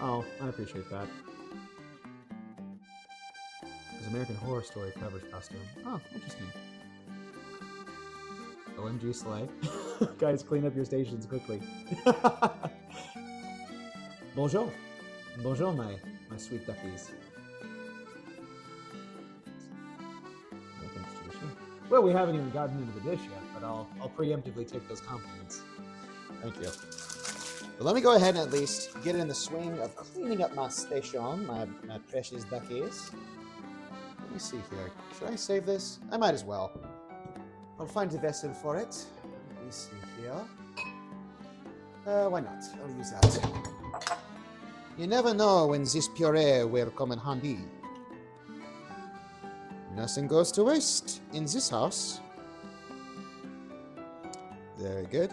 Oh, I appreciate that. Because American Horror Story covers costume. Oh, interesting. OMG Slay. Guys, clean up your stations quickly. Bonjour. Bonjour, my sweet duckies. Well, we haven't even gotten into the dish yet, but I'll preemptively take those compliments. Thank you. But let me go ahead and at least get in the swing of cleaning up my station, my precious duckies. Let me see here. Should I save this? I might as well. I'll find a vessel for it. Let me see here. Why not? I'll use that. You never know when this puree will come in handy. Nothing goes to waste in this house. Very good.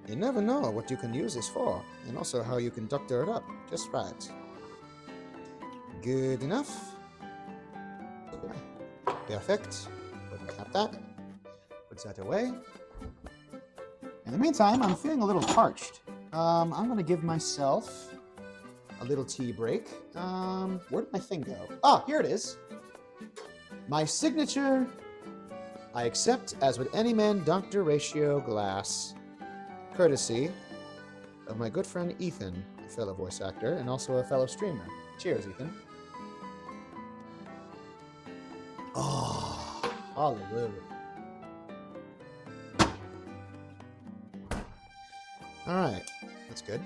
You never know what you can use this for, and also how you can doctor it up just right. Good enough. Perfect. Cap that. Put that away. In the meantime, I'm feeling a little parched. I'm going to give myself a little tea break. Where did my thing go? Ah, here it is. My signature, I accept as with any man Dr. Ratio glass, courtesy of my good friend Ethan, a fellow voice actor and also a fellow streamer. Cheers, Ethan. Oh, hallelujah. All right, that's good.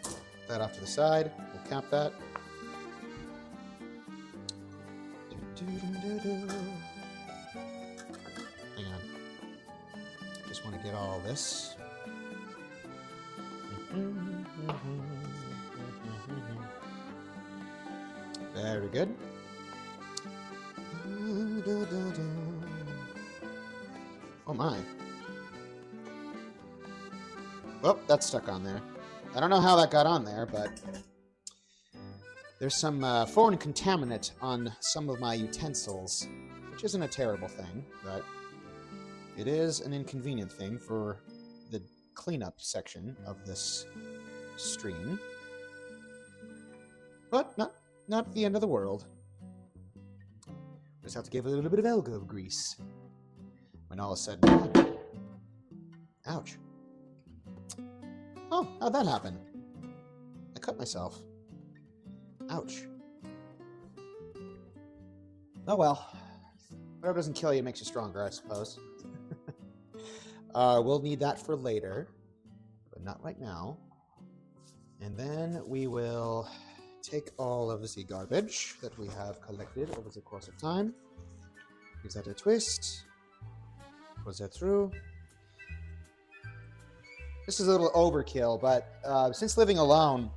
Put that off to the side. We'll cap that. Hang on. Just want to get all this. Very good. Oh my. Oh, that's stuck on there. I don't know how that got on there, but there's some foreign contaminant on some of my utensils, which isn't a terrible thing, but it is an inconvenient thing for the cleanup section of this stream. But not the end of the world. Just have to give it a little bit of elbow grease when all is said and done. Ouch. Oh, how'd that happen? I cut myself. Ouch. Oh well. Whatever doesn't kill you makes you stronger, I suppose. We'll need that for later, but not right now. And then we will take all of the garbage that we have collected over the course of time. Give that a twist. Push that through. This is a little overkill, but since living alone,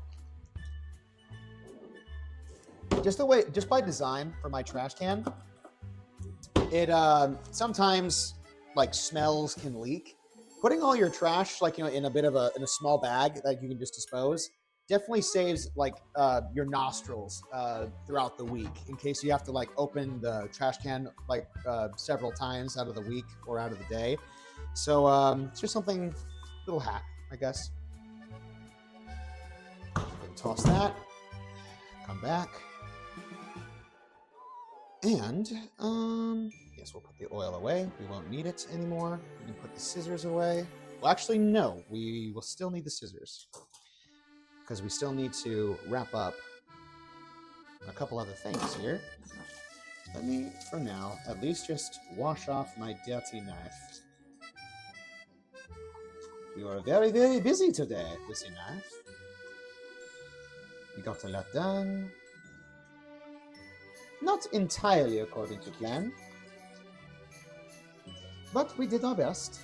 just by design for my trash can, it sometimes like smells can leak. Putting all your trash in a small bag that you can just dispose definitely saves your nostrils throughout the week in case you have to open the trash can several times out of the week or out of the day. So it's just something. Little hack, I guess. Toss that. Come back. And yes, we'll put the oil away. We won't need it anymore. We can put the scissors away. Well, actually, no. We will still need the scissors because we still need to wrap up a couple other things here. Let me, for now, at least just wash off my dirty knife. You are very, very busy today with the knife. We got a lot done. Not entirely according to plan, but we did our best.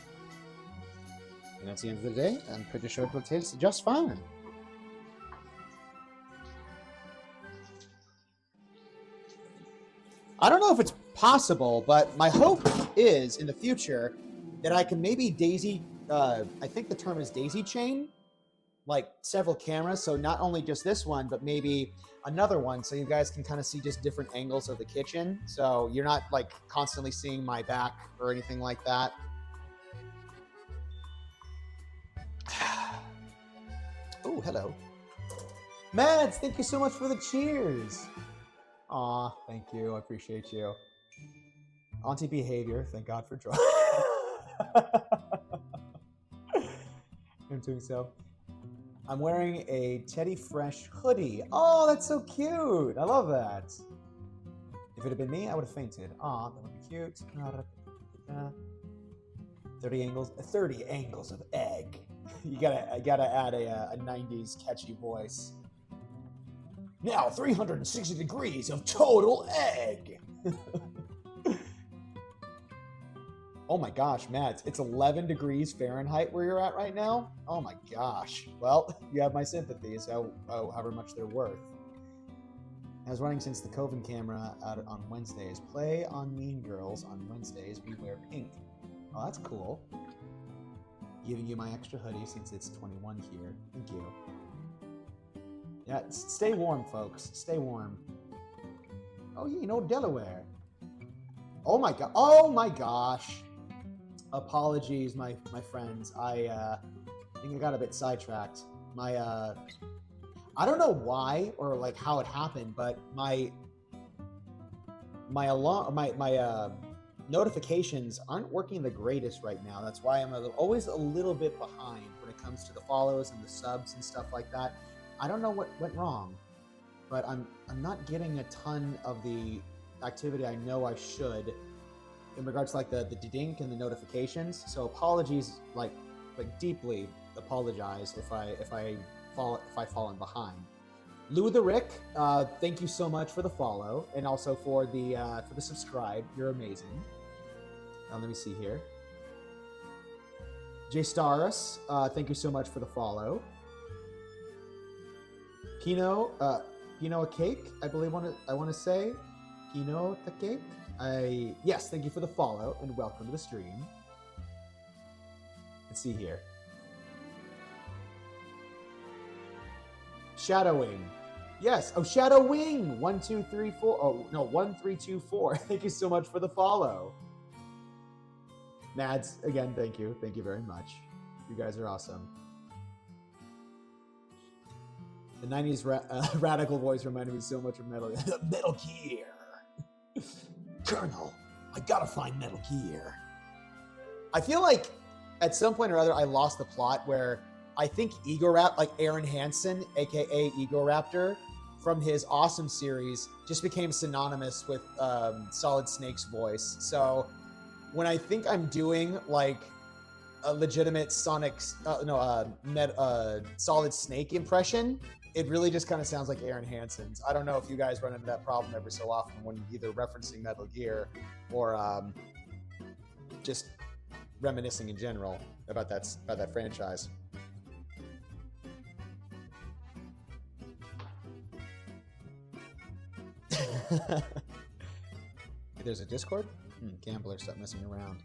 And at the end of the day, I'm pretty sure it will taste just fine. I don't know if it's possible, but my hope is in the future that I can maybe I think the term is daisy chain, several cameras. So not only just this one, but maybe another one. So you guys can kind of see just different angles of the kitchen. So you're not constantly seeing my back or anything like that. Oh, hello. Mads, thank you so much for the cheers. Aw, thank you. I appreciate you. Auntie behavior. Thank God for joy. I'm doing so. I'm wearing a Teddy Fresh hoodie. Oh, that's so cute. I love that. If it had been me, I would have fainted. Aw, that would be cute. 30 angles of egg. You gotta add a 90s catchy voice. Now 360 degrees of total egg. Oh my gosh, Matt, it's 11 degrees Fahrenheit where you're at right now? Oh my gosh. Well, you have my sympathies, however much they're worth. I was running since the Coven camera out on Wednesdays. Play on Mean Girls on Wednesdays. We wear pink. Oh, that's cool. Giving you my extra hoodie since it's 21 here. Thank you. Yeah, stay warm, folks. Stay warm. Oh, you know Delaware. Oh my god. Oh my gosh. Apologies, my friends. I think I got a bit sidetracked. I don't know why or like how it happened, but my notifications aren't working the greatest right now. That's why I'm always a little bit behind when it comes to the follows and the subs and stuff like that. I don't know what went wrong, but I'm not getting a ton of the activity I know I should in regards to like the dink and the notifications. So apologies, like deeply apologize if I've fallen behind. Lou the Rick, thank you so much for the follow and also for the subscribe. You're amazing. Let me see here. J Starus, thank you so much for the follow. Pino a cake, I believe I want to say. Pino the cake. Yes, thank you for the follow and welcome to the stream. Let's see here. Shadowing. Yes. Oh, Shadowing. 1, 2, 3, 4. Oh, no, 1, 3, 2, 4. Thank you so much for the follow. Mads, again, thank you. Thank you very much. You guys are awesome. The 90s radical voice reminded me so much of Metal Gear. Colonel, I gotta find Metal Gear. I feel like at some point or other I lost the plot where I think like Aaron Hansen, aka Ego Raptor, from his Awesome series, just became synonymous with Solid Snake's voice. So when I think I'm doing like a legitimate Solid Snake impression, it really just kind of sounds like Aaron Hansen's. I don't know if you guys run into that problem every so often when either referencing Metal Gear or just reminiscing in general about that franchise. There's a Discord? Gambler, stop messing around.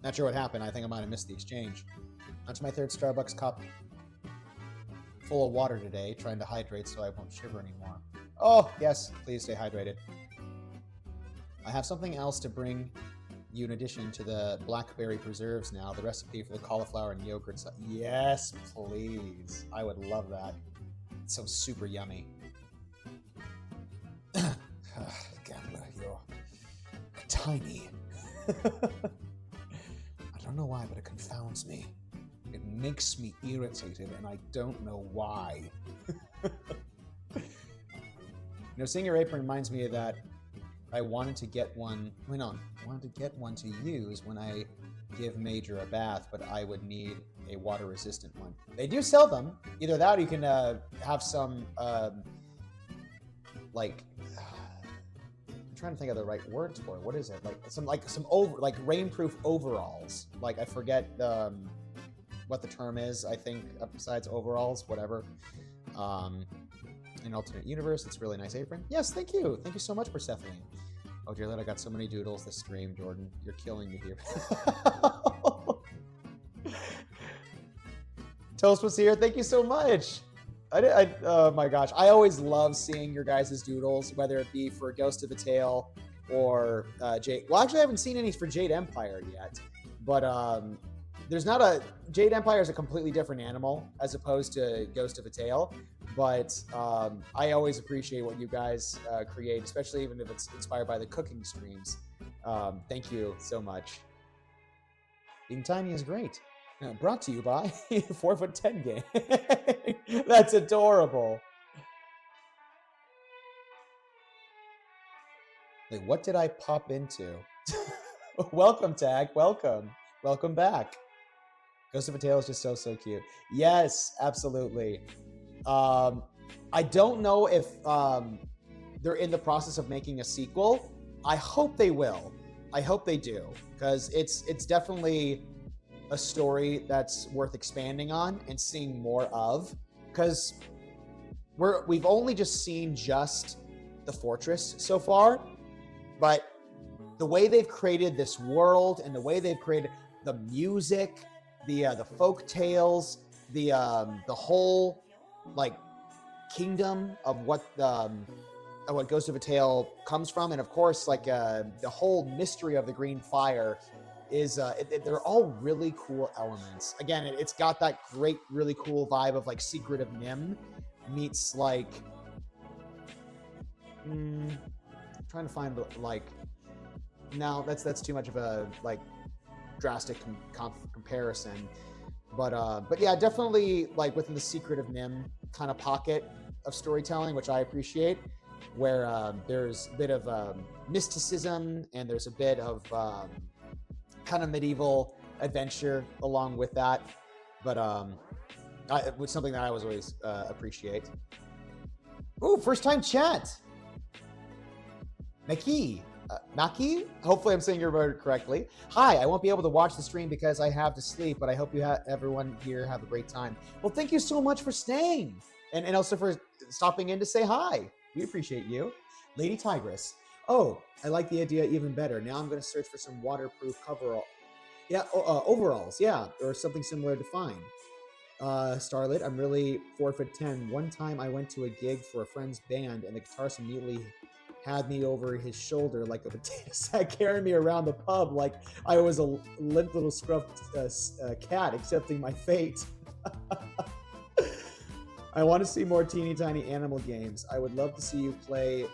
Not sure what happened. I think I might have missed the exchange. Onto my third Starbucks cup. Full of water today, trying to hydrate so I won't shiver anymore. Oh, yes, please stay hydrated. I have something else to bring you in addition to the blackberry preserves now. The recipe for the cauliflower and yogurt. Yes, please. I would love that. It's so super yummy. Gambler, you're tiny. I don't know why, but it confounds me. It makes me irritated, and I don't know why. Seeing your apron reminds me of that. I wanted to get one. I wanted to get one to use when I give Major a bath, but I would need a water-resistant one. They do sell them. Either that, or you can have some like. I'm trying to think of the right words for it. What is it? Some rainproof overalls. Like I forget what the term is. I think besides overalls, whatever. In alternate universe, it's a really nice apron. Yes, thank you. Thank you so much, Persephone. Oh dear Lord, I got so many doodles this stream, Jordan. You're killing me here. Toast was here. Thank you so much. Oh my gosh. I always love seeing your guys' doodles, whether it be for Ghost of a Tale or Jade. Well, actually, I haven't seen any for Jade Empire yet. But there's not a... Jade Empire is a completely different animal as opposed to Ghost of a Tale. but I always appreciate what you guys create, especially even if it's inspired by the cooking streams. Thank you so much. Being tiny is great. Brought to you by 4'10" Gang. That's adorable. Like, what did I pop into? Welcome, Tag. Welcome. Welcome back. Ghost of a Tale is just so cute. Yes, absolutely. I don't know if they're in the process of making a sequel. I hope they will. I hope they do, because it's definitely a story that's worth expanding on and seeing more of. Because we've only just seen just the fortress so far, but the way they've created this world and the way they've created the music, the folk tales, the whole like kingdom of what Ghost of a Tale comes from, and of course like the whole mystery of the green fire is they're all really cool elements. Again, it's got that great, really cool vibe of like Secret of Nim meets like trying to find like, no, that's too much of a like drastic comparison, but yeah, definitely like within the Secret of Nim kind of pocket of storytelling, which I appreciate, where there's a bit of mysticism and there's a bit of kind of medieval adventure along with that, but it was something that I was always appreciate. Ooh, first time chat. Maki? Hopefully I'm saying your word correctly. Hi, I won't be able to watch the stream because I have to sleep, but I hope everyone here have a great time. Well, thank you so much for staying. And also for stopping in to say hi. We appreciate you. Lady Tigress. Oh, I like the idea even better. Now I'm going to search for some waterproof coverall. Yeah, overalls, yeah, or something similar to find. Starlit, I'm really 4'10". One time I went to a gig for a friend's band and the guitarist immediately had me over his shoulder like a potato sack, carrying me around the pub like I was a limp little scruffed cat accepting my fate. I want to see more teeny tiny animal games. I would love to see you play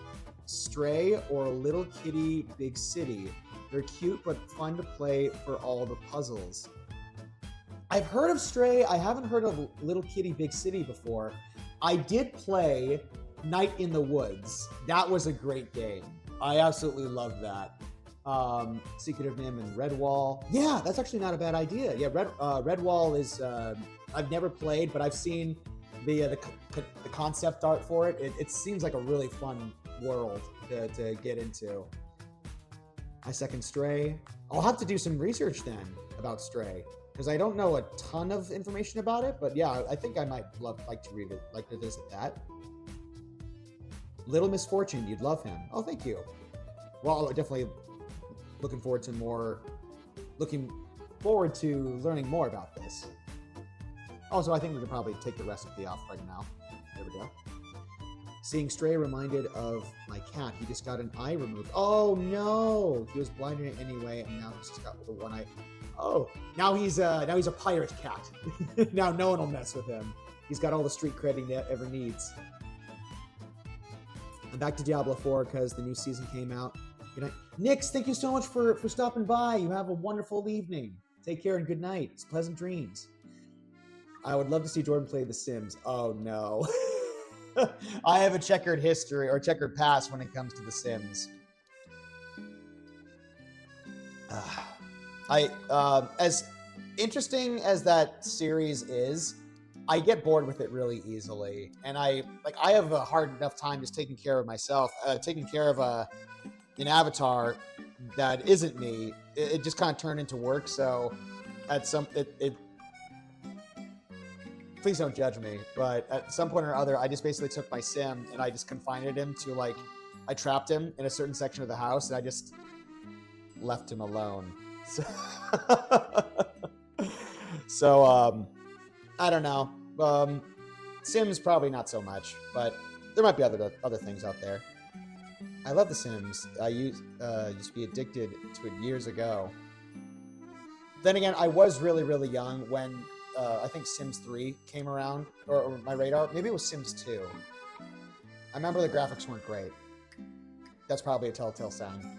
Stray or Little Kitty Big City. They're cute but fun to play for all the puzzles. I've heard of Stray. I haven't heard of Little Kitty Big City before. I did play Night in the Woods. That was a great game. I absolutely loved that. Secret of Nim and Redwall. Yeah, that's actually not a bad idea. Yeah, Redwall is I've never played, but I've seen the concept art for it. It seems like a really fun world to get into. I second Stray. I'll have to do some research then about Stray, because I don't know a ton of information about it, but yeah, I think I might like to visit that. Little Misfortune, you'd love him. Oh, thank you. Well, definitely looking forward to learning more about this. Also, I think we could probably take the recipe off right now. There we go. Seeing Stray reminded of my cat. He just got an eye removed. Oh no! He was blind in it anyway, and now he's just got the one eye. Oh, now he's a pirate cat. Now no one will mess with him. He's got all the street cred he ever needs. I'm back to Diablo 4 because the new season came out. Good night. Nix, thank you so much for stopping by. You have a wonderful evening. Take care and good night. It's pleasant dreams. I would love to see Jordan play The Sims. Oh no. I have a checkered history or checkered past when it comes to The Sims. As interesting as that series is, I get bored with it really easily, and I have a hard enough time just taking care of myself, taking care of an avatar that isn't me. It just kind of turned into work. So please don't judge me, but at some point or other, I just basically took my sim and I just confined him to I trapped him in a certain section of the house and I just left him alone. So I don't know. Sims probably not so much, but there might be other things out there. I love The Sims. I used to be addicted to it years ago. Then again, I was really, really young when I think Sims 3 came around, or my radar. Maybe it was Sims 2. I remember the graphics weren't great. That's probably a telltale sign.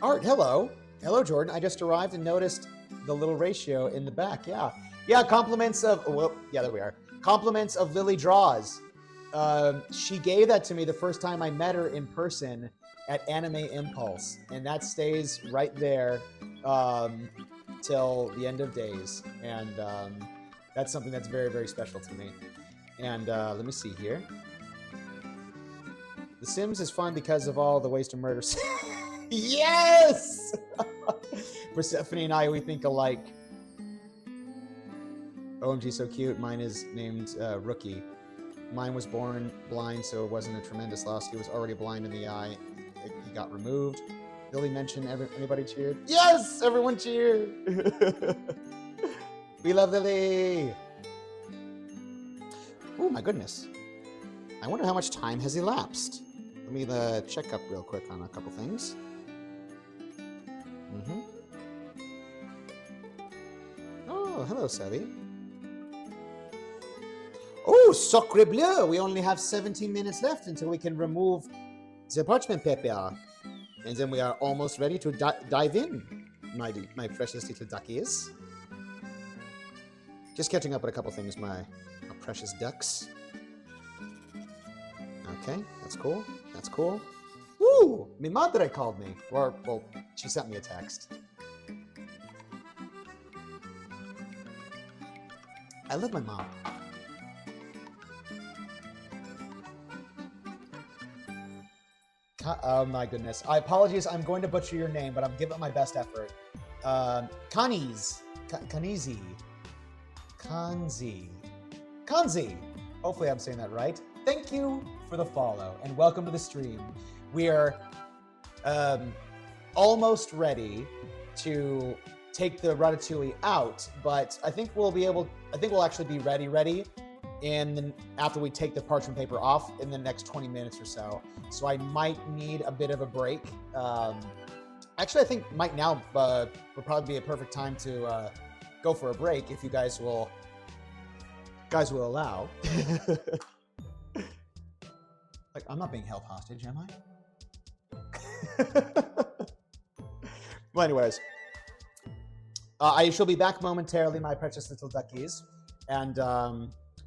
Art, hello. Hello, Jordan. I just arrived and noticed the little ratio in the back. Yeah. Yeah, compliments of, well, yeah, there we are. Compliments of Lily Draws. She gave that to me the first time I met her in person at Anime Impulse. And that stays right there till the end of days. And that's something that's very, very special to me. And let me see here. The Sims is fun because of all the waste of murder. Yes! Persephone and I, we think alike. OMG, so cute. Mine is named Rookie. Mine was born blind, so it wasn't a tremendous loss. He was already blind in the eye. He got removed. Billy mentioned anybody cheered? Yes! Everyone cheered! We love Lily! Oh my goodness. I wonder how much time has elapsed. Let me check up real quick on a couple things. Oh, hello, Sally. Oh, sacre bleu! We only have 17 minutes left until we can remove the parchment paper. And then we are almost ready to dive in, my precious little duckies. Just catching up on a couple things, my precious ducks. Okay, that's cool. That's cool. Woo! Mi madre called me. Or, well, she sent me a text. I love my mom. Oh my goodness. I apologize. I'm going to butcher your name, but I'm giving it my best effort. Kanizi. Kanzi. Hopefully I'm saying that right. Thank you for the follow and welcome to the stream. We are almost ready to take the Ratatouille out, but I think we'll actually be ready after we take the parchment paper off in the next 20 minutes or so. So I might need a bit of a break. Actually, I think right now would probably be a perfect time to go for a break if you guys will allow. Like, I'm not being held hostage, am I? Well, anyways, I shall be back momentarily, my precious little duckies, and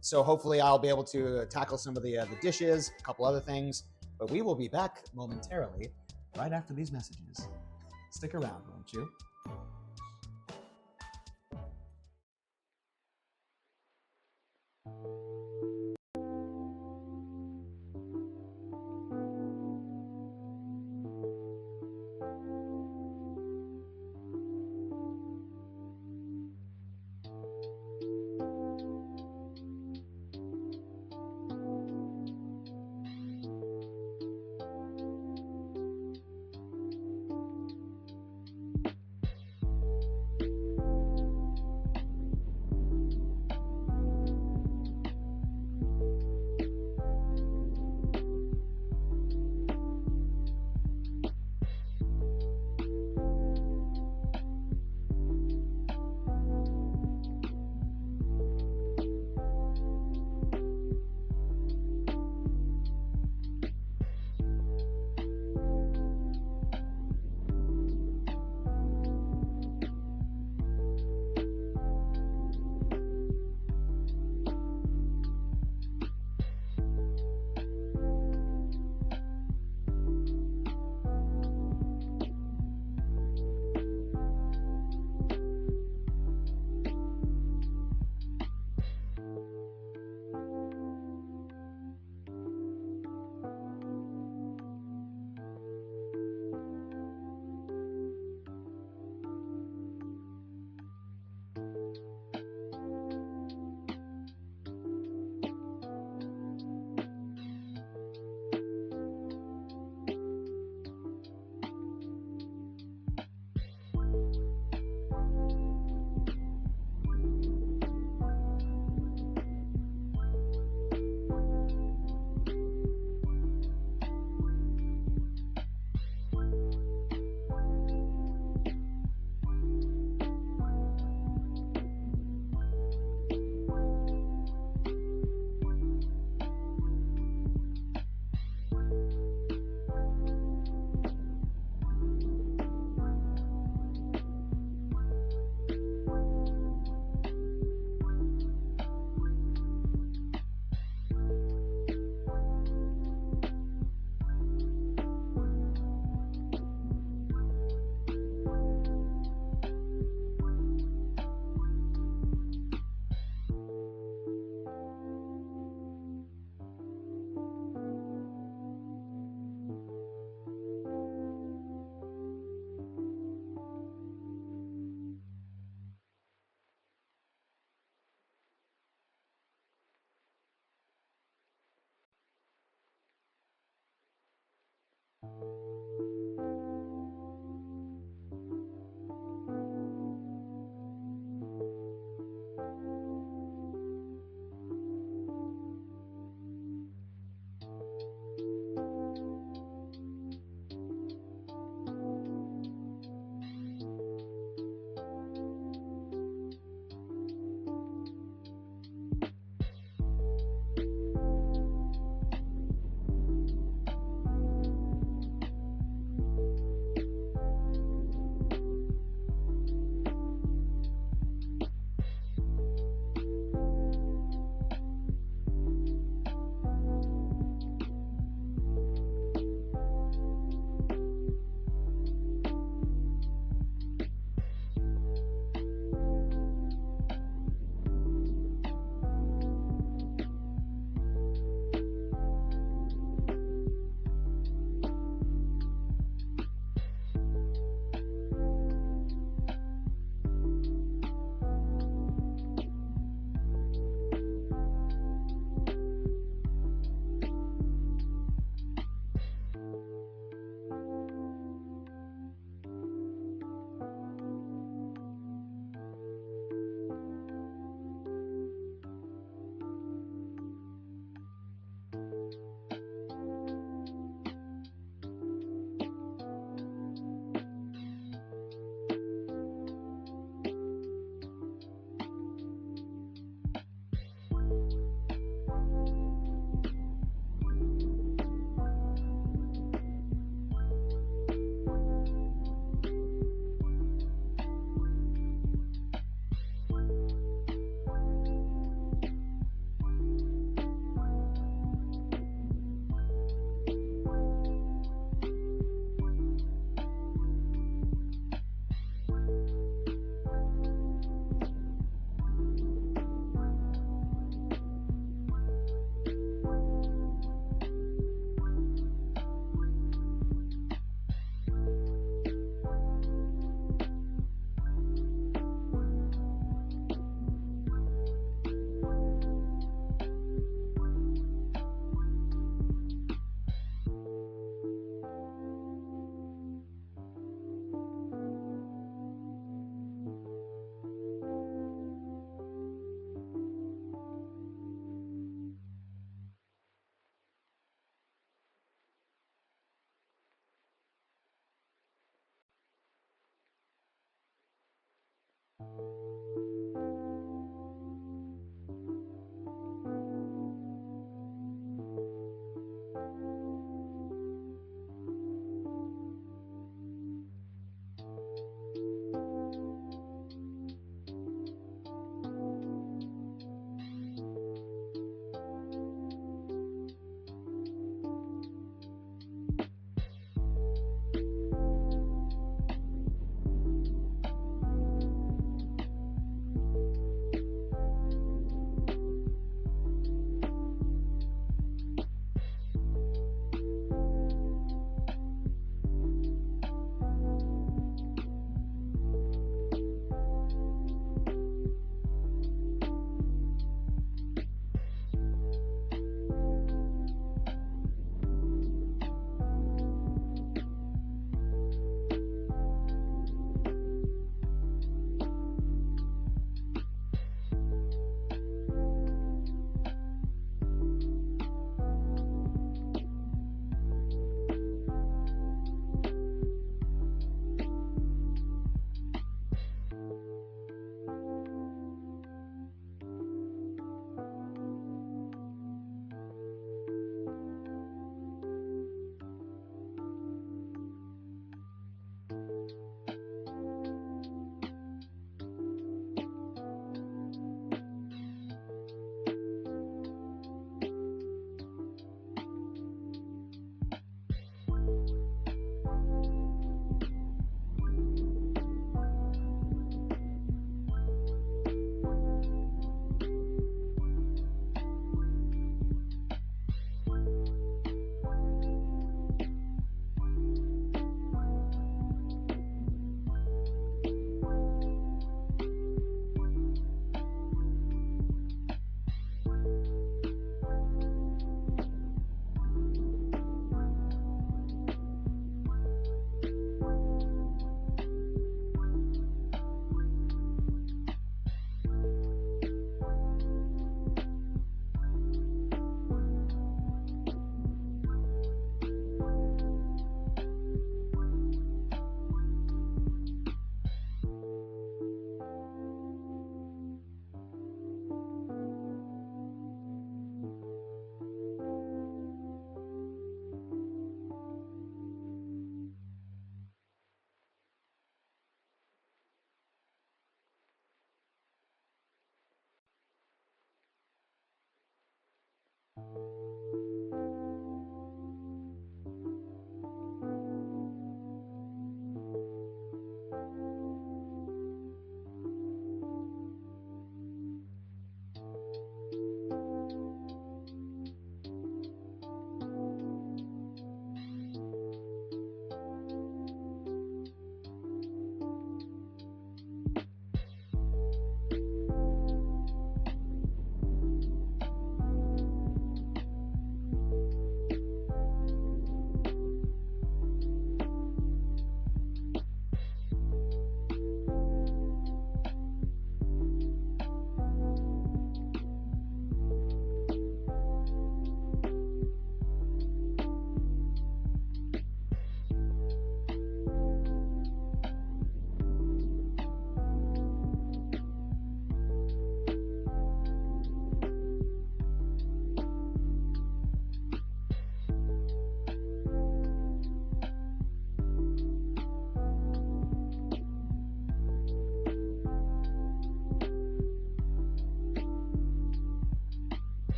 so hopefully I'll be able to tackle some of the dishes, a couple other things, but we will be back momentarily, right after these messages. Stick around, won't you?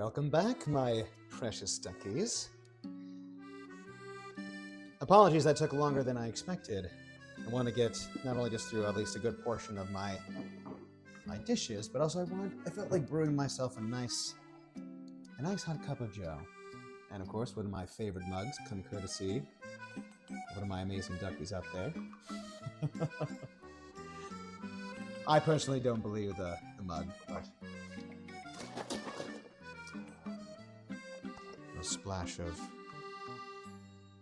Welcome back, my precious duckies. Apologies that took longer than I expected. I want to get not only just through at least a good portion of my dishes, but also I felt like brewing myself a nice hot cup of joe. And of course, one of my favorite mugs come courtesy of one of my amazing duckies out there. I personally don't believe the mug, but a splash of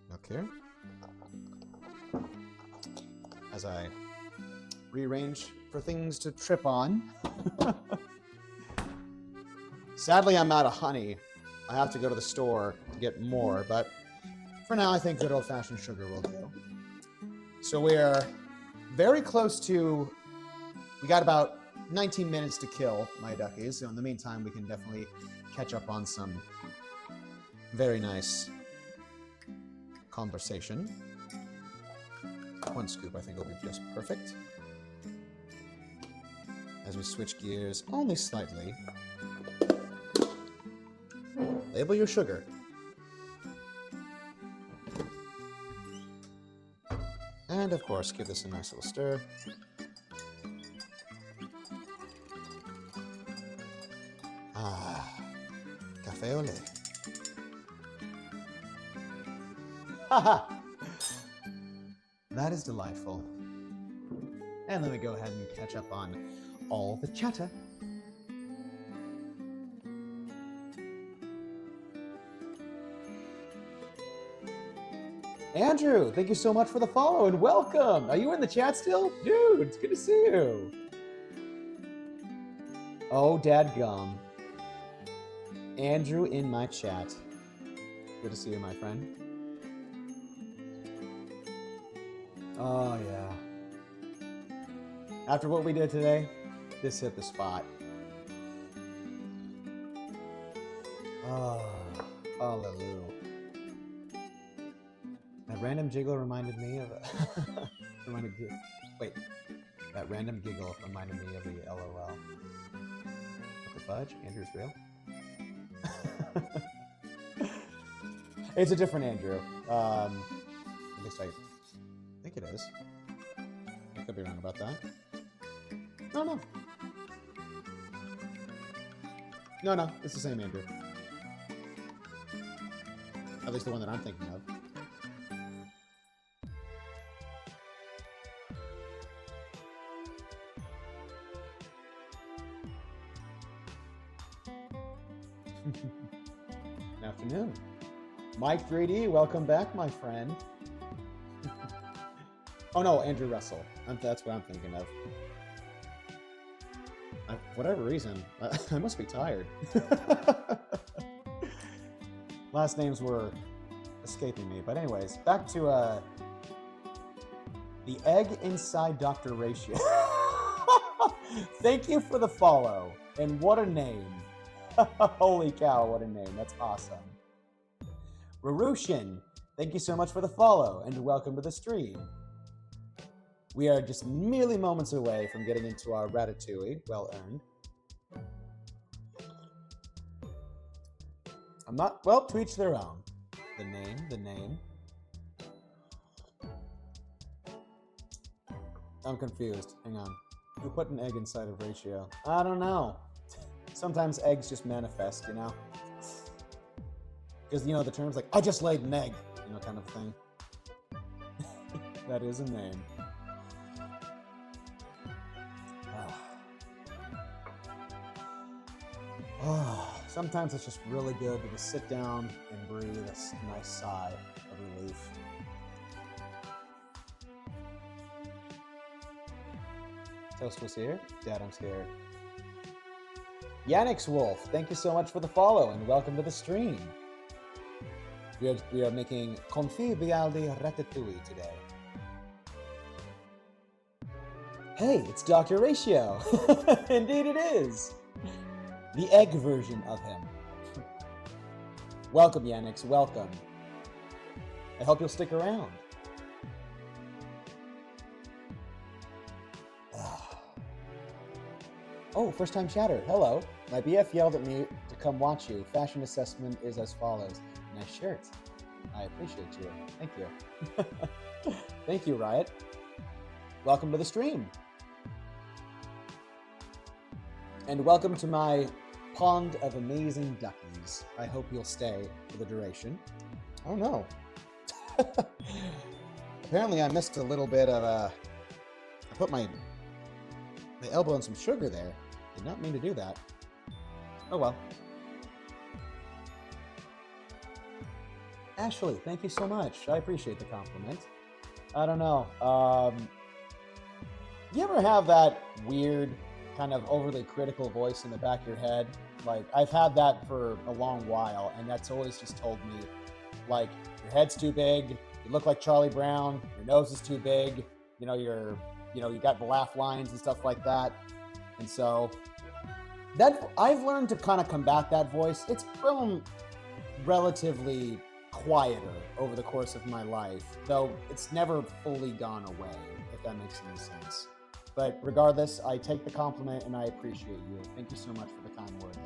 milk here as I rearrange for things to trip on. Sadly, I'm out of honey. I have to go to the store to get more, but for now, I think good old-fashioned sugar will do. So we're very close to, we got about 19 minutes to kill, my duckies. So in the meantime, we can definitely catch up on some very nice conversation. 1 scoop, I think, will be just perfect. As we switch gears only slightly, label your sugar. And of course, give this a nice little stir. Ah, café au lait. Haha! That is delightful. And let me go ahead and catch up on all the chatter. Andrew, thank you so much for the follow and welcome. Are you in the chat still? Dude, it's good to see you. Oh, dadgum. Andrew in my chat. Good to see you, my friend. Oh, yeah. After what we did today, this hit the spot. Oh, hallelujah. That random jiggle reminded me of that random giggle reminded me of the LOL. What the fudge? Andrew's real? It's a different Andrew. At least I think it is. I could be wrong about that. No. No, it's the same Andrew. At least the one that I'm thinking of. Good afternoon. Mike 3D, welcome back, my friend. Oh no, Andrew Russell. That's what I'm thinking of. For whatever reason, I must be tired. Last names were escaping me. But anyways, back to the egg inside Dr. Ratio. Thank you for the follow. And what a name. Holy cow, what a name. That's awesome. Rarushin, thank you so much for the follow and welcome to the stream. We are just merely moments away from getting into our Ratatouille, well earned. I'm not, well, to each their own. The name. I'm confused. Hang on. Who put an egg inside of Ratio? I don't know. Sometimes eggs just manifest, you know? Because, you know, the term's like, I just laid an egg, you know, kind of thing. That is a name. Sometimes it's just really good to just sit down and breathe a nice sigh of relief. Toast was here. Dad, I'm scared. Yannix Wolf, thank you so much for the follow and welcome to the stream. We are making confit bialdi ratatouille today. Hey, it's Dr. Ratio. Indeed it is. The egg version of him. Welcome, Yannix, welcome. I hope you'll stick around. Oh, first time chatter. Hello. My BF yelled at me to come watch you. Fashion assessment is as follows. Nice shirt. I appreciate you. Thank you. Thank you, Riot. Welcome to the stream. And welcome to my pond of amazing duckies. I hope you'll stay for the duration. Oh no. Apparently I missed a little bit of I put my elbow in some sugar there. Did not mean to do that. Oh well. Ashley, thank you so much. I appreciate the compliment. I don't know. You ever have that weird kind of overly critical voice in the back of your head? Like, I've had that for a long while, and that's always just told me, like, your head's too big, you look like Charlie Brown, your nose is too big, you got the laugh lines and stuff like that. And so that I've learned to kind of combat that voice. It's grown relatively quieter over the course of my life, though it's never fully gone away, if that makes any sense. But regardless, I take the compliment and I appreciate you. Thank you so much for the kind words,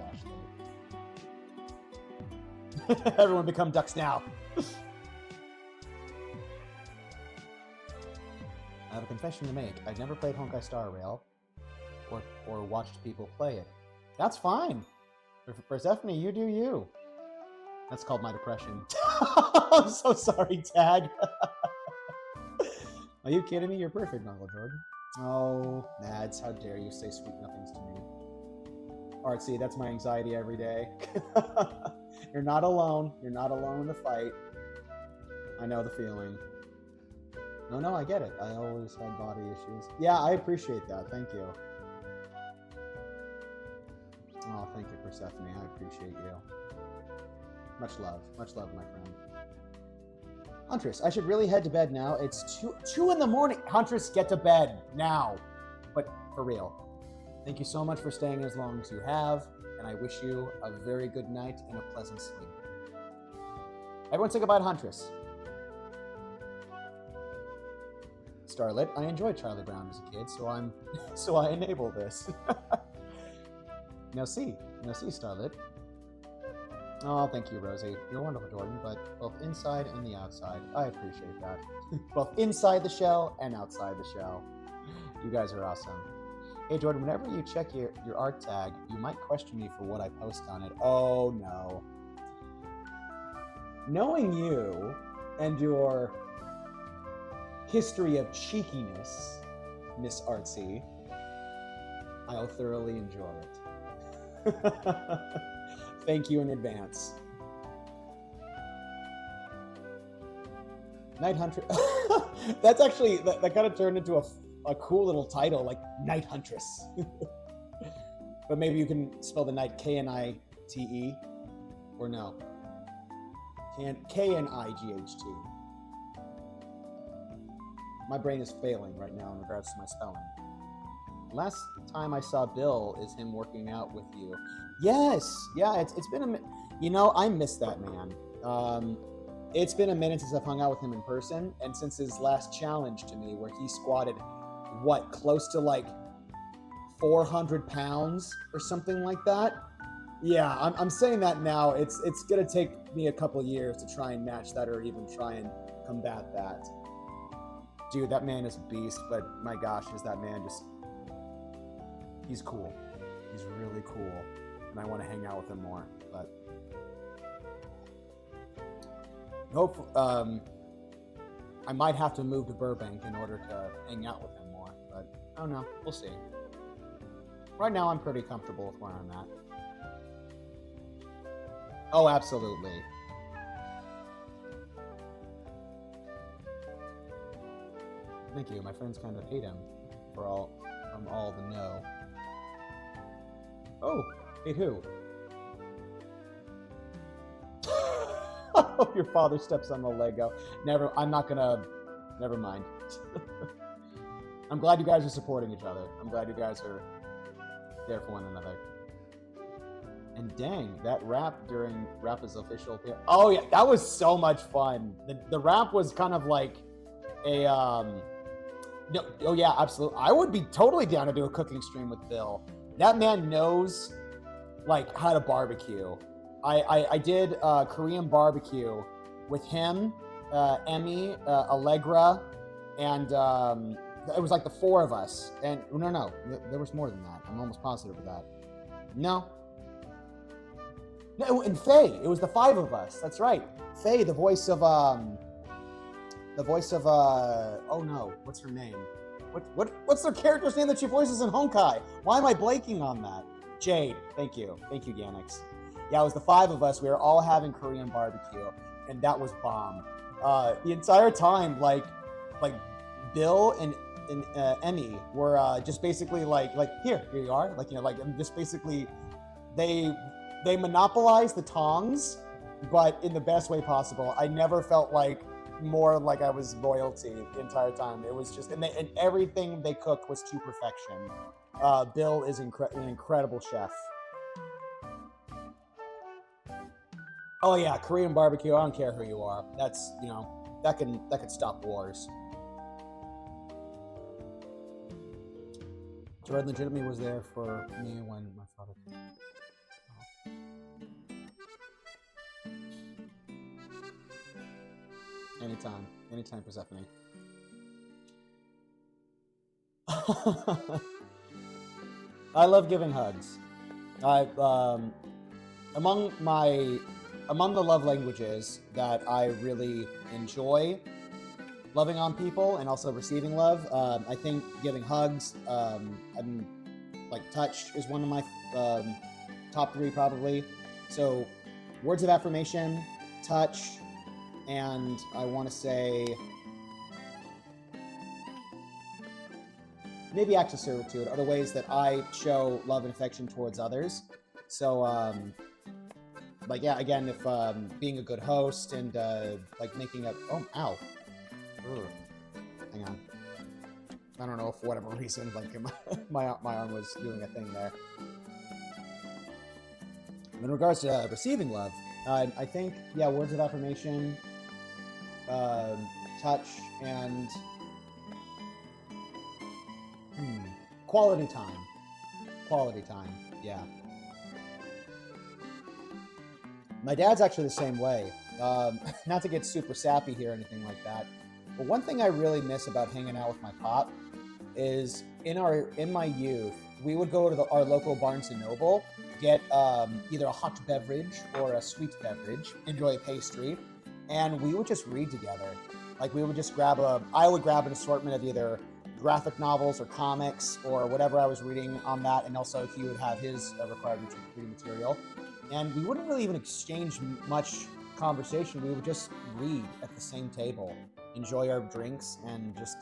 Ashley. Everyone become ducks now. I have a confession to make. I've never played Honkai Star Rail or watched people play it. That's fine. Persephone, you do you. That's called my depression. I'm so sorry, Tag. Are you kidding me? You're perfect, Uncle Jordan. Oh, Mads, how dare you say sweet nothings to me. Artsy, that's my anxiety every day. You're not alone. You're not alone in the fight. I know the feeling. No, I get it. I always had body issues. Yeah, I appreciate that. Thank you. Oh, thank you, Persephone. I appreciate you. Much love, my friend. Huntress, I should really head to bed now. It's 2 in the morning. Huntress, get to bed now. But for real, thank you so much for staying as long as you have, and I wish you a very good night and a pleasant sleep. Everyone say goodbye to Huntress. Starlet, I enjoyed Charlie Brown as a kid, so I enable this. Now see, Starlet. Oh, thank you, Rosie. You're wonderful, Jordan, but both inside and the outside. I appreciate that. Both inside the shell and outside the shell. You guys are awesome. Hey, Jordan, whenever you check your art tag, you might question me for what I post on it. Oh, no. Knowing you and your history of cheekiness, Miss Artsy, I'll thoroughly enjoy it. Thank you in advance. Night Huntress. That's actually, that kind of turned into a cool little title, like Night Huntress. But maybe you can spell the night K-N-I-T-E, or no? K-N-I-G-H-T. My brain is failing right now in regards to my spelling. Last time I saw Bill is him working out with you. Yes, yeah, it's been I miss that man. It's been a minute since I've hung out with him in person, and since his last challenge to me, where he squatted, close to like 400 pounds or something like that. Yeah, I'm saying that now. It's gonna take me a couple years to try and match that, or even try and combat that. Dude, that man is a beast, but my gosh, is that man just... He's cool. He's really cool. And I want to hang out with him more, but... Hopefully, I might have to move to Burbank in order to hang out with him more, but I don't know. We'll see. Right now, I'm pretty comfortable with where I'm at. Oh, absolutely. Thank you. My friends kind of hate him from all the no. Oh, hate who? Oh, your father steps on the Lego. Never mind. I'm glad you guys are supporting each other. I'm glad you guys are there for one another. And dang, that rap during Rappa's official... Oh yeah, that was so much fun. The rap was kind of like a... No, oh yeah, absolutely. I would be totally down to do a cooking stream with Bill. That man knows like how to barbecue. I did Korean barbecue with him, Emmy, Allegra, and it was like the four of us. And no, there was more than that. I'm almost positive of that. No, and Faye. It was the five of us. That's right. Faye, the voice of oh no, what's her name? What's their character's name that she voices in Honkai? Why am I blanking on that? Jade. Thank you, Ganix. Yeah, it was the five of us. We were all having Korean barbecue, and that was bomb. The entire time, like Bill and Emmy were just basically like here you are, like, you know, like, just basically they monopolized the tongs, but in the best way possible. I never felt like more like I was royalty the entire time. It was just, and everything they cooked was to perfection. Bill is an incredible chef. Oh yeah, Korean barbecue. I don't care who you are. That's, you know, that can stop wars. Jared legitimately was there for me when my father. Anytime, Persephone. I love giving hugs. Among the love languages that I really enjoy loving on people and also receiving love, I think giving hugs, like touch is one of my top three probably. So words of affirmation, touch, and I want to say maybe acts of servitude are the ways that I show love and affection towards others. So, like, yeah, again, if being a good host and like making a ow, hang on, I don't know, for whatever reason, like my arm was doing a thing there. In regards to receiving love, I think, yeah, words of affirmation, touch, and quality time, yeah. My dad's actually the same way. Not to get super sappy here or anything like that, but one thing I really miss about hanging out with my pop is in my youth, we would go to our local Barnes & Noble, get either a hot beverage or a sweet beverage, enjoy a pastry, and we would just read together. Like, we would just I would grab an assortment of either graphic novels or comics or whatever I was reading on that, and also he would have his required reading material. And we wouldn't really even exchange much conversation. We would just read at the same table, enjoy our drinks, and just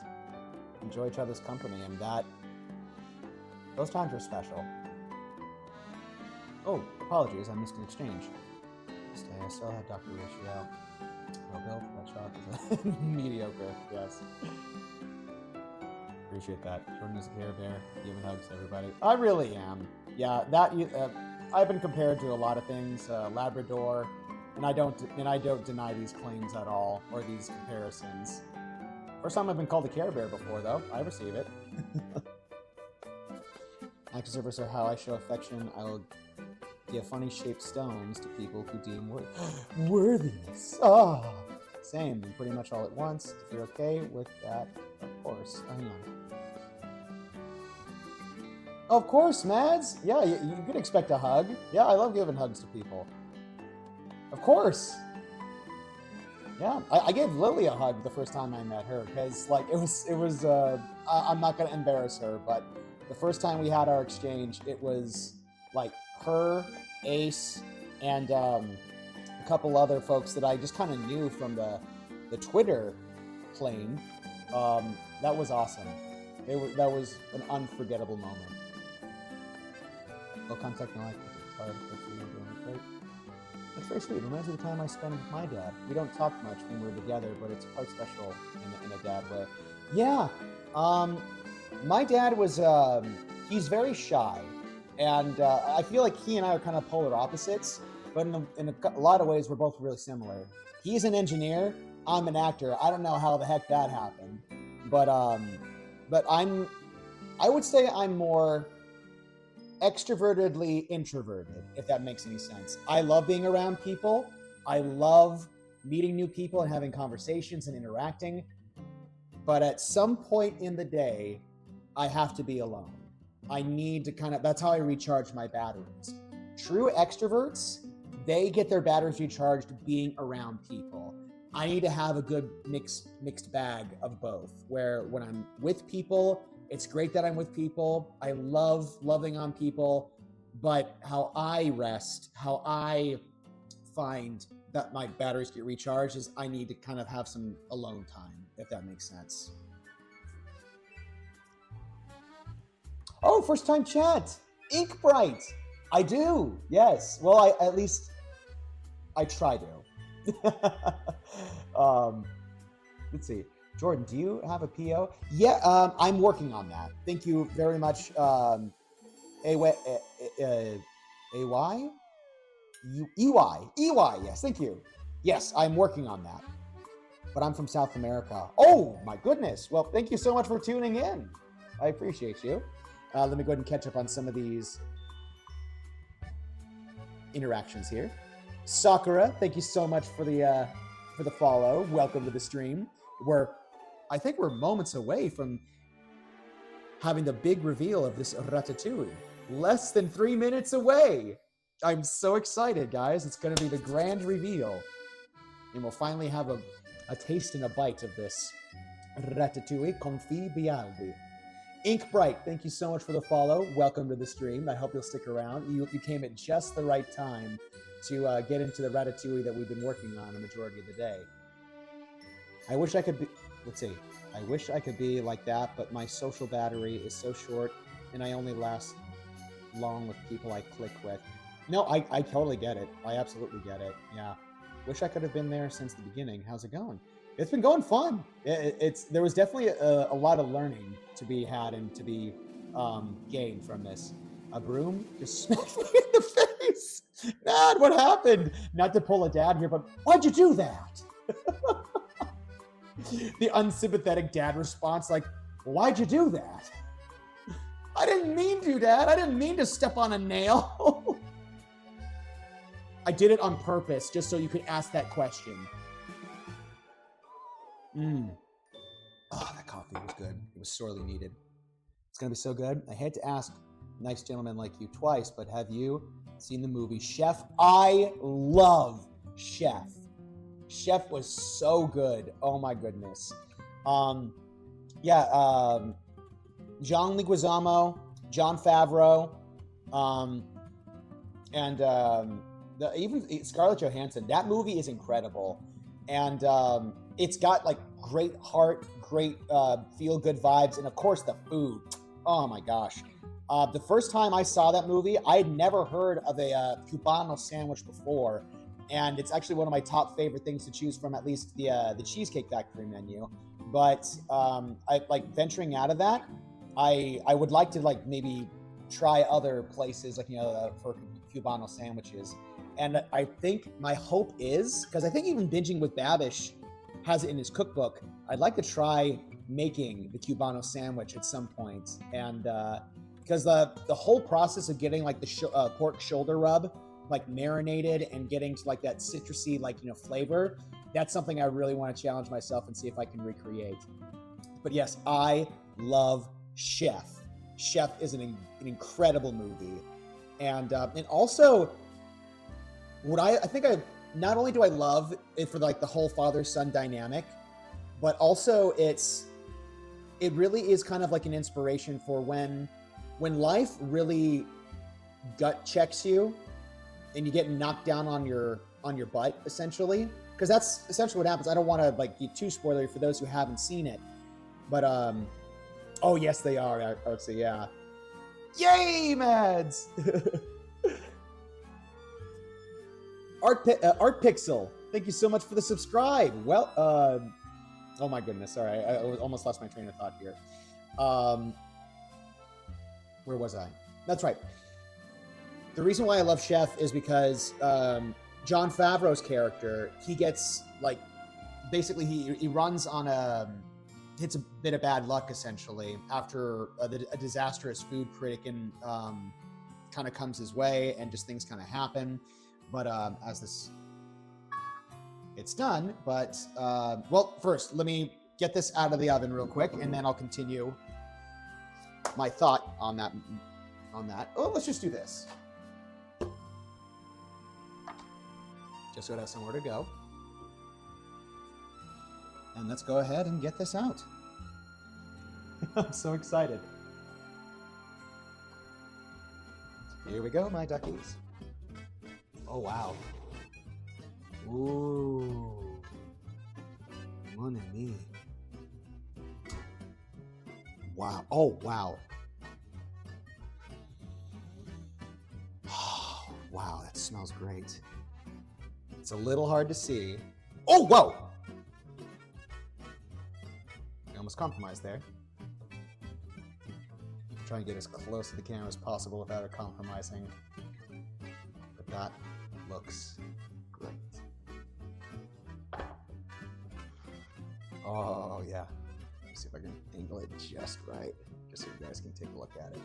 enjoy each other's company. And those times were special. Oh, apologies, I missed an exchange. I still had Dr. Ratio. Oh, Bill, that shot is mediocre, yes. Appreciate that. Jordan is a Care Bear, giving hugs to everybody. I really am. Yeah, I've been compared to a lot of things, Labrador, and I don't deny these claims at all, or these comparisons. First time I've been called a Care Bear before, though. I receive it. Acts of service are how I show affection. I will give funny shaped stones to people who deem worthiness. Ah, same, and pretty much all at once. If you're okay with that, of course. Hang on. Of course, Mads. Yeah, you could expect a hug. Yeah, I love giving hugs to people. Of course. Yeah, I gave Lily a hug the first time I met her because, like, it was. I'm not gonna embarrass her, but the first time we had our exchange, it was like her, Ace, and a couple other folks that I just kind of knew from the Twitter plane. That was awesome. That was an unforgettable moment. No contact, no eye contact. Great. That's very sweet. It reminds me of the time I spent with my dad. We don't talk much when we're together, but it's quite special in a dad way. Yeah. My dad was, he's very shy. And I feel like he and I are kind of polar opposites, but in a lot of ways, we're both really similar. He's an engineer. I'm an actor. I don't know how the heck that happened, but I would say I'm more extrovertedly introverted, if that makes any sense. I love being around people. I love meeting new people and having conversations and interacting. But at some point in the day, I have to be alone. I need to that's how I recharge my batteries. True extroverts, they get their batteries recharged being around people. I need to have a good mixed bag of both, where when I'm with people, it's great that I'm with people. I love loving on people, but how I rest, how I find that my batteries get recharged is I need to kind of have some alone time, if that makes sense. Oh, first time chat. Ink Bright. I do. Yes. Well, at least I try to. Let's see. Jordan, do you have a PO? Yeah, I'm working on that. Thank you very much. AY? EY, yes, thank you. Yes, I'm working on that. But I'm from South America. Oh, my goodness. Well, thank you so much for tuning in. I appreciate you. Let me go ahead and catch up on some of these interactions here. Sakura, thank you so much for the follow. Welcome to the stream. I think we're moments away from having the big reveal of this Ratatouille. Less than 3 minutes away. I'm so excited, guys. It's going to be the grand reveal. And we'll finally have a taste and a bite of this Ratatouille Confi Bialdi. Ink Bright, thank you so much for the follow. Welcome to the stream. I hope you'll stick around. You came at just the right time to get into the Ratatouille that we've been working on the majority of the day. I wish I could be, I wish I could be like that, but my social battery is so short and I only last long with people I click with. No, I totally get it. I absolutely get it. Yeah. Wish I could have been there since the beginning. How's it going? It's been going fun. There was definitely a lot of learning to be had and to be gained from this. A broom just smacked me in the face. Dad, what happened? Not to pull a dad here, but why'd you do that? The unsympathetic dad response, like, why'd you do that? I didn't mean to, Dad. I didn't mean to step on a nail. I did it on purpose, just so you could ask that question. Oh, that coffee was good. It was sorely needed. It's going to be so good. I had to ask nice gentlemen like you twice, but have you seen the movie Chef? I love Chef. Chef was so good. Oh my goodness. John Leguizamo, Jon Favreau, even Scarlett Johansson. That movie is incredible, and it's got like great heart, great feel-good vibes, and of course the food. Oh my gosh! The first time I saw that movie, I had never heard of a Cubano sandwich before, and it's actually one of my top favorite things to choose from, at least the Cheesecake Factory menu. But I like venturing out of that. I would like to like maybe try other places, like for Cubano sandwiches. And I think my hope is, because I think even Binging with Babish has it in his cookbook, I'd like to try making the Cubano sandwich at some point. And because the whole process of getting like the pork shoulder rub like marinated and getting to like that citrusy flavor, that's something I really want to challenge myself and see if I can recreate. But yes, I love Chef. Chef is an incredible movie. And also, not only do I love it for like the whole father-son dynamic, but also it really is kind of like an inspiration for when life really gut checks you and you get knocked down on your butt, essentially, because that's essentially what happens. I don't want to like be too spoilery for those who haven't seen it, but oh yes, they are. So yeah, yay, Mads. Art Pixel, thank you so much for the subscribe. Well, oh my goodness, sorry, I almost lost my train of thought here. Where was I? That's right. The reason why I love Chef is because Jon Favreau's character, he gets like, basically he runs on hits a bit of bad luck essentially after a disastrous food critic in kind of comes his way and just things kind of happen. But as this, it's done. But well, first let me get this out of the oven real quick, and then I'll continue my thought on that. Oh, let's just do this. Just so it has somewhere to go. And let's go ahead and get this out. I'm so excited. Here we go, my duckies. Oh, wow. Ooh. Mon ami. Wow. Oh, wow. Oh, wow, that smells great. It's a little hard to see. Oh, whoa! I almost compromised there. Try and get as close to the camera as possible without it compromising. But that looks great. Oh, yeah. Let's see if I can angle it just right, just so you guys can take a look at it.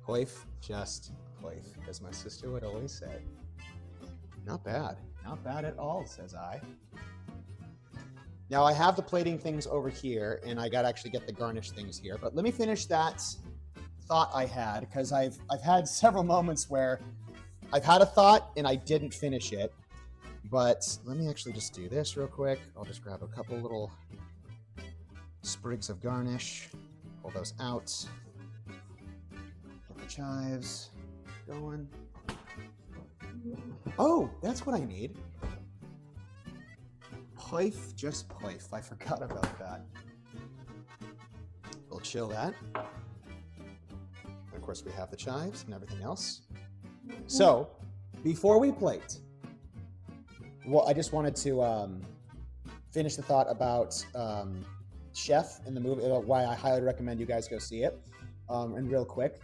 Poif, just poif, as my sister would always say. Not bad. Not bad at all, says I. Now I have the plating things over here, and I gotta actually get the garnish things here. But let me finish that thought I had, because I've had several moments where I've had a thought and I didn't finish it. But let me actually just do this real quick. I'll just grab a couple little sprigs of garnish, pull those out, get the chives going. Oh, that's what I need. Poif, just poif. I forgot about that. We'll chill that. And of course, we have the chives and everything else. So, before we plate, well, I just wanted to finish the thought about Chef in the movie, why I highly recommend you guys go see it. And real quick,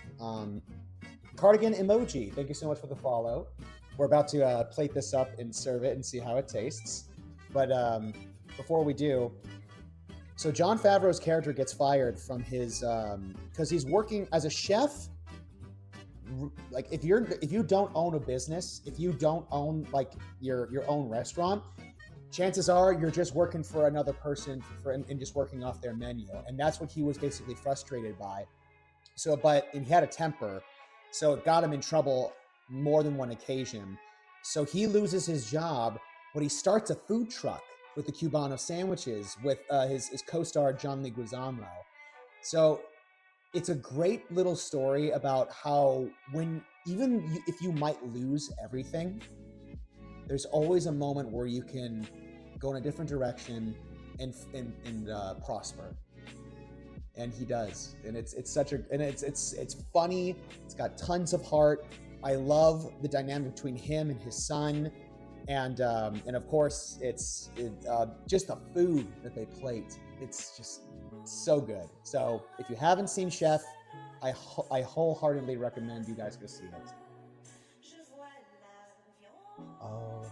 Cardigan Emoji, thank you so much for the follow. We're about to plate this up and serve it and see how it tastes. But before we do, so Jon Favreau's character gets fired from his, because he's working as a chef. Like if you don't own a business, if you don't own like your own restaurant, chances are you're just working for another person and just working off their menu. And that's what he was basically frustrated by. So, and he had a temper, so it got him in trouble more than one occasion. So he loses his job, but he starts a food truck with the Cubano sandwiches with his co-star John Leguizamo. So it's a great little story about how if you might lose everything, there's always a moment where you can go in a different direction and prosper. And he does, and it's funny. It's got tons of heart. I love the dynamic between him and his son, and of course it's just the food that they plate. It's just so good. So if you haven't seen Chef, I wholeheartedly recommend you guys go see it. Oh.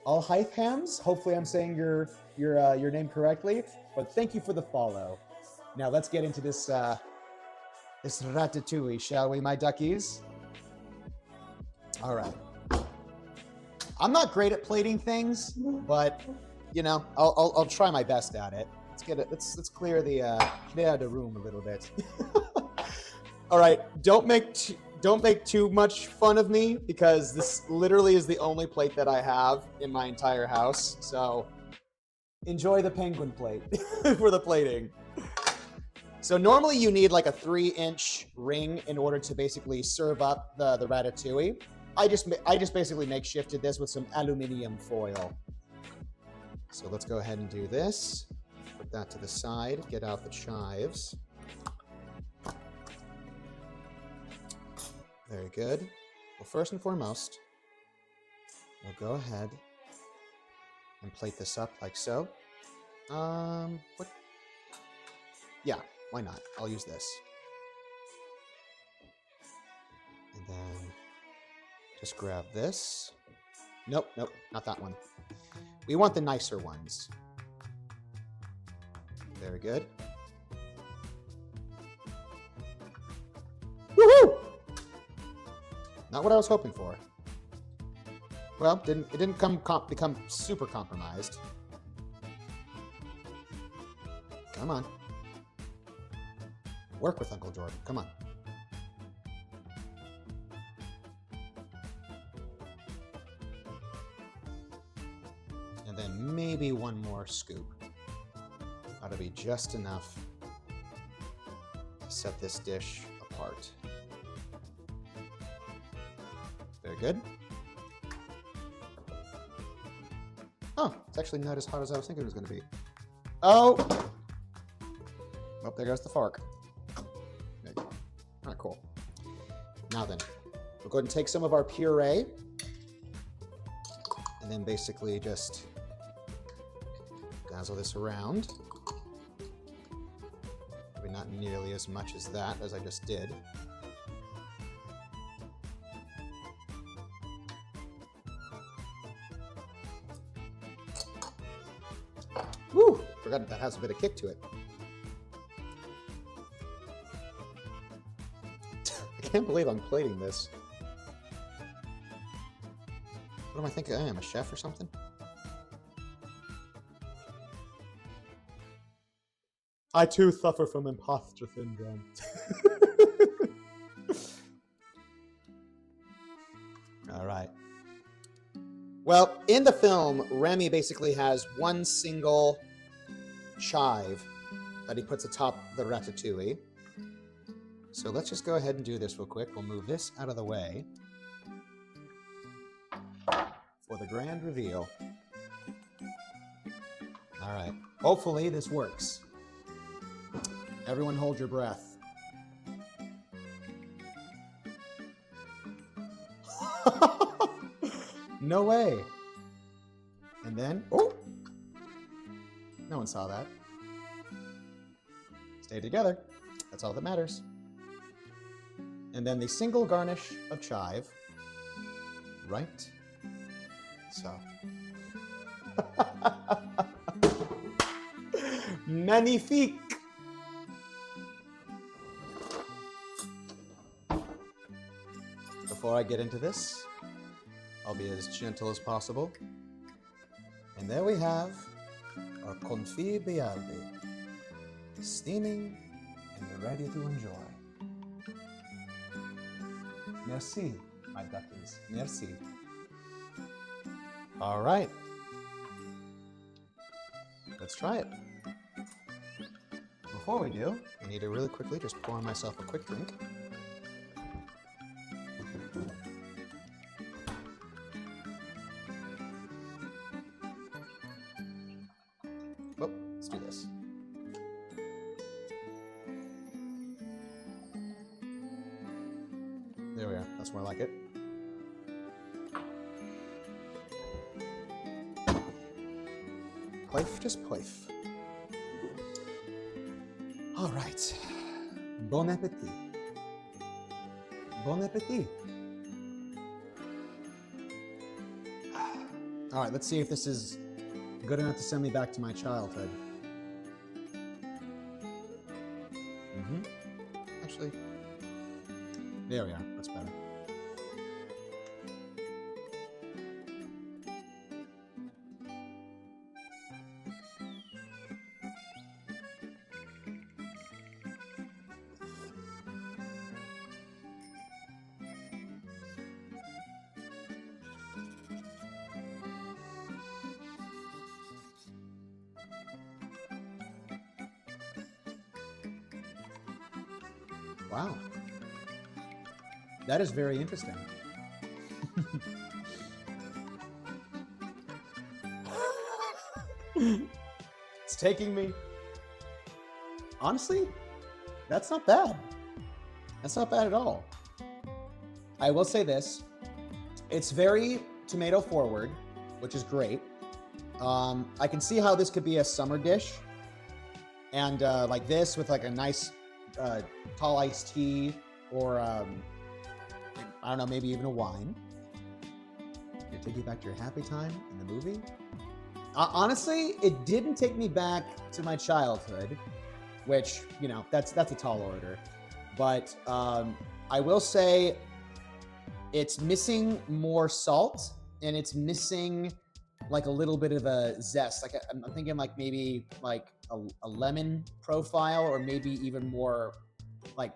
All Hythe Hams. Hopefully I'm saying your name correctly, but thank you for the follow. Now let's get into this this ratatouille, shall we, my duckies? All right. I'm not great at plating things, but you know, I'll try my best at it. Let's get it. Let's clear the room a little bit. All right. Don't make too much fun of me, because this literally is the only plate that I have in my entire house. So enjoy the penguin plate for the plating. So normally you need like a 3-inch ring in order to basically serve up the ratatouille. I just basically makeshifted this with some aluminum foil. So let's go ahead and do this. Put that to the side, get out the chives. Very good. Well, first and foremost, we'll go ahead and plate this up like so. What? Yeah, why not? I'll use this. And then just grab this. Nope, not that one. We want the nicer ones. Very good. Not what I was hoping for. Well, it didn't become super compromised. Come on. Work with Uncle Jordan. Come on. And then maybe one more scoop. Ought to be just enough to set this dish apart. Very good. Oh, it's actually not as hot as I was thinking it was going to be. Oh! Oh, there goes the fork. There you go. All right, cool. Now then, we'll go ahead and take some of our puree and then basically just dazzle this around. Maybe not nearly as much as that as I just did. Woo! Forgot that has a bit of kick to it. I can't believe I'm plating this. What am I thinking? I am a chef or something? I too suffer from imposter syndrome. All right. Well, in the film, Remy basically has one single chive that he puts atop the ratatouille. So let's just go ahead and do this real quick. We'll move this out of the way for the grand reveal. All right. Hopefully this works. Everyone hold your breath. No way. And then, oh, no one saw that. Stay together. That's all that matters. And then the single garnish of chive. Right. So. Magnifique. Before I get into this, I'll be as gentle as possible. And there we have our confit bialbi, steaming and ready to enjoy. Merci, my duckies. Merci. All right. Let's try it. Before we do, I need to really quickly just pour myself a quick drink. Oh, let's do this. There we are. That's more like it. Poif, just poif. All right. Bon appetit. Bon appetit. All right, let's see if this is good enough to send me back to my childhood. Actually, there we are. That's better. Wow. That is very interesting. It's taking me. Honestly, that's not bad. That's not bad at all. I will say this. It's very tomato forward, which is great. I can see how this could be a summer dish. And like this with like a nice tall iced tea or I don't know, maybe even a wine. Did it take you back to your happy time in the movie? Honestly, it didn't take me back to my childhood, which, you know, that's a tall order. But I will say It's missing more salt, and it's missing like a little bit of a zest. Like I'm thinking like maybe like a lemon profile, or maybe even more like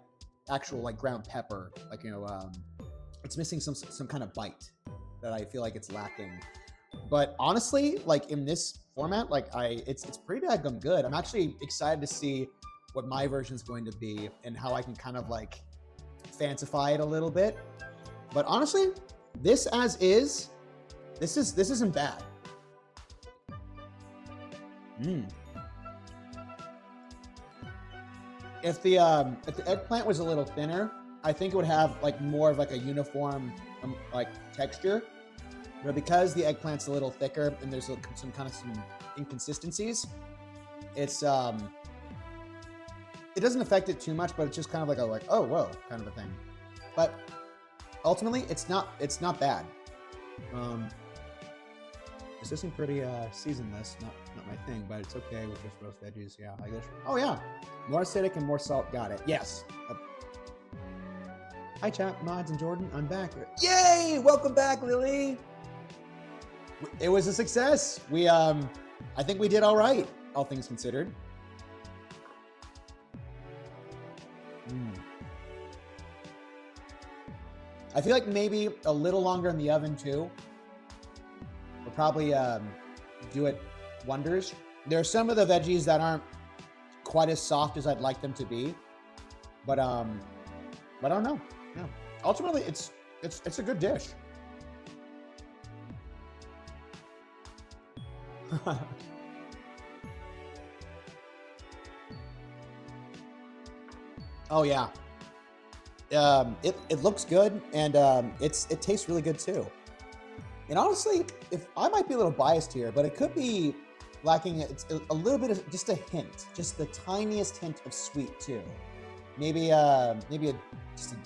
actual like ground pepper. Like, you know, it's missing some kind of bite that I feel like it's lacking. But honestly, like in this format, like it's pretty daggum good. I'm actually excited to see what my version is going to be and how I can kind of like fancify it a little bit. But honestly, this as is, this isn't bad. If the eggplant was a little thinner, I think it would have like more of like a uniform like texture. But because the eggplant's a little thicker and there's some inconsistencies, it's it doesn't affect it too much, but it's just kind of like a like, oh whoa kind of a thing. But ultimately, it's not bad. This isn't pretty seasonless, not my thing, but it's okay with just roast veggies. Yeah, I guess. Oh yeah, more acidic and more salt. Got it. Yes. Hi chat, Mods and Jordan. I'm back. Yay! Welcome back, Lily. It was a success. We I think we did all right, all things considered. I feel like maybe a little longer in the oven too will probably do it wonders. There are some of the veggies that aren't quite as soft as I'd like them to be, but I don't know. Yeah. Ultimately, it's a good dish. Oh yeah. It looks good, and it tastes really good too. And honestly, if I might be a little biased here, but it could be lacking it's a little bit of just a hint, just the tiniest hint of sweet too. Maybe just a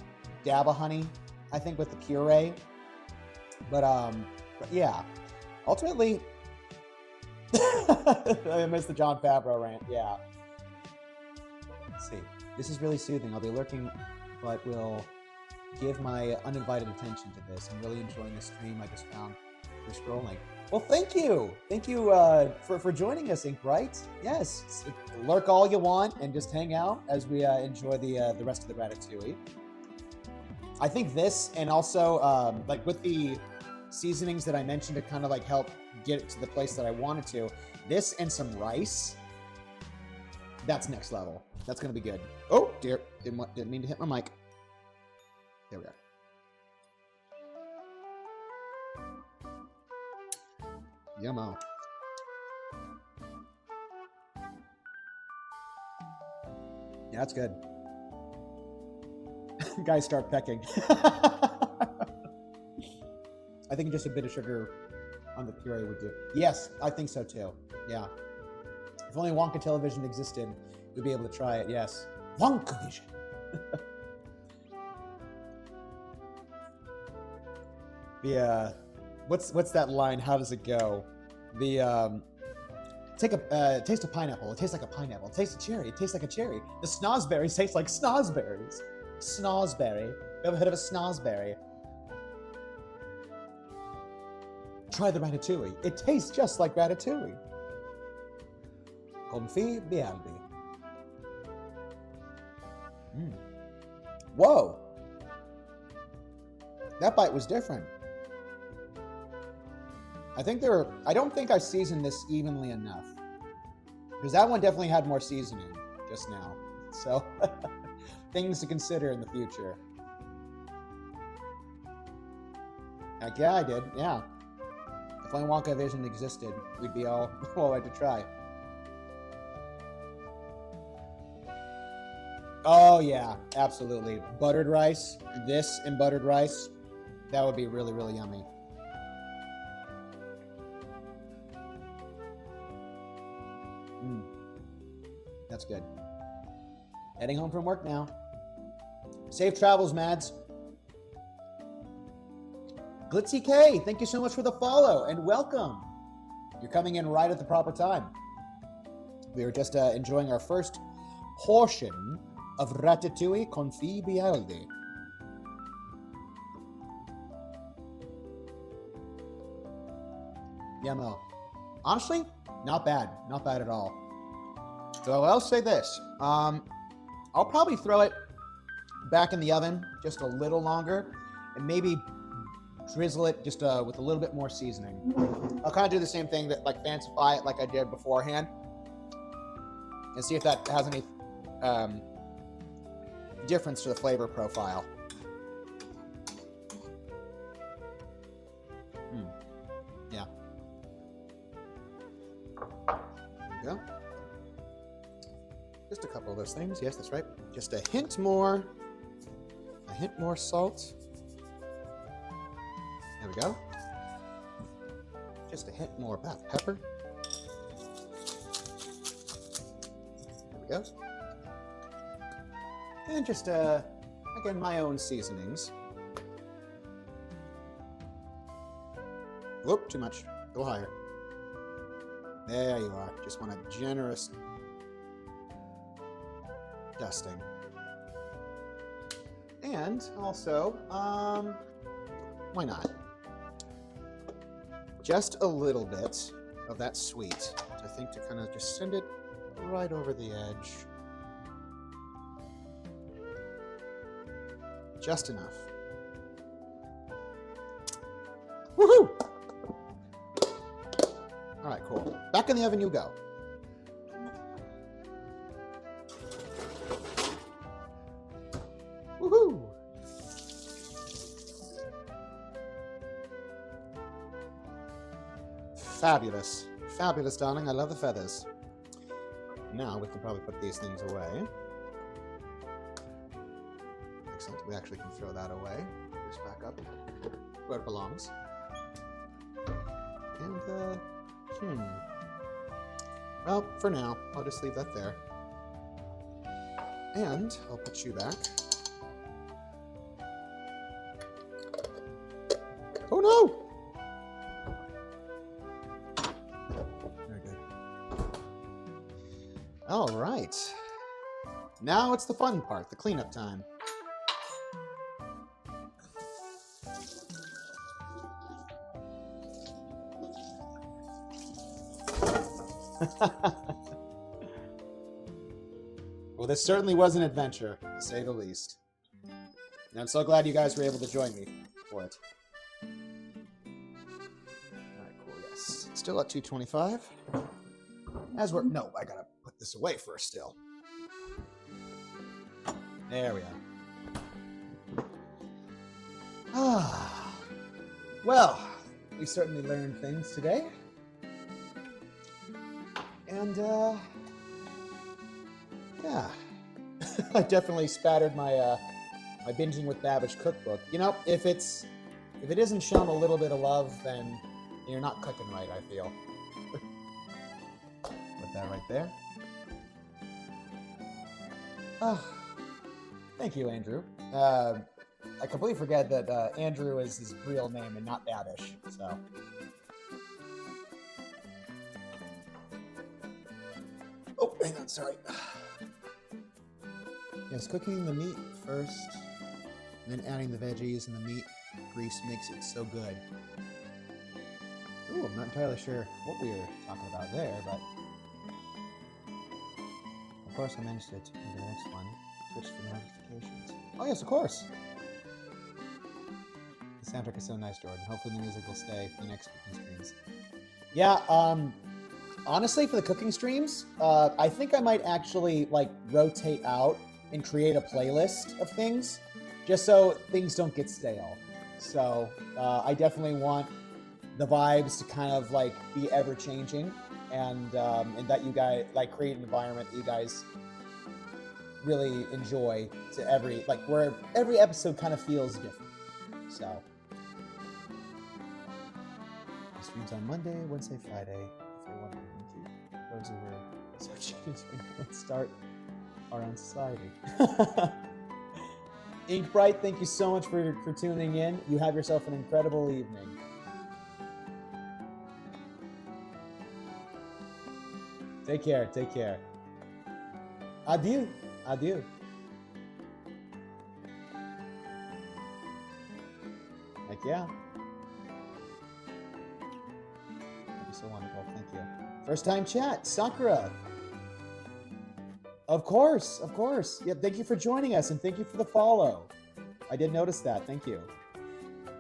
dab of honey, I think, with the puree. But yeah, ultimately, I missed the John Favreau rant. Yeah. Let's see. This is really soothing. I'll be lurking, but will give my uninvited attention to this. I'm really enjoying the stream I just found for scrolling. Well, thank you. Thank you for joining us, Inkbright. Yes, lurk all you want and just hang out as we enjoy the rest of the Ratatouille. I think this, and also like with the seasonings that I mentioned to kind of like help get it to the place that I wanted to, this and some rice, that's next level. That's going to be good. Oh, dear. Didn't mean to hit my mic. There we are. Yummo. Yeah, that's good. Guys start pecking. I think just a bit of sugar on the puree would do. Yes, I think so too. Yeah. If only Wonka Television existed, we'd be able to try it. Yes. Wonka Vision. The what's that line? How does it go? The take a taste of pineapple. It tastes like a pineapple. Taste a cherry. It tastes like a cherry. The snozberries taste like snozberries. Snozberry. Ever heard of a snozberry? Try the ratatouille. It tastes just like ratatouille. Confì Bialdi. Whoa. That bite was different. I don't think I seasoned this evenly enough. Because that one definitely had more seasoning just now. So, things to consider in the future. Like, yeah, I did. Yeah. If only Wonka Vision existed, we'd be all right to try. Oh, yeah, absolutely. Buttered rice, this and buttered rice, that would be really, really yummy. That's good. Heading home from work now. Safe travels, Mads. Glitzy K, thank you so much for the follow and welcome. You're coming in right at the proper time. We are just enjoying our first portion of Ratatouille Confì Bialdi. Yummo. Honestly, not bad. Not bad at all. So I'll say this. I'll probably throw it back in the oven just a little longer and maybe drizzle it just with a little bit more seasoning. I'll kind of do the same thing, that like fancify it like I did beforehand, and see if that has any difference to the flavor profile. Yeah. There we go. Just a couple of those things. Yes, that's right. Just a hint more salt. There we go. Just a hint more black pepper. There we go. And just, again, my own seasonings. Whoop, too much. Go higher. There you are. Just want a generous dusting. And also, why not? Just a little bit of that sweet, I think, to kind of just send it right over the edge. Just enough. Woohoo! All right, cool. Back in the oven you go. Woohoo! Fabulous. Fabulous, darling. I love the feathers. Now we can probably put these things away. Excellent. We actually can throw that away. Put this back up where it belongs. And, well, for now, I'll just leave that there. And I'll put you back. Oh no! Very good. All right. Now it's the fun part, the cleanup time. Well, this certainly was an adventure, to say the least. And I'm so glad you guys were able to join me for it. Alright, cool, yes. Still at 225. As we're... No, I gotta put this away first still. There we are. Ah. Well, we certainly learned things today. And, yeah. I definitely spattered my, my Binging with Babish cookbook. You know, if it isn't shown a little bit of love, then you're not cooking right, I feel. Put that right there. Oh, thank you, Andrew. I completely forget that Andrew is his real name and not Babish, so... Oh, hang on, sorry. Yes, cooking the meat first, and then adding the veggies and the meat grease makes it so good. Ooh, I'm not entirely sure what we were talking about there, but... Of course, I managed to into the next one. Switch to notifications. Oh, yes, of course! The soundtrack is so nice, Jordan. Hopefully the music will stay for the next cooking streams. Yeah, honestly, for the cooking streams, I think I might actually like rotate out and create a playlist of things, just so things don't get stale. So I definitely want the vibes to kind of like be ever changing, and that you guys like create an environment that you guys really enjoy to where every episode kind of feels different. So streams on Monday, Wednesday, Friday. If you're wondering, those are so chickens let's start our own society. Inkbright, thank you so much for tuning in. You have yourself an incredible evening. Take care, take care. Adieu, adieu. Heck yeah. so wonderful. Thank you. First time chat, Sakura. Of course, of course. Yeah, thank you for joining us and thank you for the follow. I did notice that. Thank you.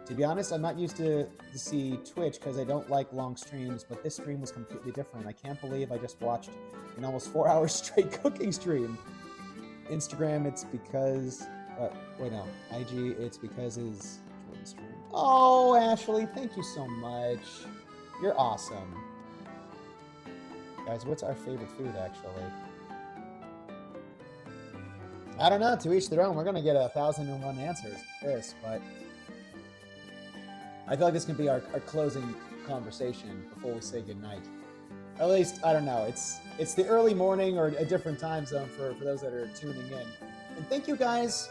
To be honest, I'm not used to see Twitch because I don't like long streams, but this stream was completely different. I can't believe I just watched an almost 4 hours straight cooking stream. Instagram, it's because... wait, no. IG, it's because it's Jordan's stream. Oh, Ashley, thank you so much. You're awesome. Guys, what's our favorite food, actually? I don't know. To each their own. We're going to get 1,001 answers for this, but... I feel like this can be our closing conversation before we say goodnight. At least, I don't know. It's the early morning or a different time zone for those that are tuning in. And thank you guys.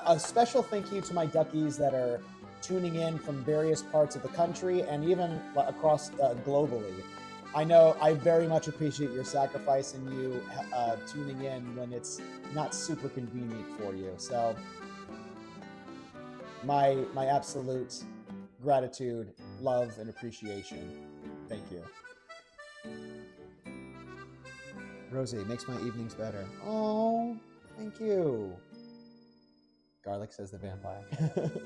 A special thank you to my duckies that are tuning in from various parts of the country and even across globally. I know I very much appreciate your sacrifice and you tuning in when it's not super convenient for you. So my absolute gratitude, love, and appreciation. Thank you. Rosie, makes my evenings better. Oh, thank you. Garlic, says the vampire.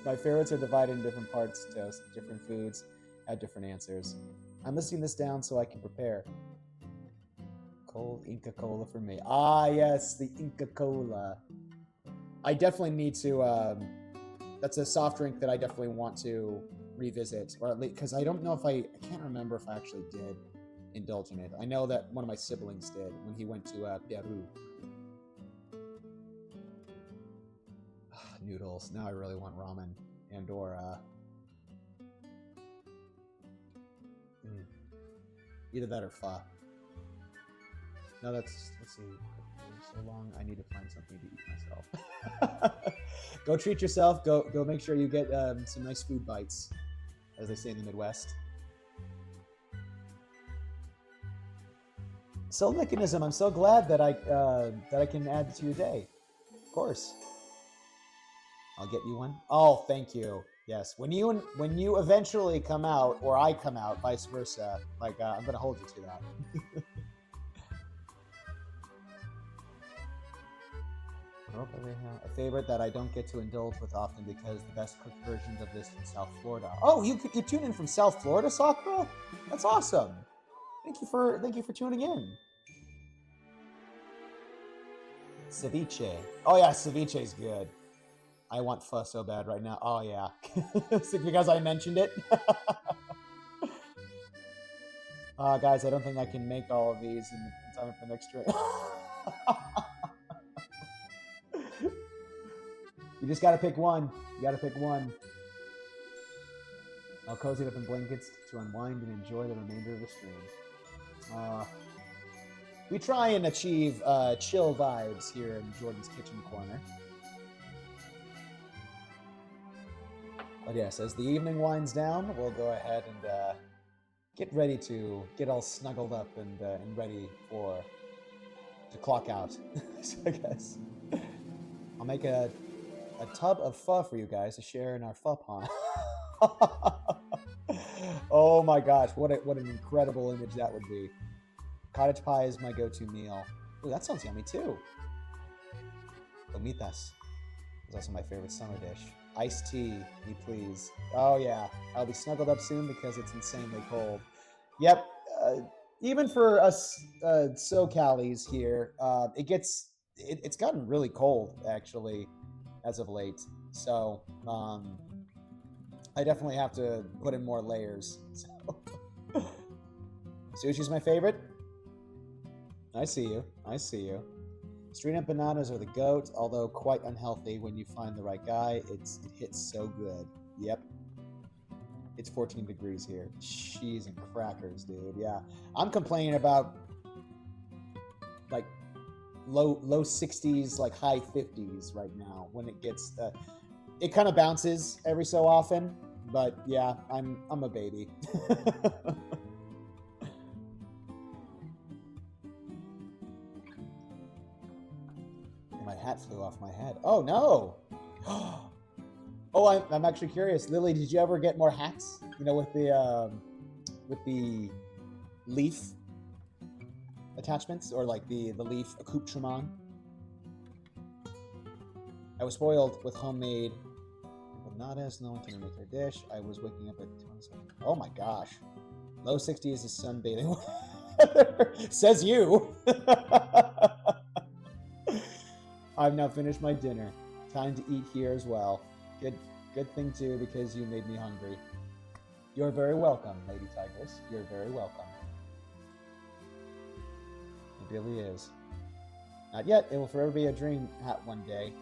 My favorites are divided in different parts, toast, different foods, have different answers. I'm listing this down so I can prepare. Cold Inca Cola for me. Ah, yes, the Inca Cola. I definitely need to, that's a soft drink that I definitely want to revisit, or at least, because I don't know if I can't remember if I actually did indulge in it. I know that one of my siblings did when he went to Peru. Noodles. Now I really want ramen and or either that or pho. No, let's see. So long, I need to find something to eat myself. Go treat yourself. Go make sure you get some nice food bites, as they say in the Midwest. Soul Mechanism, I'm so glad that I can add to your day. Of course. I'll get you one. Oh, thank you. Yes, when you eventually come out, or I come out, vice versa, like I'm gonna hold you to that. A favorite that I don't get to indulge with often because the best cooked versions of this in South Florida. Oh, you tune in from South Florida, Sakura? That's awesome. Thank you for tuning in. Ceviche. Oh yeah, ceviche's good. I want pho so bad right now. Oh yeah, because I mentioned it. Guys, I don't think I can make all of these in time for next stream. You just gotta pick one. You gotta pick one. I'll cozy up in blankets to unwind and enjoy the remainder of the stream. We try and achieve chill vibes here in Jordan's Kitchen Corner. But yes, as the evening winds down, we'll go ahead and get ready to get all snuggled up and ready to clock out. So I guess I'll make a tub of pho for you guys to share in our pho pond. Oh my gosh, what an incredible image that would be. Cottage pie is my go-to meal. Ooh, that sounds yummy too. Gomitas is also my favorite summer dish. Iced tea, me please. Oh yeah, I'll be snuggled up soon because it's insanely cold. Yep, even for us SoCalis here, it's gotten really cold actually as of late. So I definitely have to put in more layers. So. Sushi's my favorite. I see you. I see you. Street empanadas are the goat, although quite unhealthy when you find the right guy. It hits so good. Yep. It's 14 degrees here. Cheese and crackers, dude. Yeah. I'm complaining about like low 60s, like high 50s right now when it gets it kind of bounces every so often, but yeah, I'm a baby. My hat flew off my head. Oh no! Oh, I'm actually curious. Lily, did you ever get more hats? You know, with the leaf attachments, or like the leaf accoutrement. I was spoiled with homemade empanadas. No one can make their dish. I was waking up at 2:07. Oh my gosh. Low 60s is sunbathing weather. Says you. I've now finished my dinner. Time to eat here as well. Good thing too, because you made me hungry. You're very welcome, Lady Tigress. You're very welcome. It really is. Not yet. It will forever be a dream hat one day.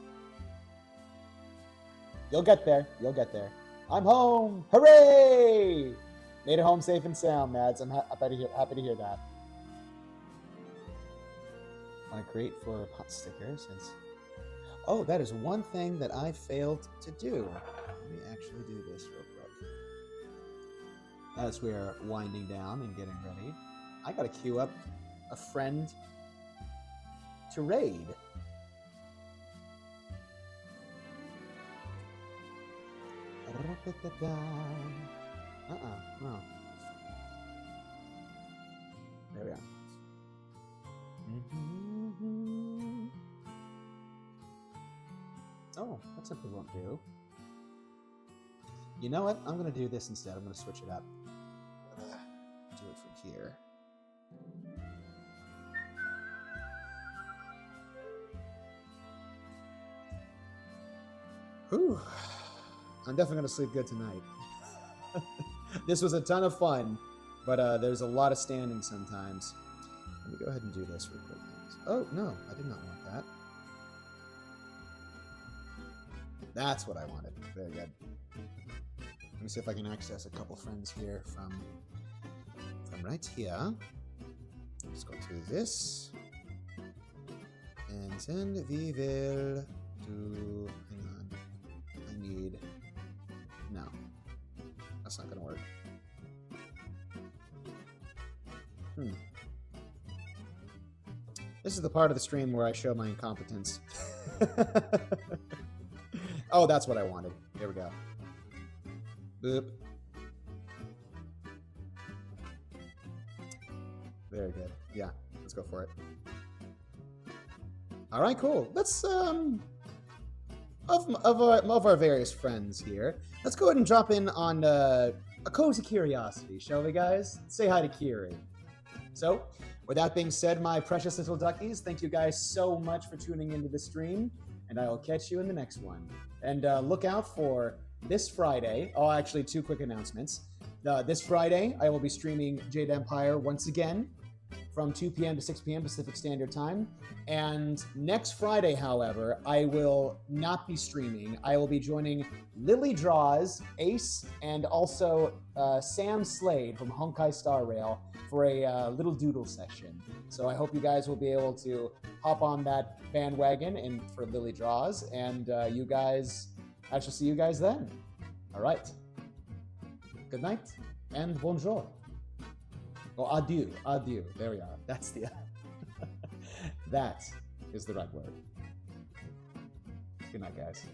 You'll get there. You'll get there. I'm home. Hooray! Made it home safe and sound, Mads. I'm happy to hear that. Want to create for pot stickers. Oh, that is one thing that I failed to do. Let me actually do this real quick. As we're winding down and getting ready, I gotta queue up a friend to raid. Oh. There we are. Oh, that simply won't do. You know what? I'm going to do this instead. I'm going to switch it up. Do it from here. Whew. I'm definitely going to sleep good tonight. This was a ton of fun, but there's a lot of standing sometimes. Let me go ahead and do this real quick. Oh, no, I did not want that. That's what I wanted. Very good. Let me see if I can access a couple friends here from right here. Let's go through this. And then we will do... Hang on. I need... No. That's not going to work. This is the part of the stream where I show my incompetence. Oh, that's what I wanted. Here we go. Boop. Very good. Yeah, let's go for it. All right, cool. Let's of our various friends here, let's go ahead and drop in on a cozy curiosity, shall we, guys? Say hi to Kiri. So, with that being said, my precious little duckies, thank you guys so much for tuning into the stream, and I will catch you in the next one. And look out for this Friday. Oh, actually, two quick announcements. This Friday, I will be streaming Jade Empire once again from 2 p.m. to 6 p.m. Pacific Standard Time. And next Friday, however, I will not be streaming. I will be joining Lily Draws, Ace, and also Sam Slade from Honkai Star Rail for a little doodle session. So I hope you guys will be able to hop on that bandwagon and for Lily Draws. And you guys, I shall see you guys then. All right. Good night and bonjour. Oh, adieu, adieu. There we are. That's the... That is the right word. Good night, guys.